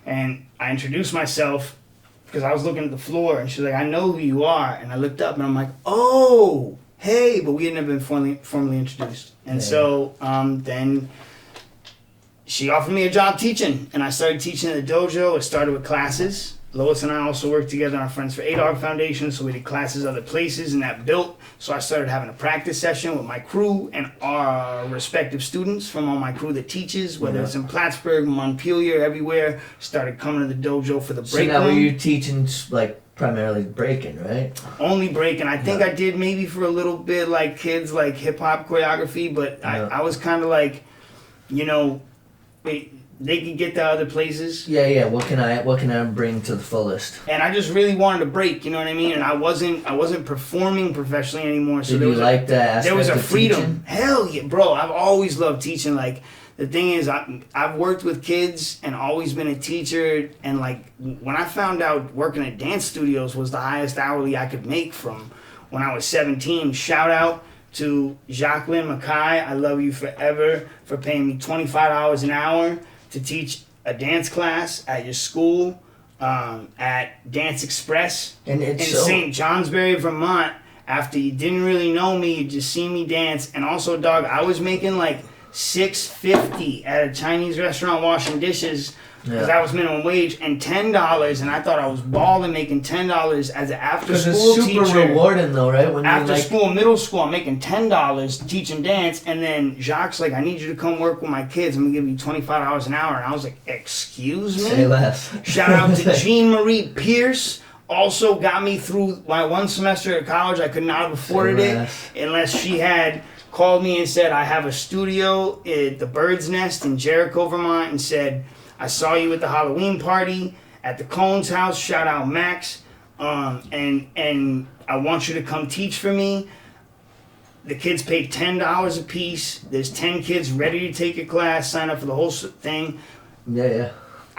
And I introduced myself because I was looking at the floor, and she's like, "I know who you are." And I looked up and I'm like, "Oh, hey," but we had never been formally introduced. And so then she offered me a job teaching, and I started teaching at the dojo. It started with classes. Lois and I also worked together on our Friends for A-Dog Foundation, so we did classes other places, and that built. So I started having a practice session with my crew and our respective students from all my crew that teaches, whether it's in Plattsburgh, Montpelier, everywhere. Started coming to the dojo for the break. So now were you teaching like primarily breaking, right? Only breaking. I think I did maybe for a little bit like kids, like hip-hop choreography, but I was kind of like, they could get to other places. Yeah. What can I bring to the fullest? And I just really wanted to break, you know what I mean? And I wasn't performing professionally anymore. So Did you like that aspect? There was a of freedom. Teaching? Hell yeah, bro! I've always loved teaching. Like the thing is, I've worked with kids and always been a teacher. And like when I found out working at dance studios was the highest hourly I could make from when I was 17. Shout out to Jacqueline Mackay. I love you forever for paying me $25 an hour to teach a dance class at your school, at Dance Express in St. Johnsbury, Vermont. After you didn't really know me, you just seen me dance. And also, dog, I was making like $6.50 at a Chinese restaurant washing dishes because that was minimum wage, and $10. And I thought I was balling making $10 as an after-school teacher. Because it's super rewarding, though, right? When after school, middle school, I'm making $10 teaching dance, and then Jacques like, "I need you to come work with my kids. I'm gonna give you $25 an hour." And I was like, "Excuse me?" Say less. Shout out to Jean Marie Pierce. Also got me through my one semester at college. I could not have afforded it unless she had called me and said, "I have a studio at the Bird's Nest in Jericho, Vermont," and said, "I saw you at the Halloween party at the Cone's house. Shout out Max. And I want you to come teach for me." The kids pay $10 a piece. There's 10 kids ready to take a class. Sign up for the whole thing. Yeah.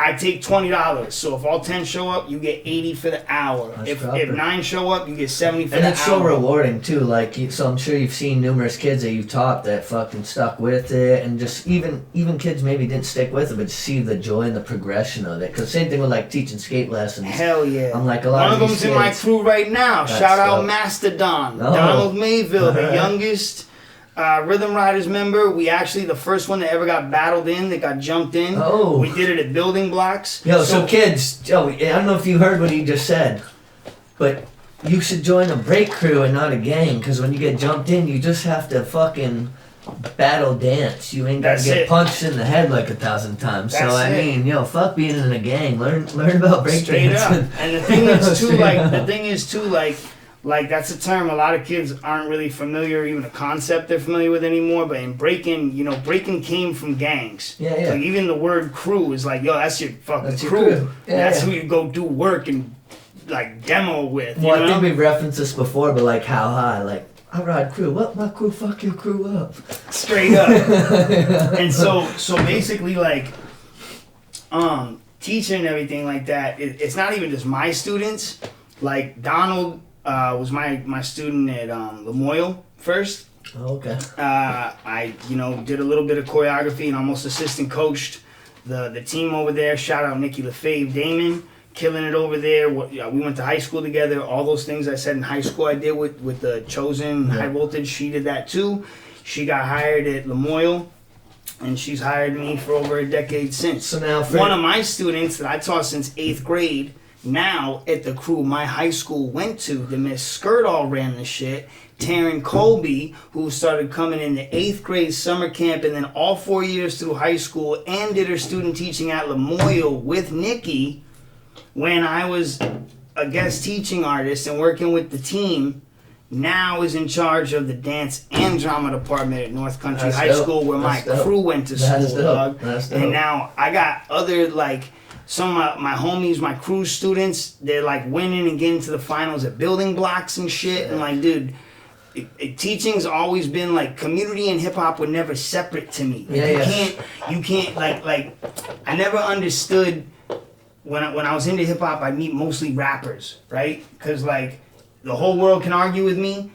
I take $20. So if all 10 show up, you get $80 for the hour. If 9 show up, you get $70 for the hour. And it's so rewarding too. Like, so I'm sure you've seen numerous kids that you've taught that fucking stuck with it, and just even kids maybe didn't stick with it, but see the joy and the progression of it. Because same thing with like teaching skate lessons. Hell yeah. I'm like a lot of One of these them's in my kids, crew right now. Shout out Mastodon. Donald Mayville, the youngest Rhythm Riders member. We actually the first one that ever got battled in, that got jumped in. Oh. We did it at Building Blocks. So kids, I don't know if you heard what he just said, but you should join a break crew and not a gang, because when you get jumped in, you just have to fucking battle dance. You ain't gotta get punched in the head like 1,000 times. So I mean, fuck being in a gang. Learn about break Straight dancing. up. And the thing is too, like that's a term a lot of kids aren't really familiar, even a concept they're familiar with anymore. But in breaking, breaking came from gangs. Yeah. Like even the word crew is like, that's your fucking crew. That's who you go do work and like demo with. Well, I think we've referenced this before, but like how high, like I ride crew. What my crew? Fuck your crew up. Straight up. And so basically like, teaching and everything like that, it's not even just my students. Like Donald was my student at Lemoyle first. Oh, okay. I did a little bit of choreography and almost assistant coached the team over there. Shout out Nikki LaFave Damon, killing it over there. We went to high school together. All those things I said in high school I did with the Chosen High Voltage. She did that too. She got hired at Lemoyle, and she's hired me for over a decade since. So now one of my students that I taught since 8th grade, now at the crew my high school went to, the Miss Skirtall ran the shit. Taryn Colby, who started coming in the 8th grade summer camp and then all 4 years through high school and did her student teaching at Lemoyle with Nikki when I was a guest teaching artist and working with the team, now is in charge of the dance and drama department at North Country High School where my crew went to school, dog. And now I got other, like, some of my homies, my crew students, they're like winning and getting to the finals at building blocks and shit. And like, dude, teaching's always been like, community and hip hop were never separate to me. Like, you can't like I never understood when I was into hip hop, I meet mostly rappers, right? Because like the whole world can argue with me.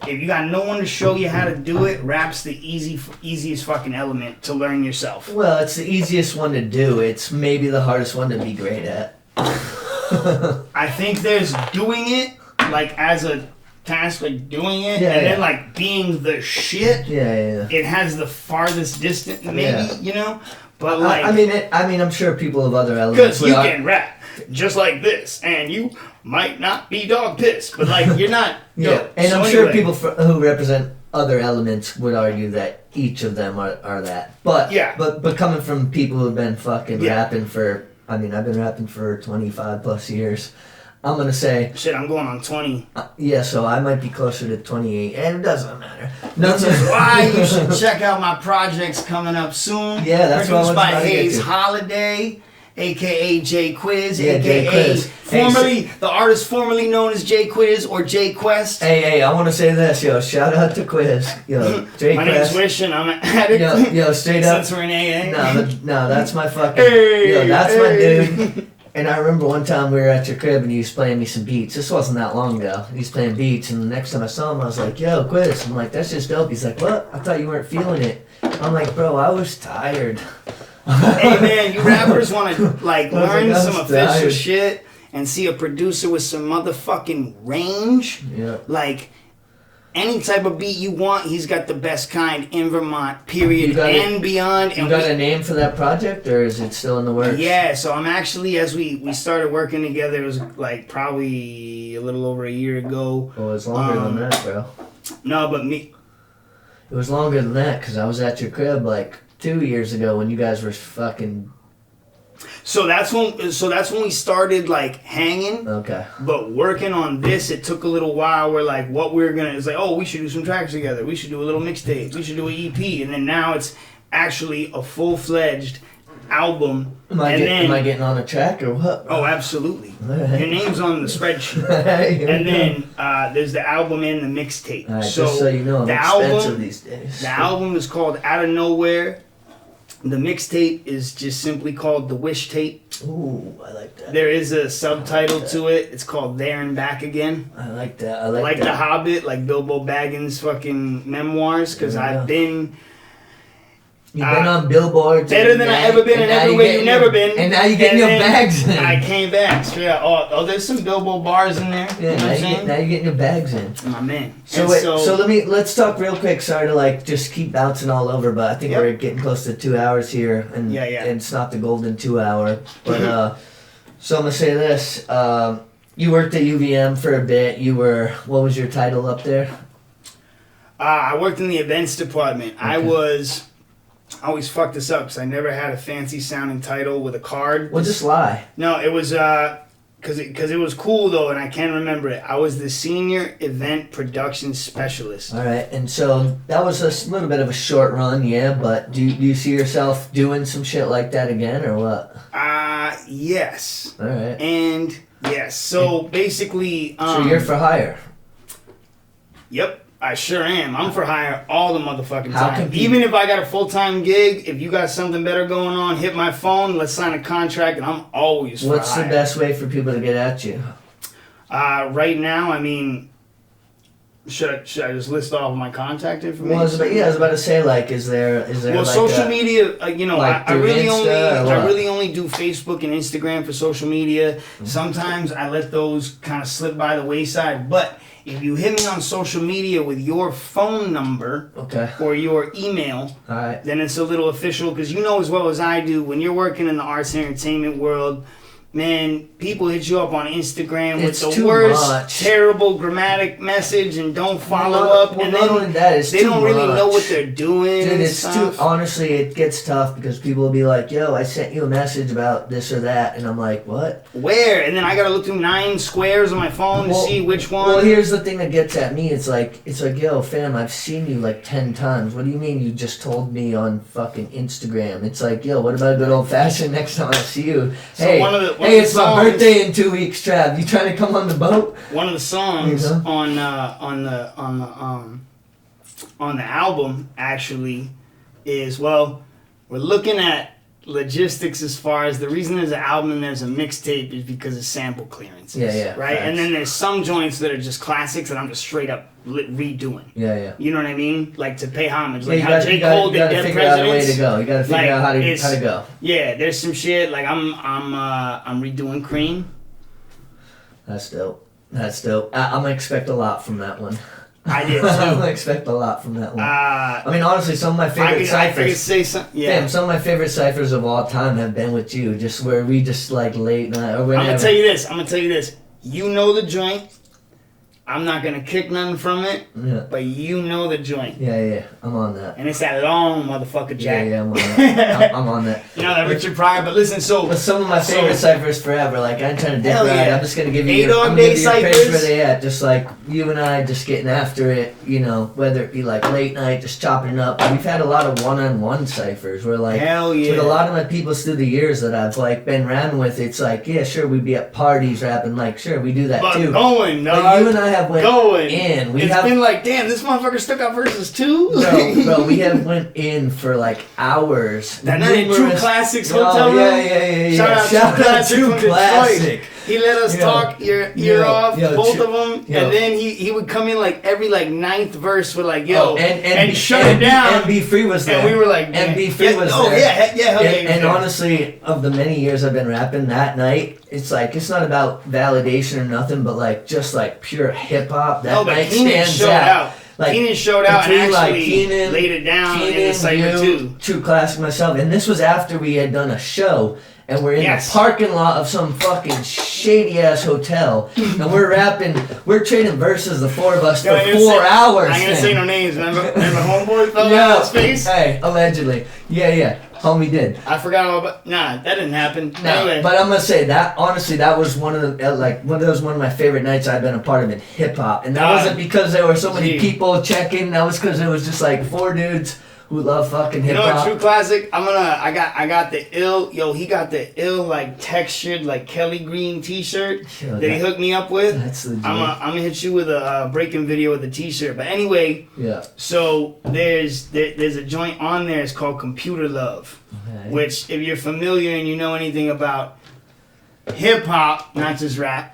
If you got no one to show you how to do it, rap's the easiest fucking element to learn yourself. Well, it's the easiest one to do. It's maybe the hardest one to be great at. I think there's doing it, like as a task, like doing it, then like being the shit. It has the farthest distance, maybe, you know? But like... I mean, I'm sure people of other elements... Because you can rap just like this, and you might not be dog pissed, but like, you're not... And so I'm sure people who represent other elements would argue that each of them are that. But but coming from people who've been fucking rapping for... I mean, I've been rapping for 25 plus years. I'm going to say... Shit, I'm going on 20. So I might be closer to 28, and it doesn't matter. Which is why you should check out my projects coming up soon. Yeah, that's what I was Produced by about to get Hayes to. Holiday, a.k.a. J Quiz, Yeah, a.k.a. J Quiz. The artist formerly known as J Quiz or J Quest. Hey, I want to say this, yo. Shout out to Quiz. Yo, J My Quest. name's Wish and I'm an addict. Yo, straight up. Since we're in AA. No, that's my fucking... that's my dude. And I remember one time we were at your crib and you was playing me some beats. This wasn't that long ago. He was playing beats, and the next time I saw him, I was like, yo, Quiz. I'm like, that's just dope. He's like, what? I thought you weren't feeling it. I'm like, bro, I was tired. Hey, man, you rappers want to, like, learn like, some official tired. shit and see a producer with some motherfucking range. Yeah. Like, any type of beat you want, he's got the best kind in Vermont, period, and beyond. You got a name for that project, or is it still in the works? Yeah, so I'm actually, as we started working together, it was like probably a little over a year ago. Well, it was longer than that, bro. No, but me... It was longer than that, because I was at your crib like 2 years ago when you guys were fucking... So that's when we started like hanging. Okay. But working on this, it took a little while. We're like, what we're gonna... It's like, oh, we should do some tracks together. We should do a little mixtape. We should do an EP. And then now it's actually a full-fledged album. Am I getting on a track or what? Oh, absolutely. Right. Your name's on the spreadsheet. And then there's the album and the mixtape. Right, just so you know, I'm expensive these days. The album is called Out of Nowhere. The mixtape is just simply called The Wish Tape. Ooh, I like that. There is a subtitle to it. It's called There and Back Again. I like that. I like like that. The Hobbit, like Bilbo Baggins' fucking memoirs, because I've been... You've been on billboards. Better than I ever been and everywhere you've never been. And now you're getting your bags in. I came back straight out. Oh, there's some Bilbo bars in there. Yeah, you know now you're getting your bags in. My man. So let's talk real quick. Sorry to like just keep bouncing all over, but I think we're getting close to 2 hours here, and it's not the golden 2 hour. But so I'm gonna say this: you worked at UVM for a bit. What was your title up there? I worked in the events department. Okay. I always fuck this up because I never had a fancy sounding title with a card. Well, just lie. No, it was because it was cool though, and I can remember it. I was the senior event production specialist. All right, and so that was a little bit of a short run, yeah. But do you see yourself doing some shit like that again, or what? Yes. All right. And yes, so basically, so you're for hire. Yep. I sure am. I'm for hire all the motherfucking How time. can Even if I got a full-time gig, if you got something better going on, hit my phone, let's sign a contract, and I'm always for What's hire. the best way for people to get at you? Right now, I mean, should I just list off my contact information? Well, I was about to say, like, is there Well, like social media, you know, like I really Insta or what? really only do Facebook and Instagram for social media. Sometimes I let those kind of slip by the wayside, but if you hit me on social media with your phone number Okay. or your email, All right. then it's a little official, because you know as well as I do, when you're working in the arts and entertainment world, man, people hit you up on Instagram with It's the too worst, much. terrible grammatic message and don't follow Well, up. well, And not then only that, it's they too don't really know much. what they're doing. Dude, and it's stuff. too. Honestly, it gets tough because people will be like, "Yo, I sent you a message about this or that," and I'm like, "What?" Where? And then I gotta look through 9 squares on my phone to see which one. Well, here's the thing that gets at me. It's like, "Yo, fam, I've seen you like 10 times. What do you mean you just told me on fucking Instagram?" It's like, "Yo, what about a good old fashioned next time I see you? So Hey, one of the it's my songs- birthday in 2 weeks, Trav. You trying to come on the boat?" One of the songs You know? on the album actually is, well, we're looking at logistics as far as the reason there's an album and there's a mixtape is because of sample clearances. Yeah, Right? facts. And then there's some joints that are just classics that I'm just straight up redoing. Yeah. You know what I mean? Like to pay homage. Yeah, Like how J. Cole you did gotta Dead figure out a way Presidents. to go. You gotta figure Like, out how it's- to go. Yeah, there's some shit like I'm redoing Cream. That's dope. I'm gonna expect a lot from that one. I did I'm too. gonna expect a lot from that one. Uh, I mean, honestly, some of my I favorite could ciphers. say something. Yeah. Damn, some of my favorite ciphers of all time have been with you. Just where we just like late night or whatever. I'm gonna tell you this. You know the joint. I'm not gonna kick nothing from it, Yeah, but you know the joint. yeah. I'm on that. And it's that long motherfucker, Jack. Yeah, I'm on that. I'm on that. You know that Richard Pryor. But listen, so But some of my favorite ciphers forever. Like I ain't trying to dick Hell ride. yeah. I'm just gonna give you. Eight Your, Dog I'm Day gonna give you your praise ciphers. where they at. Just like you and I, just getting after it. You know, whether it be like late night, just chopping it up. We've had a lot of one-on-one ciphers. Where like hell yeah. with a lot of my people through the years that I've like been rapping with, it's like, yeah, sure, we'd be at parties rapping, like, sure, we do that but too. going, But dog. you and I have went going. in. We It's have, been like, damn, this motherfucker stuck out verses too. bro, we have went in for like hours. That night at True Numerous- Classics Oh, Hotel Room. yeah. Shout out True from Detroit. Classic. He let us talk ear off, both of them, yo. and then he would come in like every like 9th verse with like, yo, Oh, and shut it down. And Be Free was there. And we were like, and Be man. Free was oh, there. yeah, And honestly, of the many years I've been rapping, that night, it's like, it's not about validation or nothing, but like, just like pure hip hop. That no, but night Keenan stands showed out. out. Like, Keenan showed out and between, like, actually Keenan- laid it down in the Keenan, cypher you, too. True Classic, myself, and this was after we had done a show, and we're in Yes. the parking lot of some fucking shady ass hotel, and we're rapping, we're trading verses, the four of us, Yo, I for ain't gonna 4 say- hours. I ain't gonna fam. say no names. Remember Homeboy fell Yeah. out of his face? Hey, allegedly. Yeah. Homie did. I forgot all about. Nah, that didn't happen. No, Anyway, but I'm gonna say that honestly, that was one of the one of my favorite nights I've been a part of in hip hop, and that wasn't because there were so many Gee. people checking. That was because it was just like 4 dudes who love fucking you hip know what, hop. True Classic? I got the ill. Yo, he got the ill like textured like Kelly Green T-shirt Yo, that he hooked me up with. That's legit. I'm gonna hit you with a breaking video with the T-shirt. But anyway, Yeah. so there's a joint on there. It's called Computer Love, Okay. which if you're familiar and you know anything about hip hop, not just rap.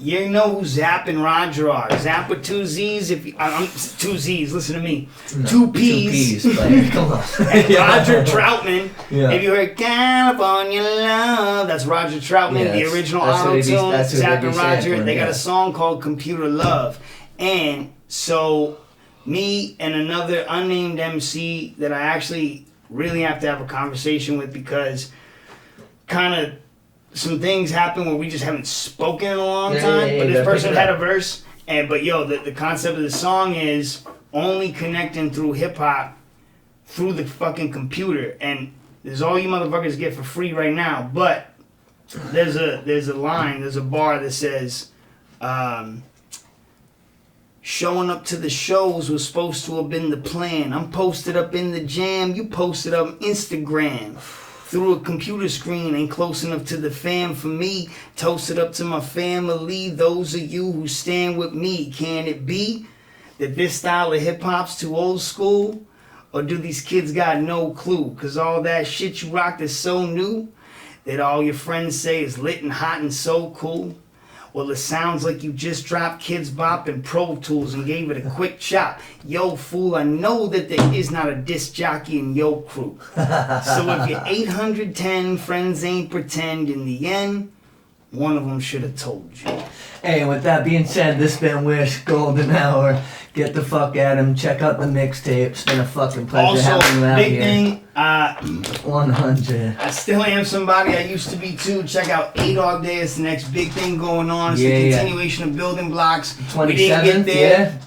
You know who Zapp and Roger are. Zapp with 2 Z's. If you, I'm 2 Z's, listen to me. No, 2 P's. 2 P's, player. Come on. And Yeah. Roger Troutman. Yeah. If you heard California Love, that's Roger Troutman, Yeah, the that's- original that's what auto it be- tune. that's what Zapp it be and saying Roger, for, they got yeah. a song called Computer Love. And so me and another unnamed MC that I actually really have to have a conversation with, because kind of some things happen where we just haven't spoken in a long Yeah, time. yeah, But you this gotta person pick it had up. a verse, but the concept of the song is only connecting through hip hop through the fucking computer, and this is all you motherfuckers get for free right now. But there's a line, there's a bar that says, showing up to the shows was supposed to have been the plan. I'm posted up in the jam, you posted up Instagram. Through a computer screen, ain't close enough to the fam for me. Toasted up to my family, those of you who stand with me. Can it be that this style of hip hop's too old school? Or do these kids got no clue? Cause all that shit you rocked is so new that all your friends say is lit and hot and so cool. Well, it sounds like you just dropped Kids Bop and Pro Tools and gave it a quick chop. Yo, fool, I know that there is not a disc jockey in your crew. So if your 810 friends ain't pretend, in the end, one of them should have told you. Hey, with that being said, this been Wish Golden Hour. Get the fuck at him. Check out the mixtape. It's been a fucking pleasure Also, having you out big here. thing, 100. I still am somebody I used to be too. Check out A-Dog Day. It's the next big thing going on. It's the continuation of Building Blocks. 27th, we didn't get there. yeah.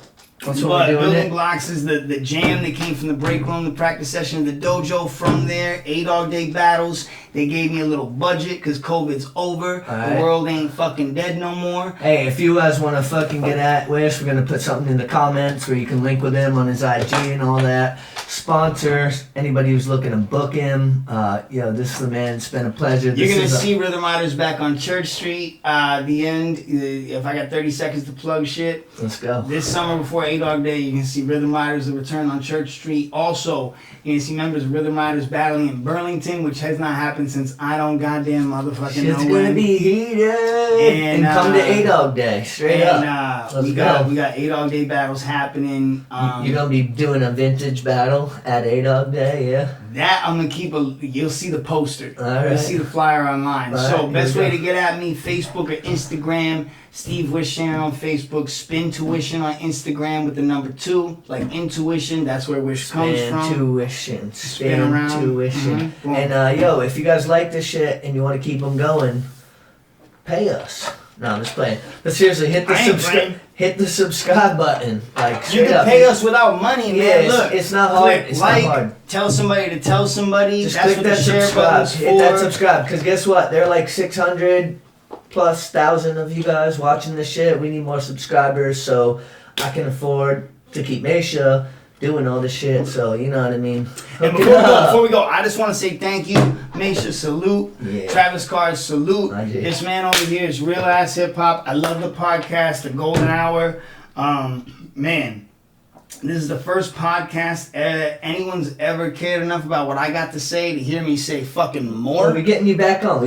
That's what we're doing. Building Blocks is the jam that came from the break room, the practice session, the dojo. From there, A-Dog Day battles. They gave me a little budget because COVID's over. Right. The world ain't fucking dead no more. Hey, if you guys want to fucking get at Wish, we're going to put something in the comments where you can link with him on his IG and all that. Sponsors, anybody who's looking to book him, this is the man. It's been a pleasure. You're going to see Rhythm Riders back on Church Street. The end, if I got 30 seconds to plug shit. Let's go. This summer before A-Dog Day, you can see Rhythm Riders the return on Church Street. Also, you can see members of Rhythm Riders battling in Burlington, which has not happened since I don't goddamn motherfucking know Shit's when. gonna be heated. And come to A-Dog Day, straight up. We got A-Dog Day battles happening. You're gonna be doing a vintage battle at A-Dog Day, yeah? That I'm gonna keep you'll see the poster. All You'll see the flyer online. All So right, best here we way go. to get at me, Facebook or Instagram. Steve Wish Shannon on Facebook. Spin Tuition on Instagram with the number 2, like intuition. That's where Wish comes from. Tuition. Spin around. Tuition. Mhm. And if you guys like this shit and you want to keep them going, pay us. No, I'm just playing. But seriously, hit the subscribe button. Like You straight can up. pay us without money, man. Yeah, Look, it's not hard. click It's like, not hard. tell somebody to tell somebody. Just That's click what the that share subscribe. button's Hit that for. subscribe. Because guess what? There are like 600,000+ of you guys watching this shit. We need more subscribers so I can afford to keep Mesha doing all this shit. So, you know what I mean? And Hook it up. before we go, I just want to say thank you. Mesha, salute. Yeah. Travis Card, salute. I did. This man over here is real ass hip hop. I love the podcast, The Golden Hour. Man, this is the first podcast anyone's ever cared enough about what I got to say to hear me say fucking more. Well, we're getting you back on.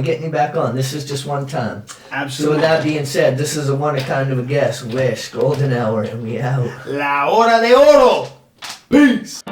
This is just one time. Absolutely. So with that being said, this is a one of kind of a guest. Wish Golden Hour, and we out. La Hora de Oro. Peace.